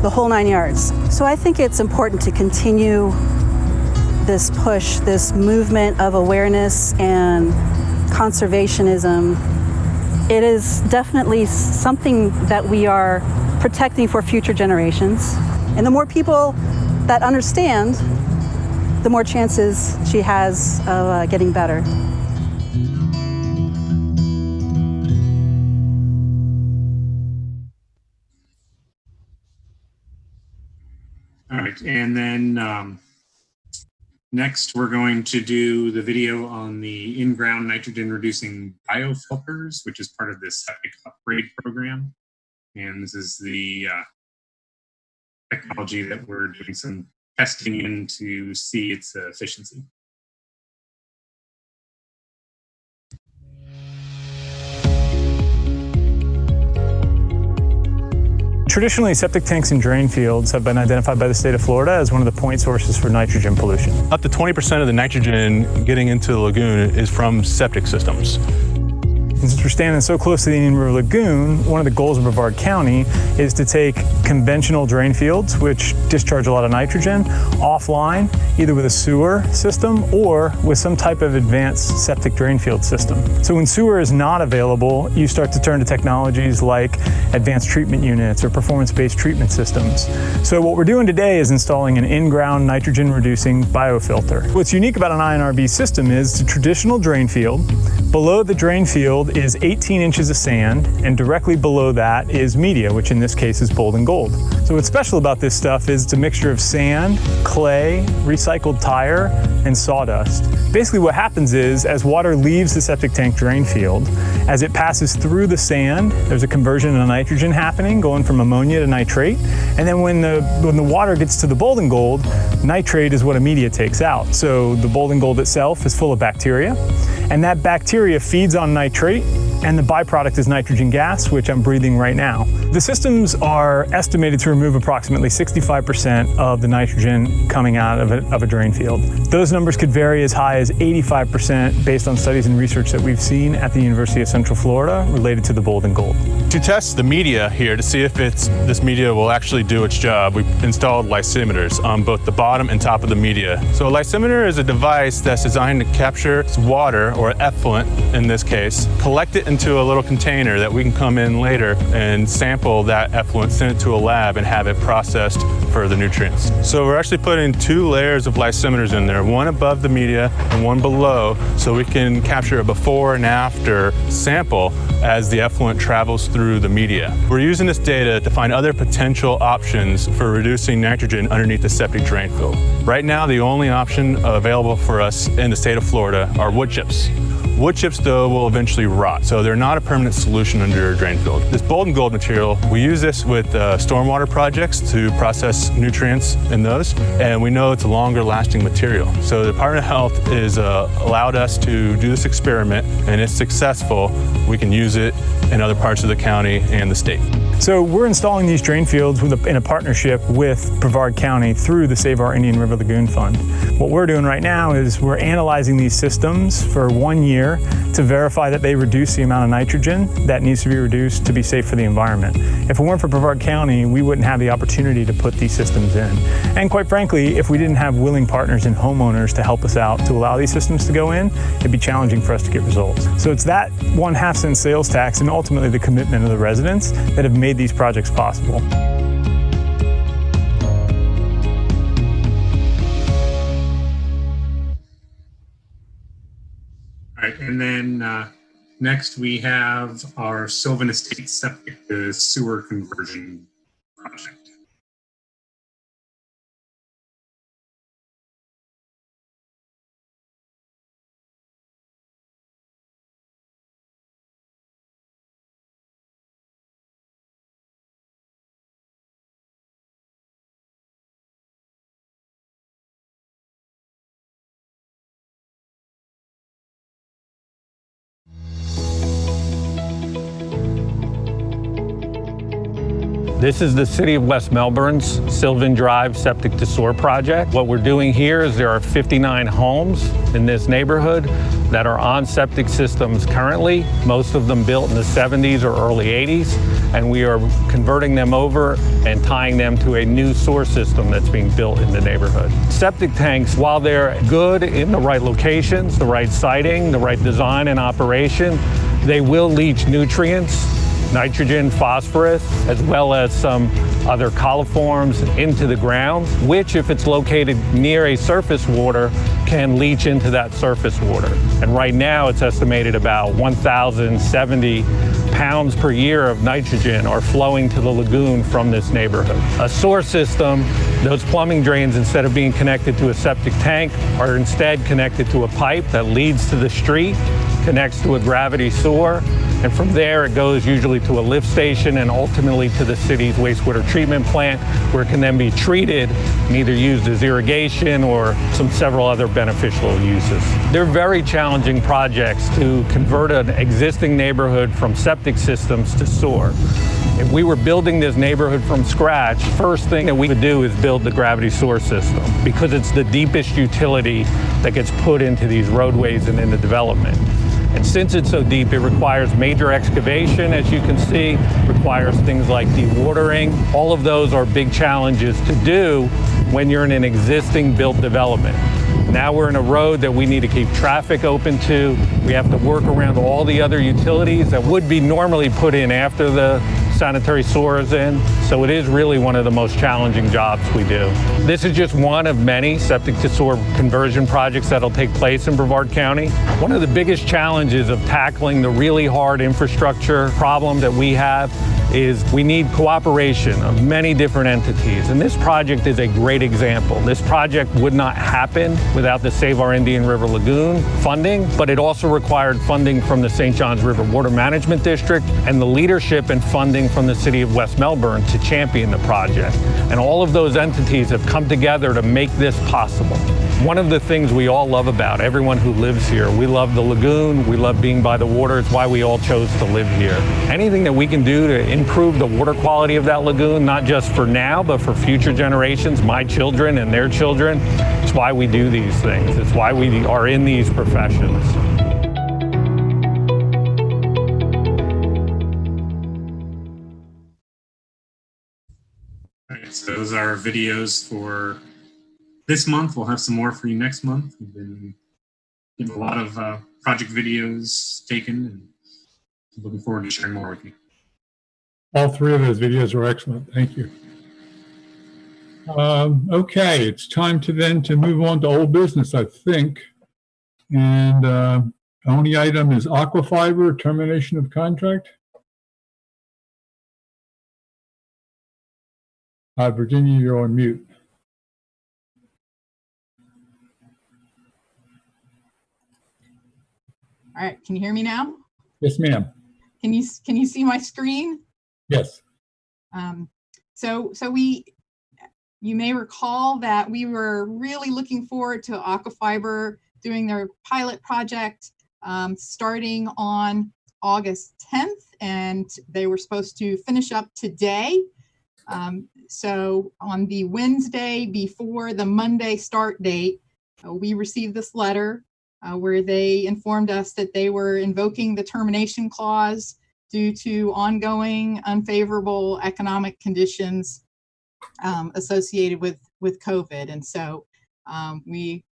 the whole 9 yards. So I think it's important to continue this push, this movement of awareness and conservationism. It is definitely something that we are protecting for future generations. And the more people that understand, the more chances she has of getting better. All right, and then next we're going to do the video on the in-ground nitrogen-reducing biofilters, which is part of this septic upgrade program. And this is the technology that we're doing some testing in to see its efficiency. Traditionally, septic tanks and drain fields have been identified by the state of Florida as one of the point sources for nitrogen pollution. Up to 20% of the nitrogen getting into the lagoon is from septic systems. Since we're standing so close to the Indian River Lagoon, one of the goals of Brevard County is to take conventional drain fields, which discharge a lot of nitrogen, offline, either with a sewer system or with some type of advanced septic drain field system. So when sewer is not available, you start to turn to technologies like advanced treatment units or performance-based treatment systems. So what we're doing today is installing an in-ground nitrogen-reducing biofilter. What's unique about an INRB system is the traditional drain field. Below the drain field is 18 inches of sand, and directly below that is media, which in this case is bold and gold. So what's special about this stuff is it's a mixture of sand, clay, recycled tire, and sawdust. Basically what happens is, as water leaves the septic tank drain field, as it passes through the sand, there's a conversion of nitrogen happening, going from ammonia to nitrate. And then when the water gets to the bold and gold, nitrate is what a media takes out. So the bold and gold itself is full of bacteria, and that bacteria feeds on nitrate, and the byproduct is nitrogen gas, which I'm breathing right now. The systems are estimated to remove approximately 65% of the nitrogen coming out of a drain field. Those numbers could vary as high as 85% based on studies and research that we've seen at the University of Central Florida related to the bold and gold. To test the media here, to see if this media will actually do its job, we installed lysimeters on both the bottom and top of the media. So a lysimeter is a device that's designed to capture water, or effluent in this case, collect it into a little container that we can come in later and sample that effluent, send it to a lab, and have it processed for the nutrients. So we're actually putting 2 layers of lysimeters in there, one above the media and one below, so we can capture a before and after sample as the effluent travels through the media. We're using this data to find other potential options for reducing nitrogen underneath the septic drain field. Right now, the only option available for us in the state of Florida are wood chips. wood chips though will eventually rot, so they're not a permanent solution under a drain field. This Bold and Gold material, we use this with stormwater projects to process nutrients in those, and we know it's a longer lasting material. So the Department of Health has allowed us to do this experiment, and if successful, we can use it in other parts of the county and the state. So we're installing these drain fields in a partnership with Brevard County through the Save Our Indian River Lagoon Fund. What we're doing right now is we're analyzing these systems for 1 year to verify that they reduce the amount of nitrogen that needs to be reduced to be safe for the environment. If it weren't for Brevard County, we wouldn't have the opportunity to put these systems in. And quite frankly, if we didn't have willing partners and homeowners to help us out to allow these systems to go in, it'd be challenging for us to get results. So it's that 1/2 cent sales tax and ultimately the commitment of the residents that have made these projects possible. All right, and then next we have our Sylvan Estates septic sewer conversion project. This is the City of West Melbourne's Sylvan Drive Septic to Sewer project. What we're doing here is there are 59 homes in this neighborhood that are on septic systems currently, most of them built in the 70s or early 80s, and we are converting them over and tying them to a new sewer system that's being built in the neighborhood. Septic tanks, while they're good in the right locations, the right siting, the right design and operation, they will leach nutrients, nitrogen, phosphorus, as well as some other coliforms into the ground, which if it's located near a surface water, can leach into that surface water. And right now it's estimated about 1,070 pounds per year of nitrogen are flowing to the lagoon from this neighborhood. A sewer system, those plumbing drains, instead of being connected to a septic tank, are instead connected to a pipe that leads to the street, connects to a gravity sewer, and from there it goes usually to a lift station and ultimately to the city's wastewater treatment plant, where it can then be treated and either used as irrigation or several other beneficial uses. They're very challenging projects to convert an existing neighborhood from septic systems to sewer. If we were building this neighborhood from scratch, first thing that we would do is build the gravity sewer system, because it's the deepest utility that gets put into these roadways and into development. And since it's so deep, it requires major excavation, as you can see, requires things like dewatering. All of those are big challenges to do when you're in an existing built development. Now we're in a road that we need to keep traffic open to. We have to work around all the other utilities that would be normally put in after the sanitary sewer is in. So it is really one of the most challenging jobs we do. This is just one of many septic to sewer conversion projects that'll take place in Brevard County. One of the biggest challenges of tackling the really hard infrastructure problem that we have is we need cooperation of many different entities. And this project is a great example. This project would not happen without the Save Our Indian River Lagoon funding, but it also required funding from the St. Johns River Water Management District and the leadership and funding from the City of West Melbourne to champion the project. And all of those entities have come together to make this possible. One of the things we all love about everyone who lives here, we love the lagoon, we love being by the water. It's why we all chose to live here. Anything that we can do to improve the water quality of that lagoon, not just for now, but for future generations, my children and their children, it's why we do these things. It's why we are in these professions. All right, so those are our videos for this month. We'll have some more for you next month. We've been getting a lot of project videos taken, and looking forward to sharing more with you. All three of those videos were excellent. Thank you. Okay, it's time to move on to old business, I think. And the only item is Aquafiber termination of contract. Virginia, you're on mute. All right, can you hear me now? Yes, ma'am. Can you see my screen? Yes. You may recall that we were really looking forward to Aquafiber doing their pilot project starting on August 10th, and they were supposed to finish up today. So on the Wednesday before the Monday start date, we received this letter where they informed us that they were invoking the termination clause due to ongoing unfavorable economic conditions associated with COVID. And so we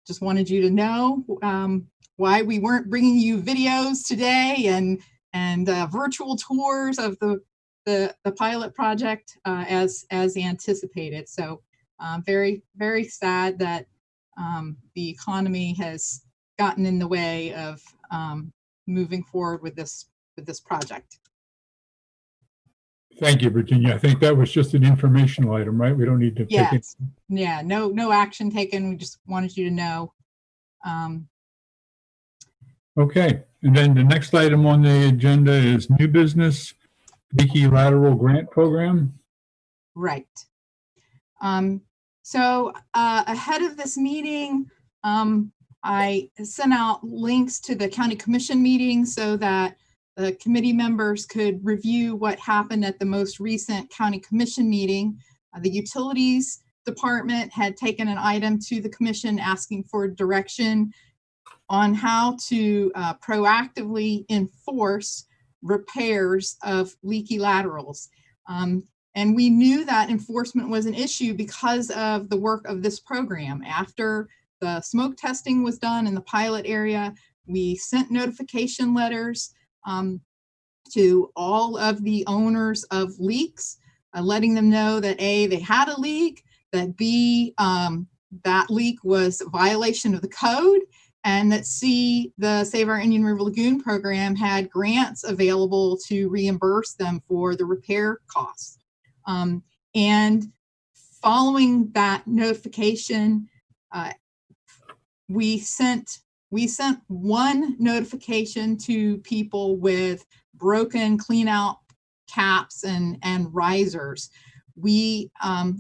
just wanted you to know why we weren't bringing you videos today and virtual tours of the pilot project as anticipated. So very, very sad that the economy has gotten in the way of moving forward with this project. Thank you, Virginia. I think that was just an informational item, right? We don't need to take it. Yeah, no action taken. We just wanted you to know. Okay, and then the next item on the agenda is new business, leaky lateral grant program. Right. So ahead of this meeting, I sent out links to the county commission meeting so that the committee members could review what happened at the most recent county commission meeting. The utilities department had taken an item to the commission asking for direction on how to proactively enforce repairs of leaky laterals. And we knew that enforcement was an issue because of the work of this program. After the smoke testing was done in the pilot area, we sent notification letters to all of the owners of leaks, letting them know that A, they had a leak, that B, that leak was a violation of the code, and that C, the Save Our Indian River Lagoon program had grants available to reimburse them for the repair costs. And following that notification, we sent one notification to people with broken clean out caps and risers. We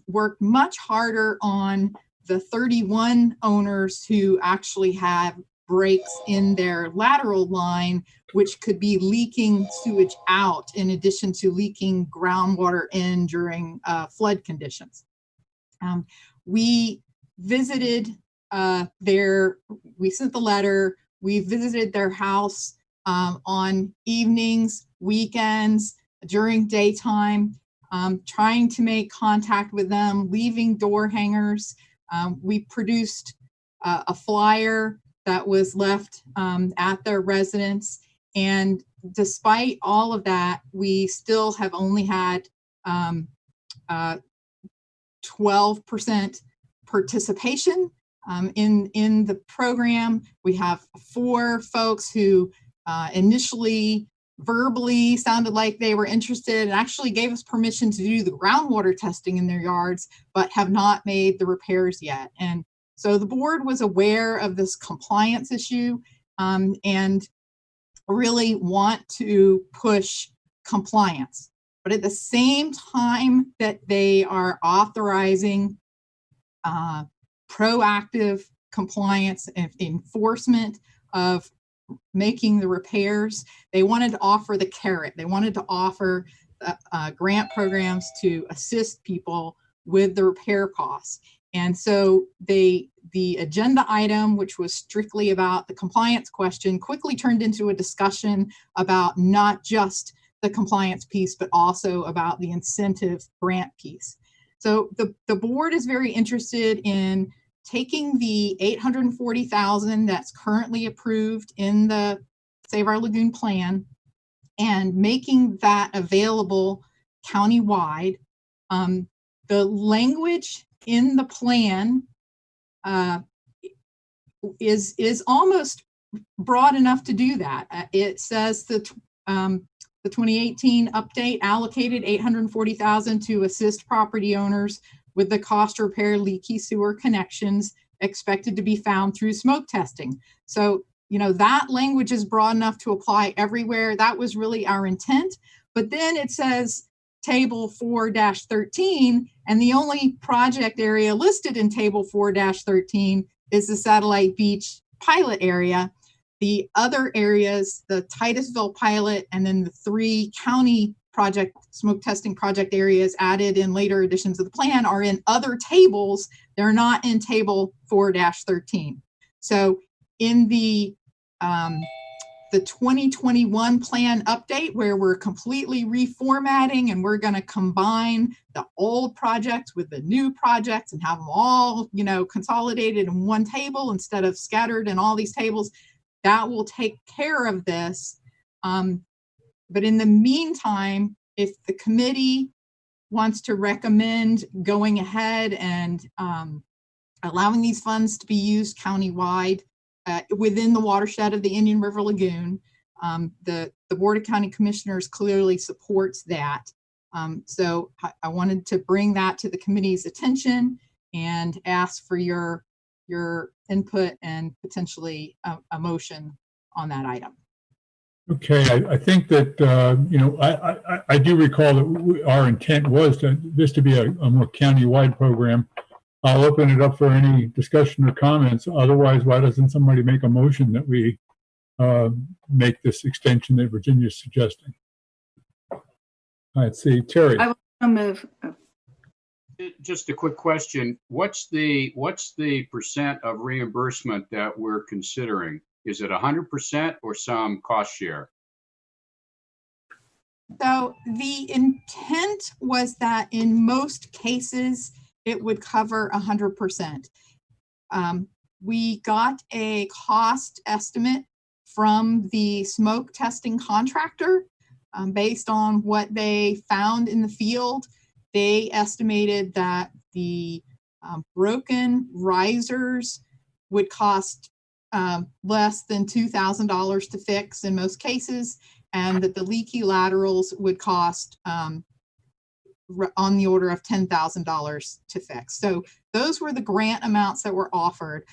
worked much harder on the 31 owners who actually have breaks in their lateral line, which could be leaking sewage out in addition to leaking groundwater in during flood conditions. We visited we sent the letter, we visited their house on evenings, weekends, during daytime, trying to make contact with them, leaving door hangers. We produced a flyer that was left at their residence. And despite all of that, we still have only had 12% participation in the program. We have 4 folks who initially verbally sounded like they were interested and actually gave us permission to do the groundwater testing in their yards, but have not made the repairs yet. And so the board was aware of this compliance issue and really want to push compliance. But at the same time that they are authorizing proactive compliance and enforcement of making the repairs, they wanted to offer the carrot. They wanted to offer grant programs to assist people with the repair costs. And so the agenda item, which was strictly about the compliance question, quickly turned into a discussion about not just the compliance piece, but also about the incentive grant piece. So the board is very interested in taking the $840,000 that's currently approved in the Save Our Lagoon plan and making that available countywide. The language in the plan is almost broad enough to do that. It says the 2018 update allocated $840,000 to assist property owners with the cost to repair leaky sewer connections expected to be found through smoke testing. So that language is broad enough to apply everywhere. That was really our intent. But then it says table 4-13, and the only project area listed in table 4-13 is the Satellite Beach pilot area. The other areas, the Titusville pilot, and then the 3 county project smoke testing project areas added in later editions of the plan, are in other tables. They're not in table 4-13. So in the 2021 plan update, where we're completely reformatting and we're going to combine the old projects with the new projects and have them all, consolidated in one table instead of scattered in all these tables, that will take care of this. But in the meantime, if the committee wants to recommend going ahead and allowing these funds to be used countywide within the watershed of the Indian River Lagoon, the Board of County Commissioners clearly supports that. So I wanted to bring that to the committee's attention and ask for your input and potentially a motion on that item. Okay, I think that, I do recall that our intent was this to be a more county-wide program. I'll open it up for any discussion or comments. Otherwise, why doesn't somebody make a motion that we make this extension that Virginia's suggesting? Let's see, Terry. I will move. Just a quick question. What's the percent of reimbursement that we're considering? Is it 100% or some cost share? So the intent was that in most cases, it would cover 100%. We got a cost estimate from the smoke testing contractor based on what they found in the field. They estimated that the broken risers would cost less than $2,000 to fix in most cases, and that the leaky laterals would cost on the order of $10,000 to fix. So those were the grant amounts that were offered.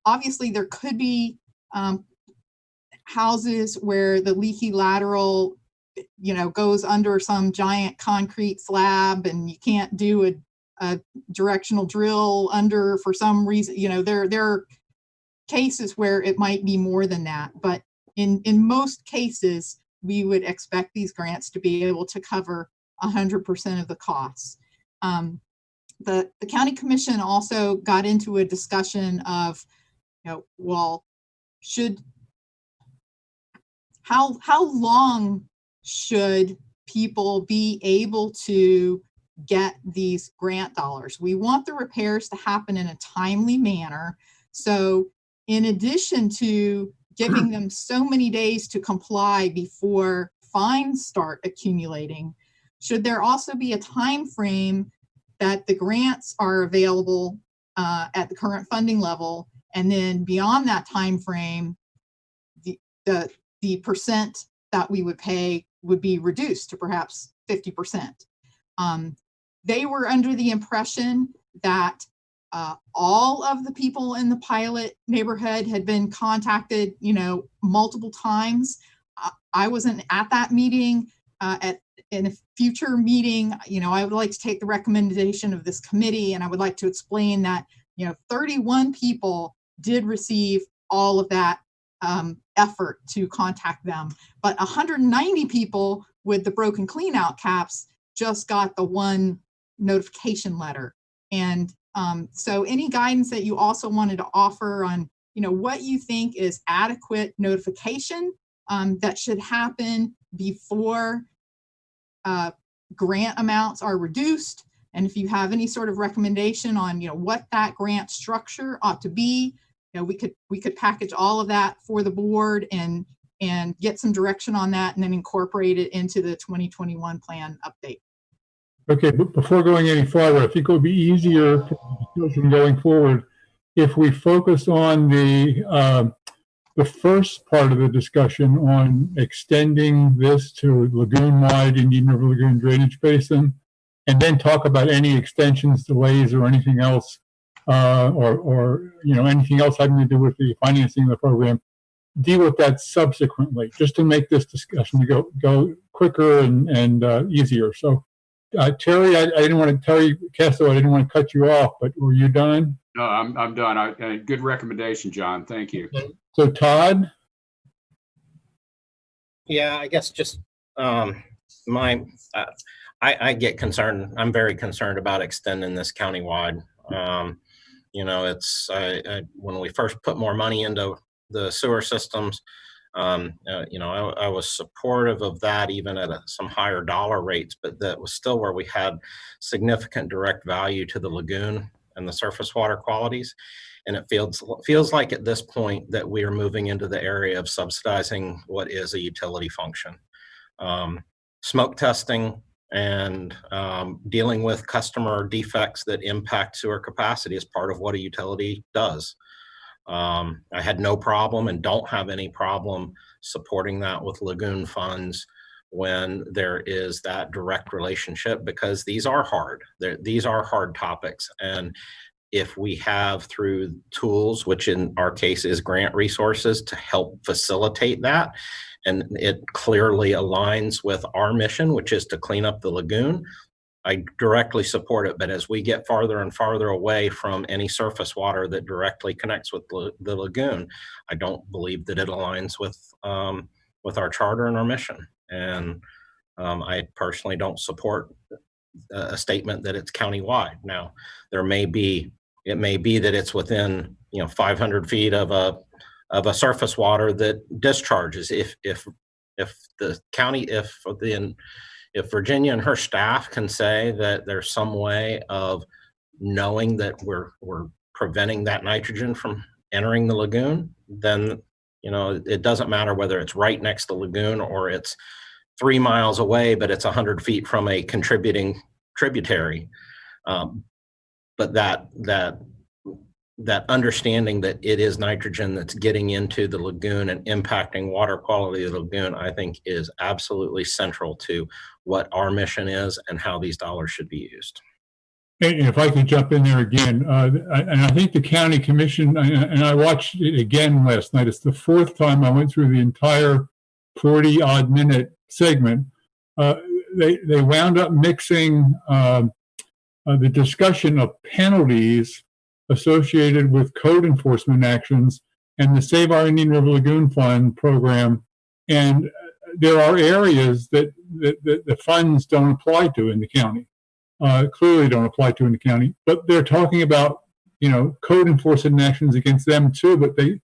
Obviously, there could be houses where the leaky lateral, goes under some giant concrete slab and you can't do a directional drill under for some reason. There are cases where it might be more than that, but in most cases, we would expect these grants to be able to cover 100% of the costs. The county commission also got into a discussion of, how long should people be able to get these grant dollars? We want the repairs to happen in a timely manner. So in addition to giving them so many days to comply before fines start accumulating, should there also be a time frame that the grants are available at the current funding level, and then beyond that time frame, the percent that we would pay would be reduced to perhaps 50%. They were under the impression that all of the people in the pilot neighborhood had been contacted, multiple times. I wasn't at that meeting. In a future meeting, I would like to take the recommendation of this committee, and I would like to explain that, 31 people did receive all of that effort to contact them, but 190 people with the broken cleanout caps just got the one notification letter. And so any guidance that you also wanted to offer on, what you think is adequate notification that should happen before grant amounts are reduced. And if you have any sort of recommendation on, what that grant structure ought to be, we could package all of that for the board and get some direction on that, and then incorporate it into the 2021 plan update. Okay, but before going any farther, I think it would be easier going forward if we focus on the first part of the discussion on extending this to lagoon-wide Indian River Lagoon drainage basin, and then talk about any extensions, delays, or anything else, or anything else having to do with the financing of the program deal with that subsequently, just to make this discussion go quicker and easier. So, Terry, I didn't want to tell you, Casto, I didn't want to cut you off, but were you done? No, I'm done. Good recommendation, John. Thank you. So, Todd? Yeah, I guess just I get concerned. I'm very concerned about extending this countywide. You know, it's when we first put more money into the sewer systems, you know, I was supportive of that even at some higher dollar rates, but that was still where we had significant direct value to the lagoon and the surface water qualities. And it feels like at this point that we are moving into the area of subsidizing what is a utility function. Smoke testing and dealing with customer defects that impact sewer capacity is part of what a utility does. I had no problem and don't have any problem supporting that with lagoon funds when there is that direct relationship, because these are hard. These are hard topics. And if we have through tools, which in our case is grant resources, to help facilitate that, and it clearly aligns with our mission, which is to clean up the lagoon, I directly support it. But as we get farther and farther away from any surface water that directly connects with the lagoon, I don't believe that it aligns with our charter and our mission. And I personally don't support a statement that it's countywide. Now, it may be that it's within 500 feet of a surface water that discharges. If the county, if Virginia and her staff can say that there's some way of knowing that we're preventing that nitrogen from entering the lagoon, then it doesn't matter whether it's right next to the lagoon or it's 3 miles away, but it's 100 feet from a contributing tributary. But that understanding that it is nitrogen that's getting into the lagoon and impacting water quality of the lagoon, I think is absolutely central to what our mission is and how these dollars should be used. And if I could jump in there again, and I think the county commission, and I watched it again last night, it's the 4th time I went through the entire 40-odd minute segment. They wound up mixing the discussion of penalties associated with code enforcement actions and the Save Our Indian River Lagoon Fund program. And there are areas that the funds don't apply to in the county, clearly don't apply to in the county, but they're talking about, code enforcement actions against them too, but they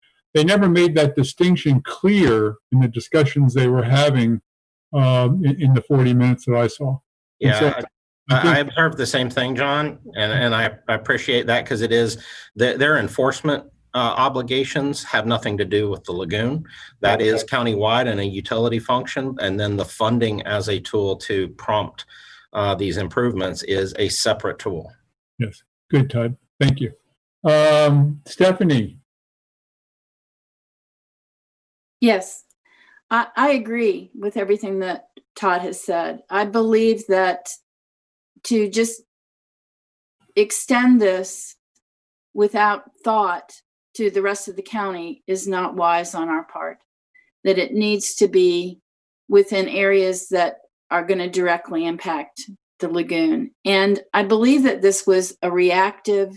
never made that distinction clear in the discussions they were having in the 40 minutes that I saw. Yeah. I observed the same thing, John, and I appreciate that, because it is their enforcement obligations have nothing to do with the lagoon. That is countywide and a utility function, and then the funding as a tool to prompt these improvements is a separate tool. Yes, good, Todd. Thank you. Stephanie. Yes, I agree with everything that Todd has said. I believe that to just extend this without thought to the rest of the county is not wise on our part, that it needs to be within areas that are going to directly impact the lagoon. And I believe that this was a reactive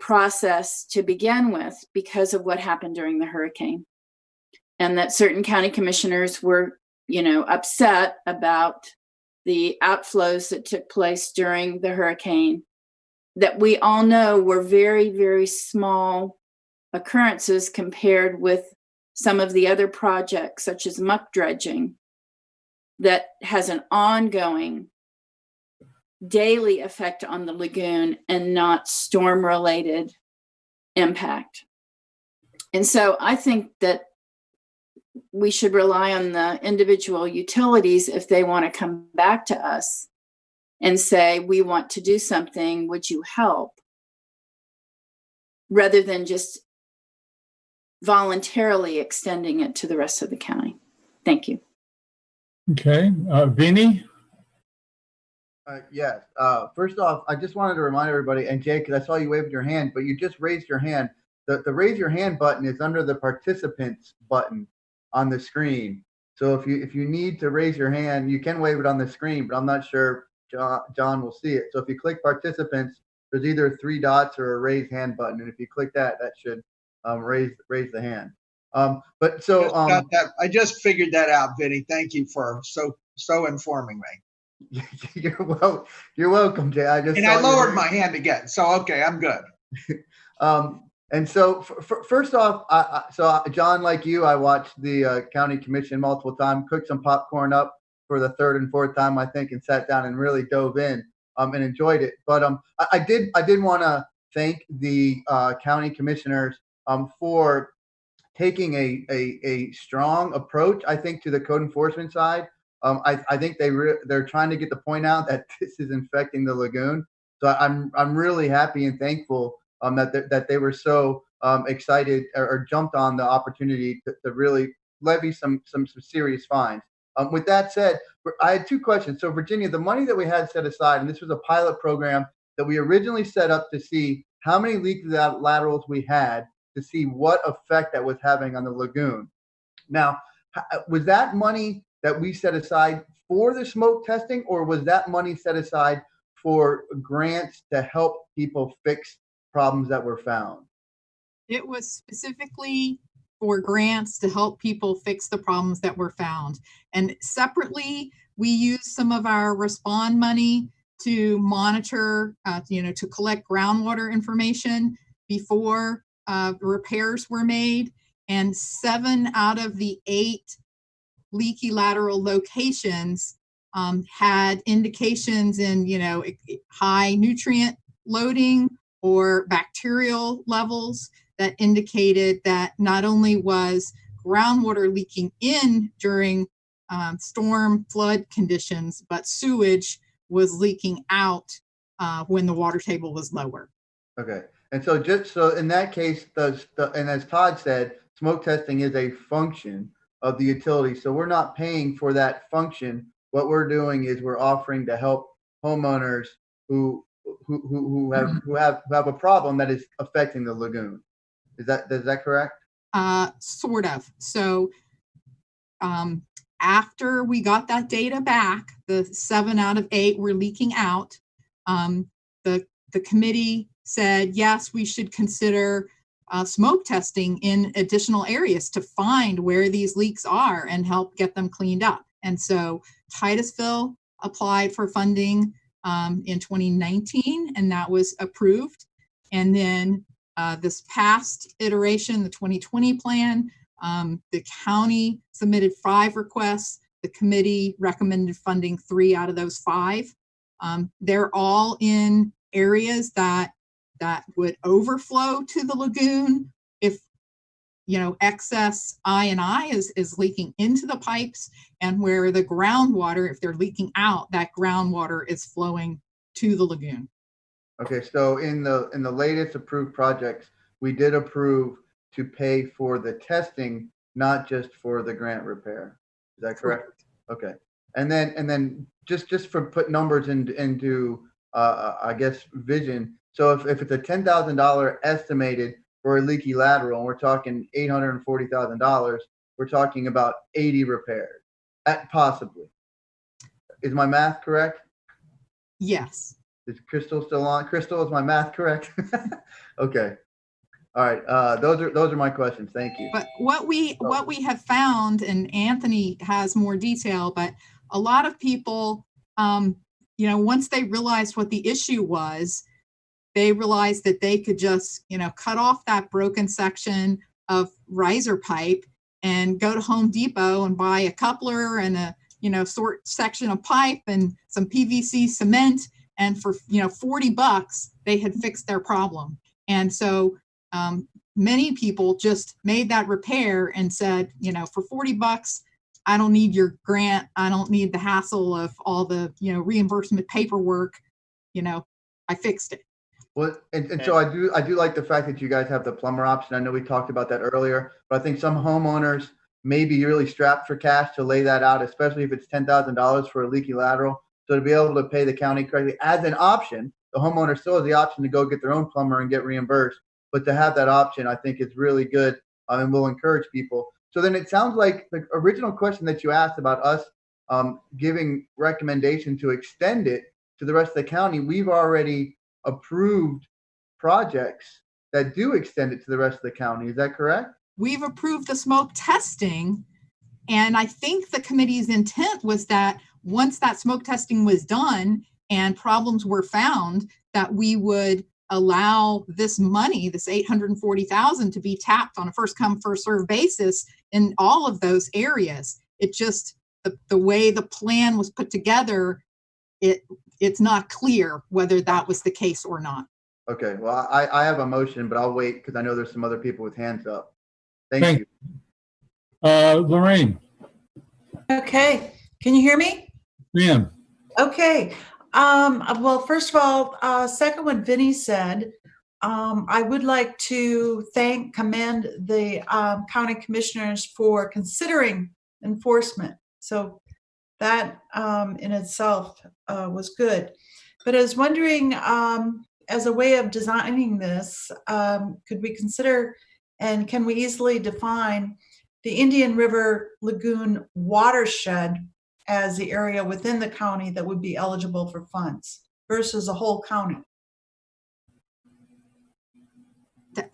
process to begin with because of what happened during the hurricane, and that certain county commissioners were, upset about the outflows that took place during the hurricane, that we all know were very, very small occurrences compared with some of the other projects, such as muck dredging, that has an ongoing daily effect on the lagoon and not storm-related impact. And so I think that we should rely on the individual utilities if they want to come back to us and say, we want to do something, would you help? Rather than just voluntarily extending it to the rest of the county. Thank you. Okay, Vinny? Yes. First off, I just wanted to remind everybody, and Jake, I saw you waving your hand, but you just raised your hand. the raise your hand button is under the participants button on the screen. So if you need to raise your hand, you can wave it on the screen, but I'm not sure John will see it. So if you click participants, there's either 3 dots or a raise hand button, and if you click that, that should raise the hand. But so got that. I just figured that out, Vinny. Thank you for so informing me. You're welcome, Jay. I lowered my hand again, so okay, I'm good. And so first off, so John, like you, I watched the county commission multiple times, cooked some popcorn up for the 3rd and 4th time, I think, and sat down and really dove in and enjoyed it. But I did want to thank the county commissioners for taking a strong approach, I think, to the code enforcement side. I think they're trying to get the point out that this is infecting the lagoon. So I'm really happy and thankful that they were so excited or jumped on the opportunity to really levy some serious fines. With that said, I had 2 questions. So Virginia, the money that we had set aside, and this was a pilot program that we originally set up to see how many leak laterals we had, to see what effect that was having on the lagoon. Now, was that money that we set aside for the smoke testing, or was that money set aside for grants to help people fix problems that were found? It was specifically for grants to help people fix the problems that were found. And separately, we used some of our respond money to monitor, to collect groundwater information before repairs were made. And 7 out of the 8 leaky lateral locations had indications in, high nutrient loading or bacterial levels that indicated that not only was groundwater leaking in during storm flood conditions, but sewage was leaking out when the water table was lower. Okay. And so just so in that case, and as Todd said, smoke testing is a function of the utility. So we're not paying for that function. What we're doing is we're offering to help homeowners who have a problem that is affecting the lagoon. Is that correct? Sort of. So after we got that data back, the 7 out of 8 were leaking out. The committee said, yes, we should consider smoke testing in additional areas to find where these leaks are and help get them cleaned up. And so Titusville applied for funding in 2019, and that was approved. And then this past iteration, the 2020 plan, the county submitted 5 requests. The committee recommended funding 3 out of those 5. They're all in areas that would overflow to the lagoon if excess I&I is leaking into the pipes, and where the groundwater, if they're leaking out, that groundwater is flowing to the lagoon. Okay, so in the latest approved projects, we did approve to pay for the testing, not just for the grant repair. Is that correct? Okay, and then just for put numbers into I guess vision. So if it's a $10,000 estimated for a leaky lateral, and we're talking $840,000, we're talking about 80 repairs, possibly. Is my math correct? Yes. Is Crystal still on? Crystal, is my math correct? Okay. All right. Those are my questions. Thank you. But what we have found, and Anthony has more detail, but a lot of people, once they realized what the issue was, they realized that they could just, cut off that broken section of riser pipe and go to Home Depot and buy a coupler and a, short section of pipe and some PVC cement. And for, $40, they had fixed their problem. And so many people just made that repair and said, for $40, I don't need your grant. I don't need the hassle of all the, reimbursement paperwork. I fixed it. Well, and so I do like the fact that you guys have the plumber option. I know we talked about that earlier, but I think some homeowners may be really strapped for cash to lay that out, especially if it's $10,000 for a leaky lateral. So to be able to pay the county correctly as an option, the homeowner still has the option to go get their own plumber and get reimbursed. but to have that option, I think is really good, and will encourage people. So then it sounds like the original question that you asked about us giving recommendation to extend it to the rest of the county, we've already approved projects that do extend it to the rest of the county. Is that correct? We've approved the smoke testing, and I think the committee's intent was that once that smoke testing was done and problems were found, that we would allow this money, this $840,000, to be tapped on a first come, first served basis in all of those areas. It just, the way the plan was put together, it's not clear whether that was the case or not. Okay, well, I have a motion, but I'll wait because I know there's some other people with hands up. Thank you. Lorraine. Okay, can you hear me? Ma'am. Okay. Well, first of all, second what Vinny said, I would like to commend the county commissioners for considering enforcement. So that in itself was good. But I was wondering, as a way of designing this, could we consider and can we easily define the Indian River Lagoon watershed as the area within the county that would be eligible for funds versus a whole county?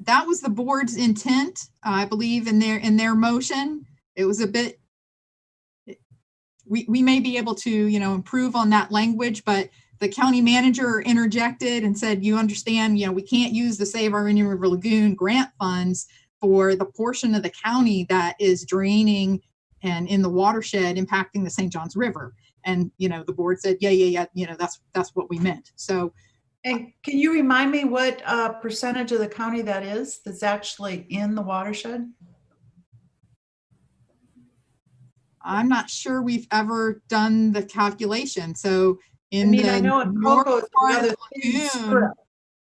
That was the board's intent, I believe, in their motion. It was a bit, we may be able to, improve on that language, but the county manager interjected and said, you understand, we can't use the Save Our Indian River Lagoon grant funds for the portion of the county that is draining and in the watershed impacting the St. Johns River. And, the board said, yeah, that's what we meant. So, and can you remind me what percentage of the county that is that's actually in the watershed? I'm not sure we've ever done the calculation. So I know in Cocoa, it's the other lagoon,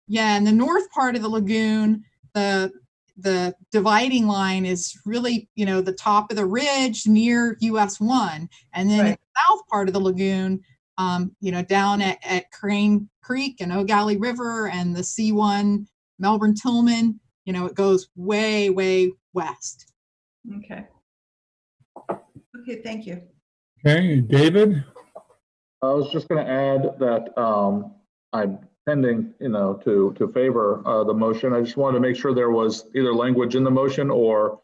in the north part of the lagoon, the dividing line is really, the top of the ridge near US 1. And then in the south part of the lagoon, down at Crane Creek and O'Galley River and the C1 Melbourne Tillman, it goes way, way west. Okay. Okay, thank you. Okay, David? I was just going to add that I'm pending, to favor the motion. I just wanted to make sure there was either language in the motion or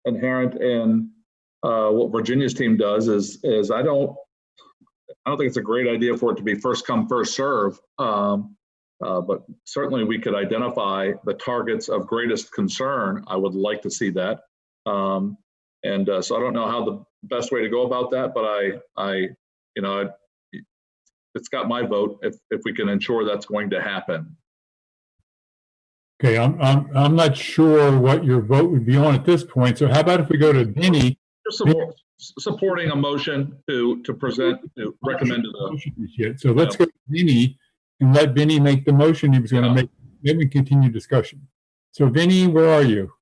inherent in what Virginia's team does is I don't think it's a great idea for it to be first come, first serve. But certainly we could identify the targets of greatest concern. I would like to see that. So I don't know how the best way to go about that, but it's got my vote if we can ensure that's going to happen. Okay, I'm not sure what your vote would be on at this point. So how about if we go to Vinny? Just supporting a motion to present, to recommend to the. So let's go to Vinny and let Vinny make the motion he was going to make. Then we continue discussion. So Vinny, where are you?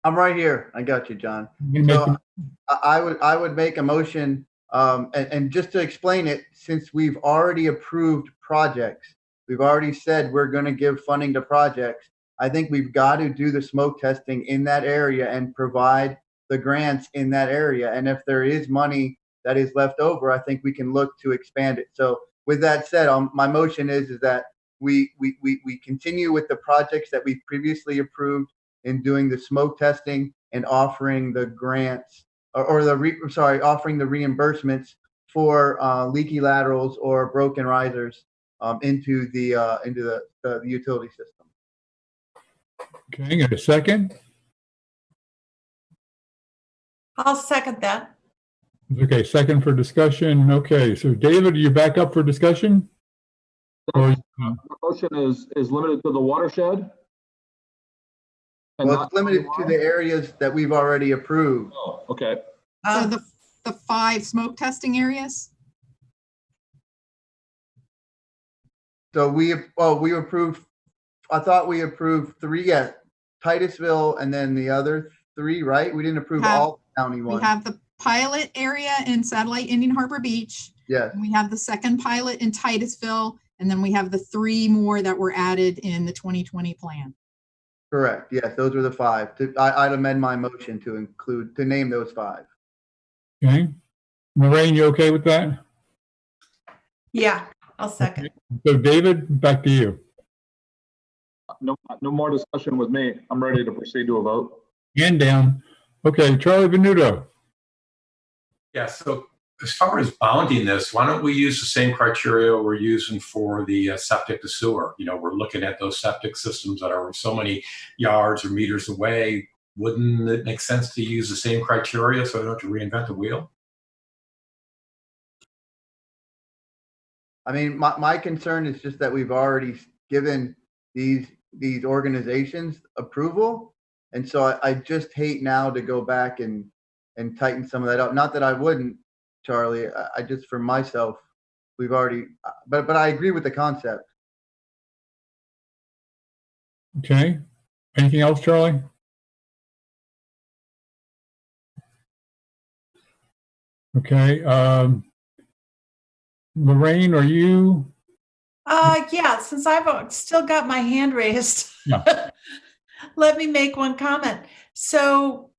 I'm right here. I got you, John. So I would make a motion, and just to explain it, since we've already approved projects, we've already said we're going to give funding to projects. I think we've got to do the smoke testing in that area and provide the grants in that area. And if there is money that is left over, I think we can look to expand it. So with that said, my motion is that we continue with the projects that we've previously approved in doing the smoke testing and offering the grants offering the reimbursements for leaky laterals or broken risers into the utility system. Okay, got a second? I'll second that. Okay, second for discussion. Okay, so David, are you back up for discussion? The motion is limited to the watershed? Well, it's limited to the areas that we've already approved. Oh, okay. So the 5 smoke testing areas? So we approved, I thought we approved 3 at Titusville and then the other 3, right? We didn't approve all county ones. We have the pilot area in Satellite Indian Harbor Beach. Yes. We have the second pilot in Titusville, and then we have the 3 more that were added in the 2020 plan. Correct. Yes, those were the 5. I'd amend my motion to name those 5. Okay. Lorraine, you okay with that? Yeah, I'll second. So David, back to you. No more discussion with me. I'm ready to proceed to a vote. Hand down. Okay, Charlie Venuto. Yeah, so as far as bounding this, why don't we use the same criteria we're using for the septic to sewer? You know, we're looking at those septic systems that are so many yards or meters away. Wouldn't it make sense to use the same criteria so we don't have to reinvent the wheel? I mean, my concern is just that we've already given these organizations approval. And so I just hate now to go back and tighten some of that up. Not that I wouldn't, Charlie. I just, for myself, we've already, but I agree with the concept. Okay. Anything else, Charlie? Okay. Lorraine, are you? Yeah, since I've still got my hand raised, Yeah. let me make one comment. So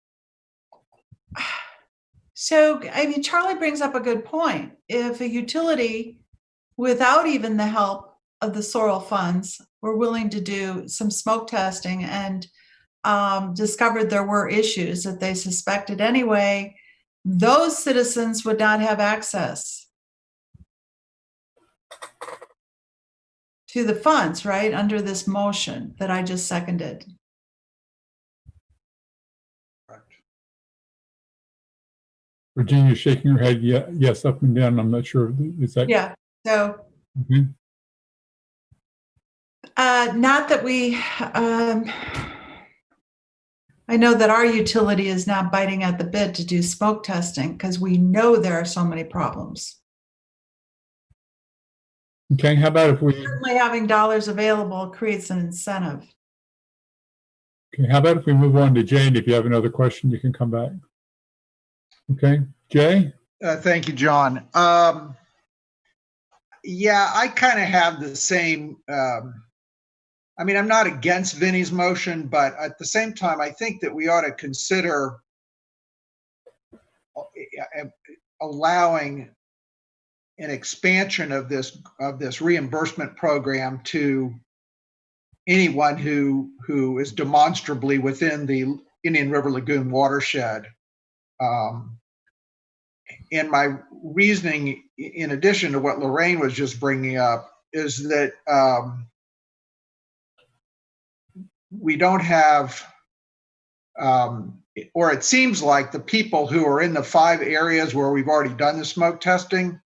I mean, Charlie brings up a good point. If a utility, without even the help of the Sorrel funds, were willing to do some smoke testing and discovered there were issues that they suspected anyway, those citizens would not have access to the funds, right, under this motion that I just seconded. Virginia's shaking her head yes, up and down. I'm not sure. Is that? Yeah. So, Okay. not that we, I know that our utility is now biting at the bit to do smoke testing because we know there are so many problems. Okay. How about if we? Certainly having dollars available creates an incentive. Okay. How about if we move on to Jane? If you have another question, you can come back. Okay, Jay? Thank you, John. Yeah, I kind of have the same, I mean, I'm not against Vinnie's motion, but at the same time, I think that we ought to consider allowing an expansion of this reimbursement program to anyone who is demonstrably within the Indian River Lagoon watershed. And my reasoning, in addition to what Lorraine was just bringing up, is that we don't have, or it seems like the people who are in the 5 areas where we've already done the smoke testing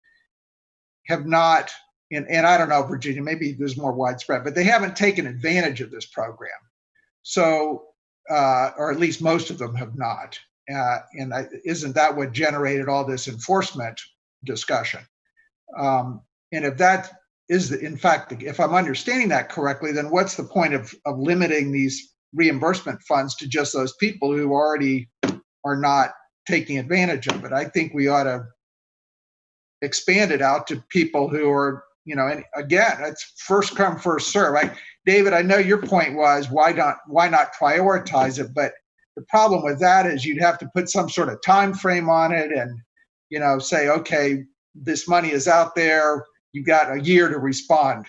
have not, and I don't know, Virginia, maybe there's more widespread, but they haven't taken advantage of this program. So, or at least most of them have not. And isn't that what generated all this enforcement discussion? And if that is, in fact, if I'm understanding that correctly, then what's the point of limiting these reimbursement funds to just those people who already are not taking advantage of it? I think we ought to expand it out to people who are, you know, and again, it's first come, first serve. David, I know your point was why not prioritize it, but the problem with that is you'd have to put some sort of time frame on it and, you know, say, okay, this money is out there. You've got a year to respond.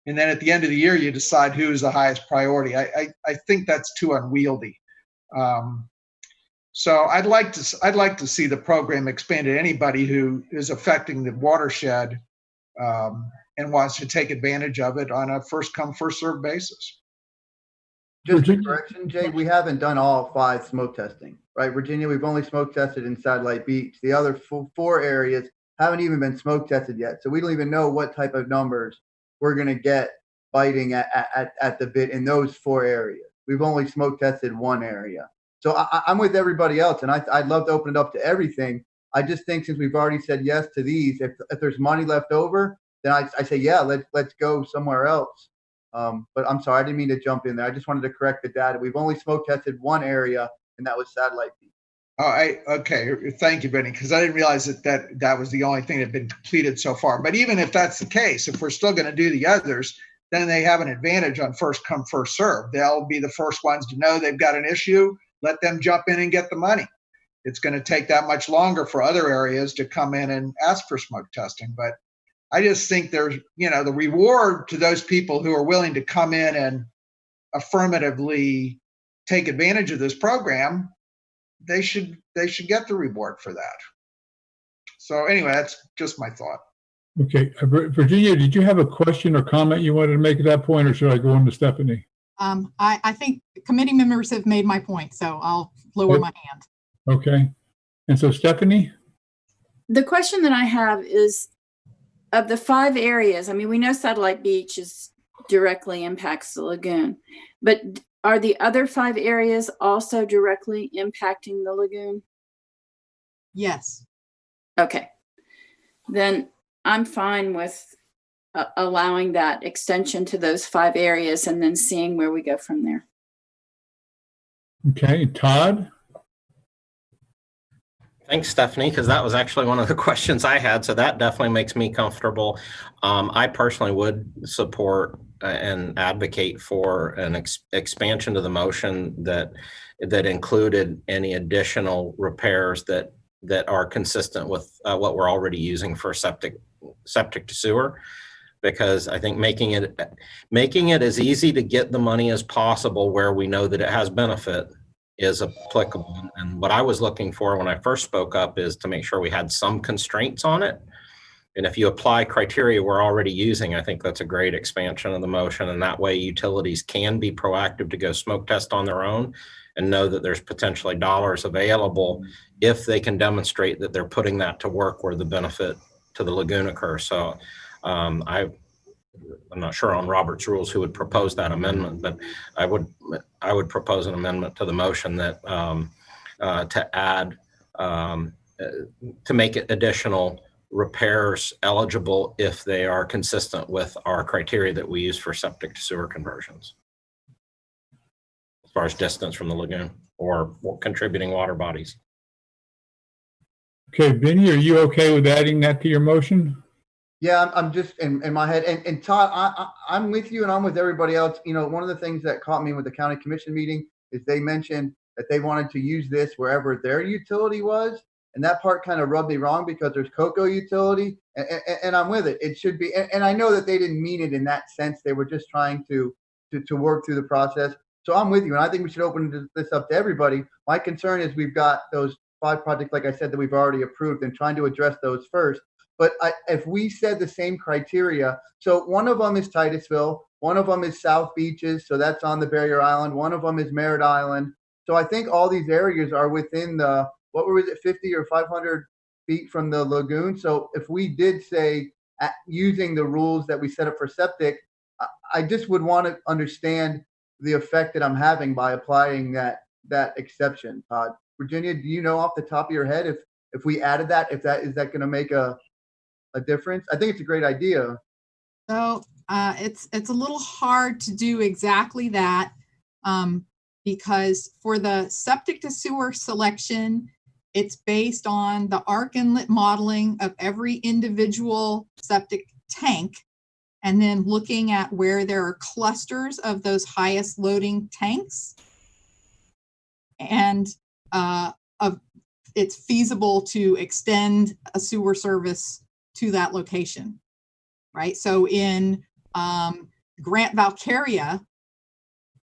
And then at the end of the year, you decide who is the highest priority. I think that's too unwieldy. So I'd like to see the program expanded to anybody who is affecting the watershed and wants to take advantage of it on a first come, first served basis. Just a correction, Jay, we haven't done all 5 smoke testing, right? Virginia, we've only smoke tested in Satellite Beach. The other 4 areas haven't even been smoke tested yet. So we don't even know what type of numbers we're going to get biting at the bit in those 4 areas. We've only smoke tested 1 area. So I'm with everybody else, and I'd love to open it up to everything. I just think since we've already said yes to these, if there's money left over, then I say, yeah, let's go somewhere else. But I'm sorry, I didn't mean to jump in there. I just wanted to correct the data. We've only smoke tested 1 area, and that was Satellite Beach. Okay. Thank you, Benny, because I didn't realize that was the only thing that had been completed so far. But even if that's the case, if we're still going to do the others, then they have an advantage on first come, first serve. They'll be the first ones to know they've got an issue. Let them jump in and get the money. It's going to take that much longer for other areas to come in and ask for smoke testing. But I just think there's, the reward to those people who are willing to come in and affirmatively take advantage of this program, they should get the reward for that. So anyway, that's just my thought. Okay, Virginia, did you have a question or comment you wanted to make at that point, or should I go on to Stephanie? I think committee members have made my point, so I'll lower my hand. Okay, and so Stephanie? The question that I have is, of the 5 areas, I mean, we know Satellite Beach directly impacts the lagoon, but are the other 5 areas also directly impacting the lagoon? Yes. Okay, then I'm fine with allowing that extension to those 5 areas and then seeing where we go from there. Okay, Todd? Thanks, Stephanie, because that was actually one of the questions I had. So that definitely makes me comfortable. I personally would support and advocate for an expansion to the motion that included any additional repairs that are consistent with what we're already using for septic to sewer, because I think making it as easy to get the money as possible where we know that it has benefit is applicable. And what I was looking for when I first spoke up is to make sure we had some constraints on it. And if you apply criteria we're already using, I think that's a great expansion of the motion. And that way utilities can be proactive to go smoke test on their own and know that there's potentially dollars available if they can demonstrate that they're putting that to work where the benefit to the lagoon occurs. So I'm not sure on Robert's rules who would propose that amendment, but I would propose an amendment to the motion that to add to make it additional repairs eligible if they are consistent with our criteria that we use for septic to sewer conversions, as far as distance from the lagoon or contributing water bodies. Okay, Vinny, are you okay with adding that to your motion? Yeah, I'm just in my head. And Todd, I'm with you and I'm with everybody else. One of the things that caught me with the county commission meeting is they mentioned that they wanted to use this wherever their utility was. And that part kind of rubbed me wrong because there's Cocoa utility and I'm with it. It should be. And I know that they didn't mean it in that sense. They were just trying to work through the process. So I'm with you. And I think we should open this up to everybody. My concern is we've got those 5 projects, like I said, that we've already approved and trying to address those first. But if we said the same criteria, so one of them is Titusville, one of them is South Beaches, so that's on the Barrier Island, one of them is Merritt Island. So I think all these areas are within the, 50 or 500 feet from the lagoon. So if we did say using the rules that we set up for septic, I just would want to understand the effect that I'm having by applying that exception. Virginia, do you know off the top of your head if we added that, is that going to make a difference? I think it's a great idea. So it's a little hard to do exactly that because for the septic to sewer selection, it's based on the arc inlet modeling of every individual septic tank, and then looking at where there are clusters of those highest loading tanks, and it's feasible to extend a sewer service to that location, right? So in Grant Valcaria,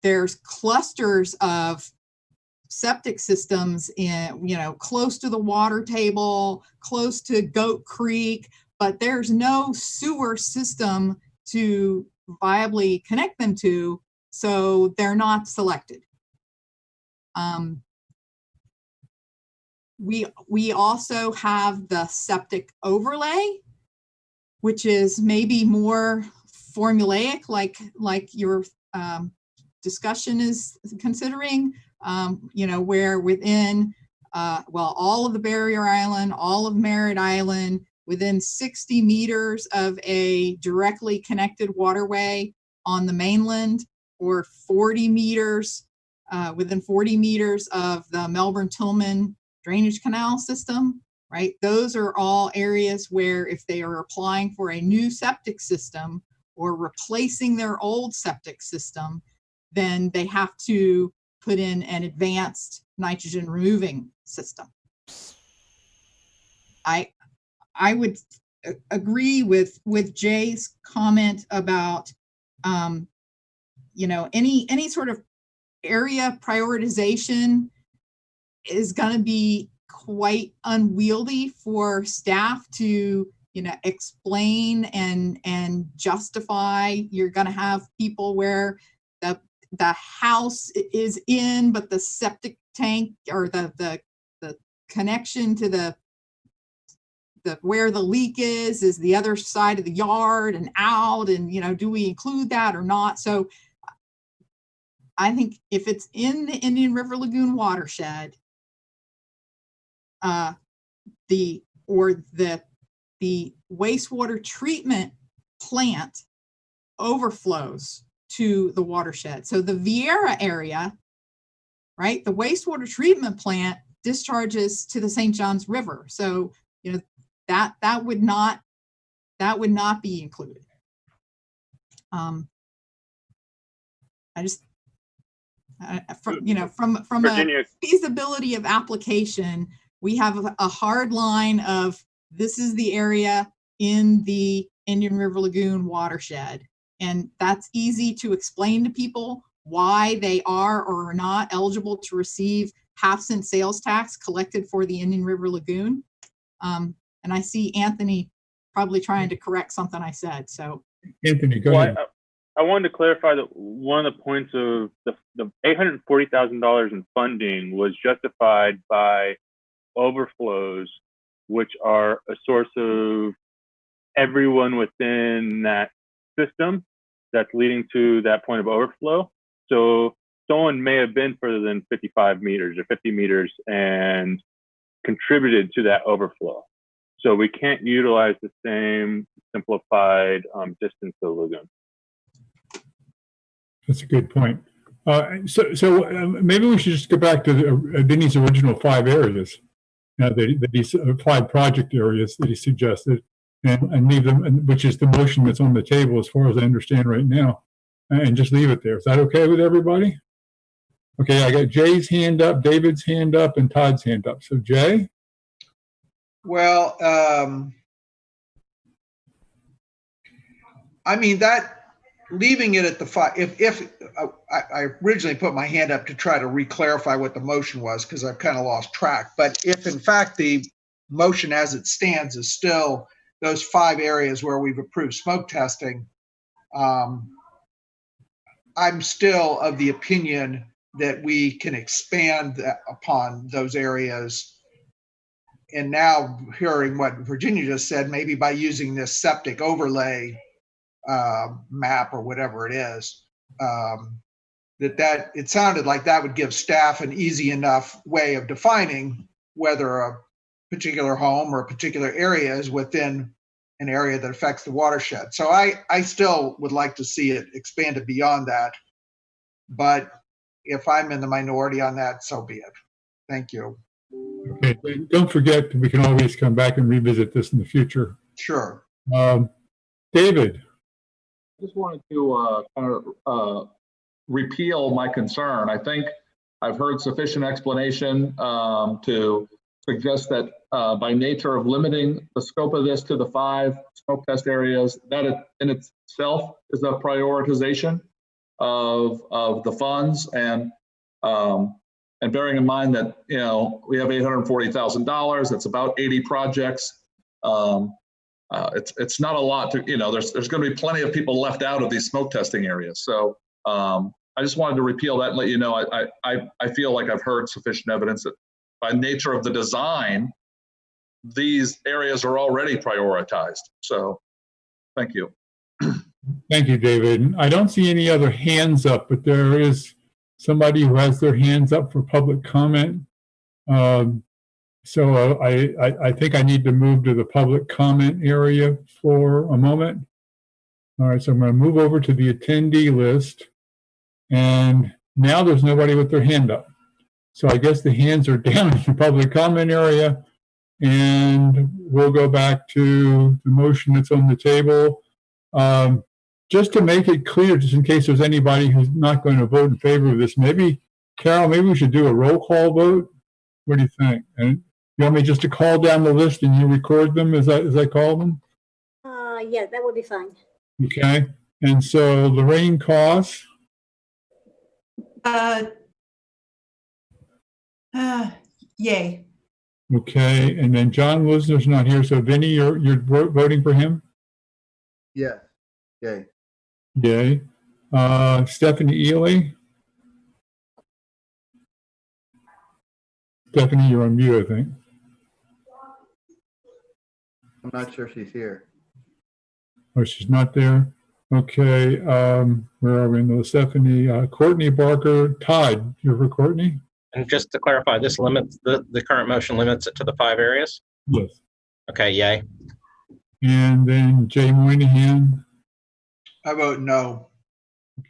there's clusters of septic systems in, close to the water table, close to Goat Creek, but there's no sewer system to viably connect them to, so they're not selected. We also have the septic overlay, which is maybe more formulaic, like your discussion is considering, where within, all of the Barrier Island, all of Merritt Island, within 60 meters of a directly connected waterway on the mainland, or 40 meters, within 40 meters of the Melbourne-Tillman drainage canal system, right? Those are all areas where if they are applying for a new septic system or replacing their old septic system, then they have to put in an advanced nitrogen removing system. I would agree with Jay's comment about, you know, any sort of area prioritization is going to be quite unwieldy for staff to, you know, explain and justify. You're going to have people where the house is in, but the septic tank or the connection to the where the leak is the other side of the yard and out, and, you know, do we include that or not? So I think if it's in the Indian River Lagoon watershed, the wastewater treatment plant overflows to the watershed. So the Vieira area, right? The wastewater treatment plant discharges to the St. Johns River. So, you know, that would not be included. From Virginia. A feasibility of application, we have a hard line of this is the area in the Indian River Lagoon watershed. And that's easy to explain to people why they are or are not eligible to receive half-cent sales tax collected for the Indian River Lagoon. And I see Anthony probably trying to correct something I said. So Anthony, go ahead. I wanted to clarify that one of the points of the $840,000 in funding was justified by overflows, which are a source of everyone within that system that's leading to that point of overflow. So someone may have been further than 55 meters or 50 meters and contributed to that overflow. So we can't utilize the same simplified distance to the lagoon. That's a good point. So maybe we should just go back to Vinny's original 5 areas that he 5 project areas that he suggested, and leave them, which is the motion that's on the table as far as I understand right now, and just leave it there. Is that okay with everybody? Okay, I got Jay's hand up, David's hand up, and Todd's hand up. So Jay? Well, I mean, that leaving it at the 5, if I originally put my hand up to try to re-clarify what the motion was, because I've kind of lost track. But if in fact the motion as it stands is still those 5 areas where we've approved smoke testing, I'm still of the opinion that we can expand upon those areas. And now hearing what Virginia just said, maybe by using this septic overlay map or whatever it is, that it sounded like that would give staff an easy enough way of defining whether a particular home or a particular area is within an area that affects the watershed. So I still would like to see it expanded beyond that. But if I'm in the minority on that, so be it. Thank you. Okay, don't forget, we can always come back and revisit this in the future. Sure. David. I just wanted to kind of repeal my concern. I think I've heard sufficient explanation to suggest that by nature of limiting the scope of this to the 5 smoke test areas, that it in itself is a prioritization of the funds, and bearing in mind that, you know, we have $840,000, it's about 80 projects. It's not a lot to, you know, there's going to be plenty of people left out of these smoke testing areas. So I just wanted to repeal that and let you know I feel like I've heard sufficient evidence that by nature of the design, these areas are already prioritized. So thank you. Thank you, David. I don't see any other hands up, but there is somebody who has their hands up for public comment. So I think I need to move to the public comment area for a moment. All right, so I'm going to move over to the attendee list. And now there's nobody with their hand up. So I guess the hands are down in the public comment area. And we'll go back to the motion that's on the table. just to make it clear, just in case there's anybody who's not going to vote in favor of this, maybe, Carol, maybe we should do a roll call vote. What do you think? And you want me just to call down the list and you record them as I call them? Yeah, that would be fine. Okay. And so Lorraine Koss. Yay. Okay. And then John Lisner's not here. So Vinny, you're voting for him? Yes. Yay. Yay. Stephanie Ely. Stephanie, you're on mute, I think. I'm not sure she's here. Oh, she's not there. Okay. Where are we? No, Stephanie. Courtney Barker. Todd, you're for Courtney? And just to clarify, this limits the current motion limits it to the 5 areas? Yes. Okay, yay. And then Jay Moynihan. I vote no.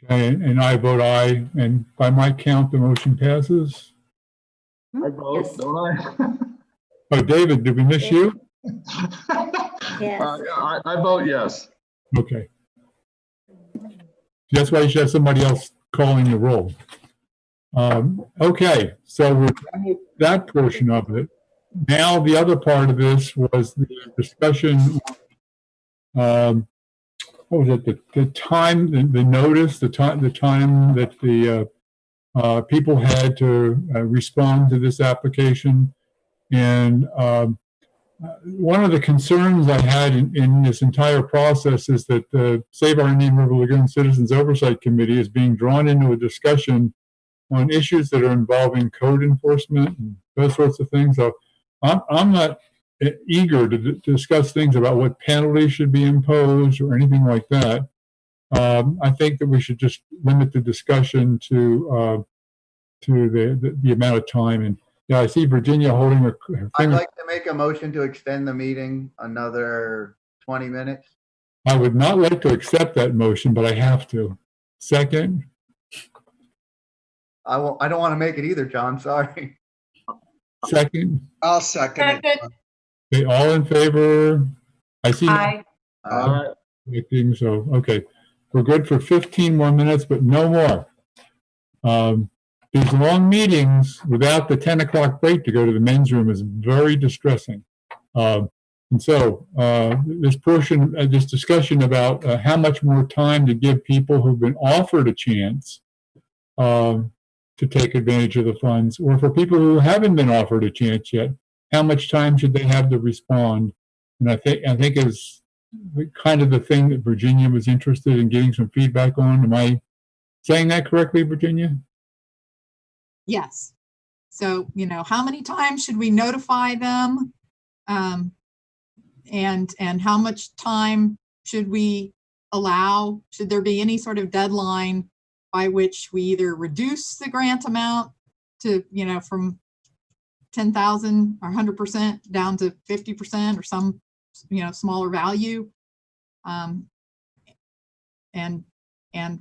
Okay, and I vote aye. And by my count, the motion passes. I vote, yes. Don't I? Oh, David, did we miss you? Yes. I vote yes. Okay. That's why you should have somebody else calling the roll. Okay, so we're done with that portion of it. Now the other part of this was the discussion. What was it? The time, the notice, the time that the people had to respond to this application, and one of the concerns I had in this entire process is that the Save Our Indian River Lagoon Citizens Oversight Committee is being drawn into a discussion on issues that are involving code enforcement and those sorts of things. So I'm not eager to discuss things about what penalties should be imposed or anything like that. I think that we should just limit the discussion to the amount of time. And yeah, I see Virginia holding her finger. I'd like to make a motion to extend the meeting another 20 minutes. I would not like to accept that motion, but I have to. Second. I don't want to make it either, John. Sorry. Second. I'll second it. Okay, all in favor? I see. Aye. I think so. Okay, we're good for 15 more minutes, but no more. These long meetings without the 10 o'clock break to go to the men's room is very distressing. And so this portion, this discussion about how much more time to give people who've been offered a chance to take advantage of the funds, or for people who haven't been offered a chance yet, how much time should they have to respond? And I think is kind of the thing that Virginia was interested in getting some feedback on. Am I saying that correctly, Virginia? Yes. So, how many times should we notify them? And how much time should we allow? Should there be any sort of deadline by which we either reduce the grant amount to, from 10,000 or 100% down to 50% or some, smaller value? And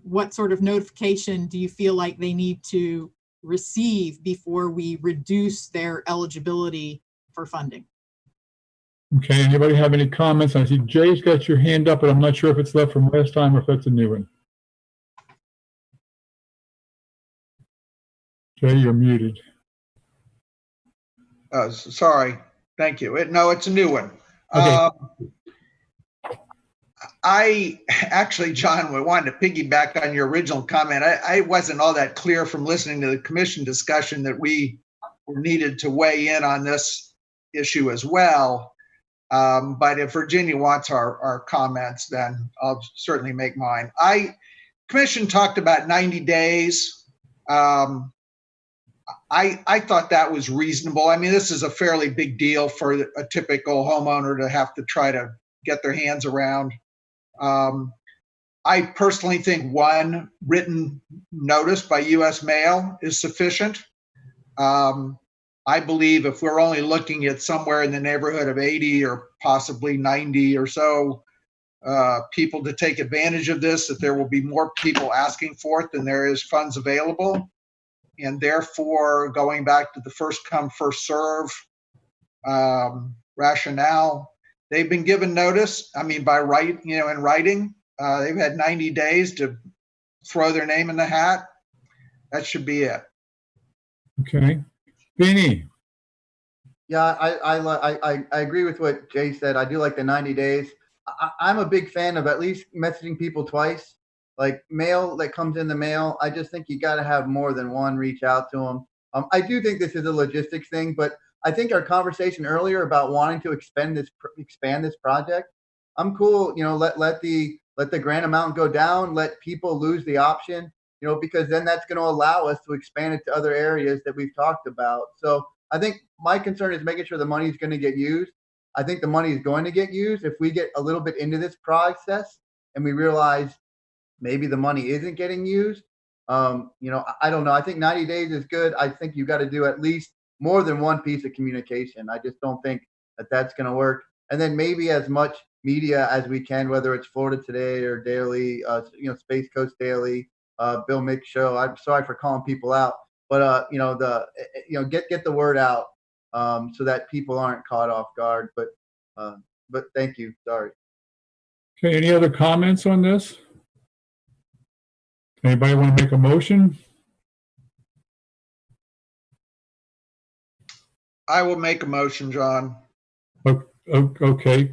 what sort of notification do you feel like they need to receive before we reduce their eligibility for funding? Okay, anybody have any comments? I see Jay's got your hand up, but I'm not sure if it's left from last time or if that's a new one. Jay, you're muted. Sorry. Thank you. No, it's a new one. Okay. I actually, John, we wanted to piggyback on your original comment. I wasn't all that clear from listening to the commission discussion that we were needed to weigh in on this issue as well. But if Virginia wants our comments, then I'll certainly make mine. Commission talked about 90 days. I thought that was reasonable. I mean, this is a fairly big deal for a typical homeowner to have to try to get their hands around. I personally think one written notice by U.S. mail is sufficient. I believe if we're only looking at somewhere in the neighborhood of 80 or possibly 90 or so people to take advantage of this, that there will be more people asking for it than there is funds available. And therefore, going back to the first come, first serve rationale, they've been given notice. I mean, by in writing. They've had 90 days to throw their name in the hat. That should be it. Okay. Vinny? Yeah, I agree with what Jay said. I do like the 90 days. I'm a big fan of at least messaging people twice. Like mail that comes in the mail, I just think you got to have more than one reach out to them. I do think this is a logistics thing, but I think our conversation earlier about wanting to expand this project, I'm cool. You know, let the grant amount go down, let people lose the option, you know, because then that's going to allow us to expand it to other areas that we've talked about. So I think my concern is making sure the money is going to get used. I think the money is going to get used. If we get a little bit into this process and we realize maybe the money isn't getting used, you know, I don't know. I think 90 days is good. I think you got to do at least more than one piece of communication. I just don't think that that's going to work. And then maybe as much media as we can, whether it's Florida Today or Daily, you know, Space Coast Daily, Bill Mick Show. I'm sorry for calling people out, but you know, get the word out so that people aren't caught off guard. But thank you. Sorry. Okay. Any other comments on this? Anybody want to make a motion? I will make a motion, John. Okay.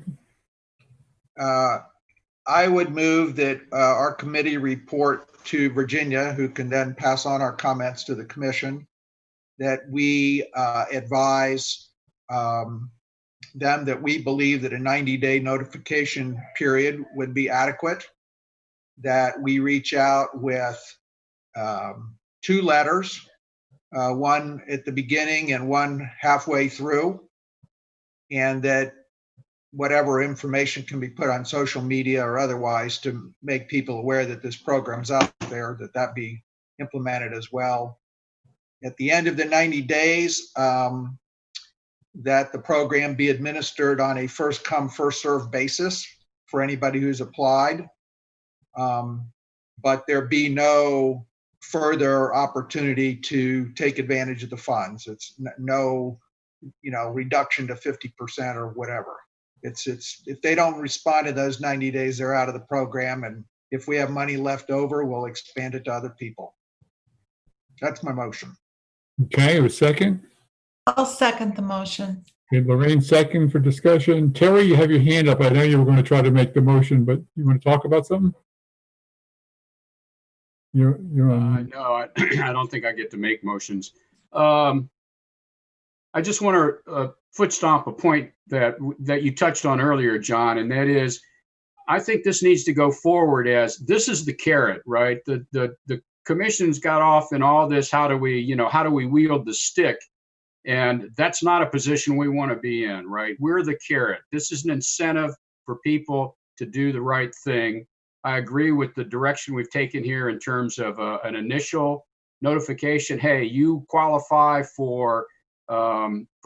I would move that our committee report to Virginia, who can then pass on our comments to the commission, that we advise them that we believe that a 90-day notification period would be adequate, that we reach out with 2 letters, one at the beginning and one halfway through, and that whatever information can be put on social media or otherwise to make people aware that this program's out there, that be implemented as well. At the end of the 90 days, that the program be administered on a first come, first served basis for anybody who's applied. But there be no further opportunity to take advantage of the funds. It's no, you know, reduction to 50% or whatever. It's if they don't respond to those 90 days, they're out of the program. And if we have money left over, we'll expand it to other people. That's my motion. Okay, a second. I'll second the motion. Okay, Lorraine, second for discussion. Terry, you have your hand up. I know you were going to try to make the motion, but you want to talk about something? You're on. No, I don't think I get to make motions. I just want to foot stomp a point that you touched on earlier, John, and that is, I think this needs to go forward as this is the carrot, right? The commission's got off in all this. How do we wield the stick? And that's not a position we want to be in, right? We're the carrot. This is an incentive for people to do the right thing. I agree with the direction we've taken here in terms of an initial notification. Hey, you qualify for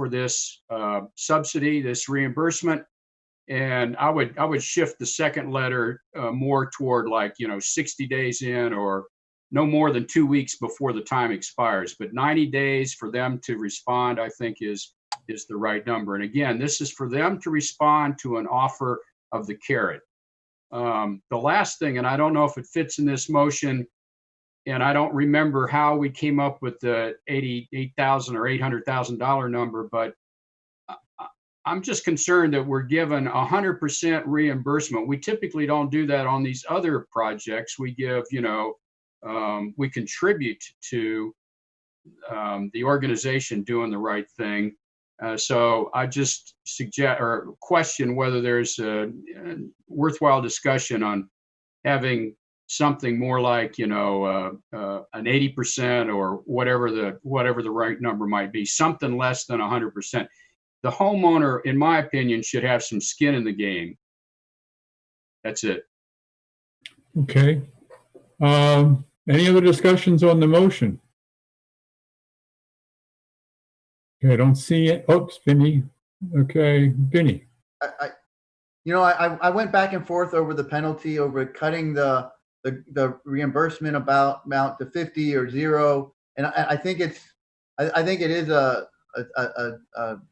this subsidy, this reimbursement, and I would shift the second letter more toward 60 days in or no more than 2 weeks before the time expires. But 90 days for them to respond, I think is the right number. And again, this is for them to respond to an offer of the carrot. The last thing, and I don't know if it fits in this motion, and I don't remember how we came up with the $88,000 or $800,000 number, but I'm just concerned that we're given 100% reimbursement. We typically don't do that on these other projects. We give, we contribute to the organization doing the right thing. So I just suggest or question whether there's a worthwhile discussion on having something more like, an 80% or whatever the right number might be, something less than 100%. The homeowner, in my opinion, should have some skin in the game. That's it. Okay. Any other discussions on the motion? Okay, I don't see it. Oops, Vinny. Okay, Vinny. I went back and forth over the penalty, over cutting the reimbursement amount to 50 or 0, and I think it is a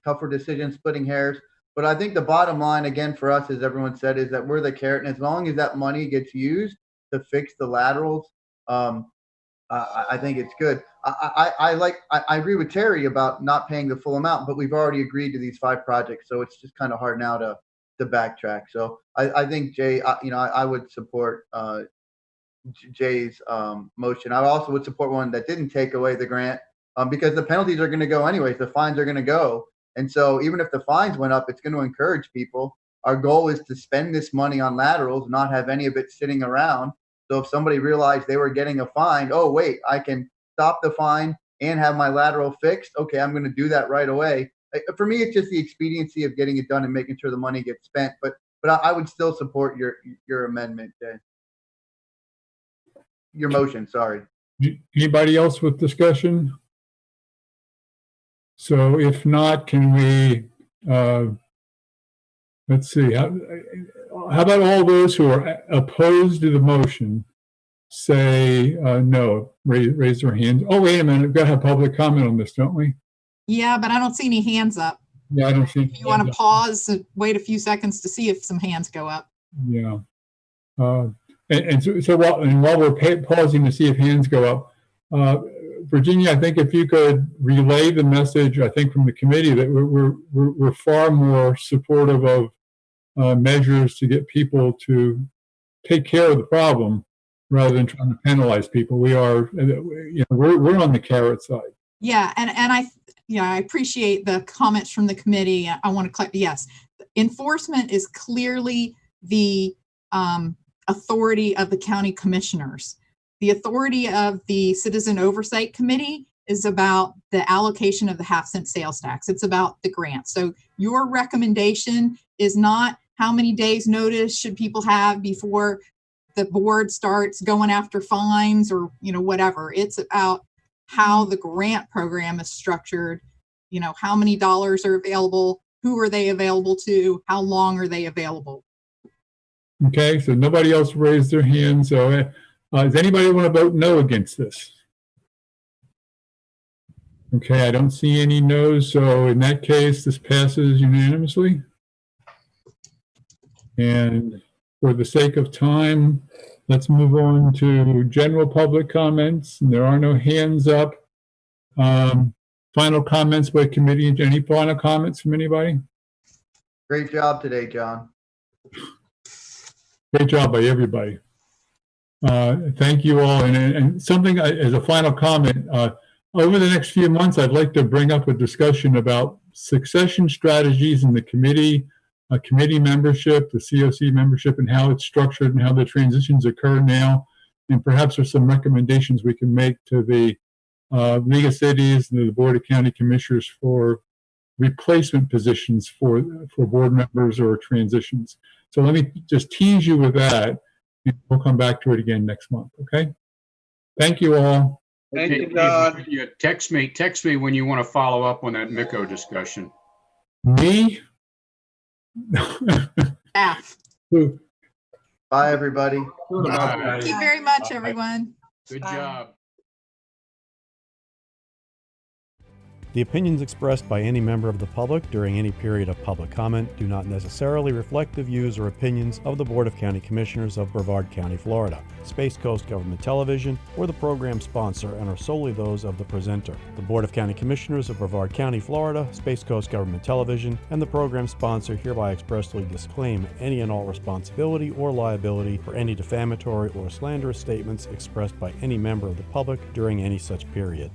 tougher decision, splitting hairs. But I think the bottom line, again, for us, as everyone said, is that we're the carrot. And as long as that money gets used to fix the laterals, I think it's good. I agree with Terry about not paying the full amount, but we've already agreed to these 5 projects. So it's just kind of hard now to backtrack. So I think Jay, I would support Jay's motion. I also would support one that didn't take away the grant because the penalties are going to go anyways. The fines are going to go. And so even if the fines went up, it's going to encourage people. Our goal is to spend this money on laterals, not have any of it sitting around. So if somebody realized they were getting a fine, oh, wait, I can stop the fine and have my lateral fixed. Okay, I'm going to do that right away. For me, it's just the expediency of getting it done and making sure the money gets spent. But I would still support your amendment, your motion, sorry. Anybody else with discussion? So if not, can we, let's see, how about all those who are opposed to the motion say no, raise their hands. Oh, wait a minute, we've got to have public comment on this, don't we? Yeah, but I don't see any hands up. Yeah, I don't see. If you want to pause and wait a few seconds to see if some hands go up. Yeah. So while we're pausing to see if hands go up, Virginia, I think if you could relay the message, I think from the committee that we're far more supportive of measures to get people to take care of the problem rather than trying to penalize people. We are, we're on the carrot side. Yeah, and I appreciate the comments from the committee. I want to yes, enforcement is clearly the authority of the county commissioners. The authority of the Citizen Oversight Committee is about the allocation of the half-cent sales tax. It's about the grant. So your recommendation is not how many days notice should people have before the board starts going after fines or, whatever. It's about how the grant program is structured, how many dollars are available, who are they available to, how long are they available. Okay, so nobody else raised their hand. So does anybody want to vote no against this? Okay, I don't see any no's. So in that case, this passes unanimously. And for the sake of time, let's move on to general public comments. And there are no hands up. Final comments by committee. Any final comments from anybody? Great job today, John. Great job by everybody. Thank you all. And something as a final comment, over the next few months, I'd like to bring up a discussion about succession strategies in the committee, committee membership, the COC membership, and how it's structured and how the transitions occur now. And perhaps there's some recommendations we can make to the League of Cities and the Board of County Commissioners for replacement positions for board members or transitions. So let me just tease you with that, and we'll come back to it again next month, okay? Thank you all. Thank you, John. Text me when you want to follow up on that MICO discussion. Me? Bye, everybody. Thank you very much, everyone. Good Bye. job. The opinions expressed by any member of the public during any period of public comment do not necessarily reflect the views or opinions of the Board of County Commissioners of Brevard County, Florida, Space Coast Government Television, or the program sponsor, and are solely those of the presenter. The Board of County Commissioners of Brevard County, Florida, Space Coast Government Television, and the program sponsor hereby expressly disclaim any and all responsibility or liability for any defamatory or slanderous statements expressed by any member of the public during any such period.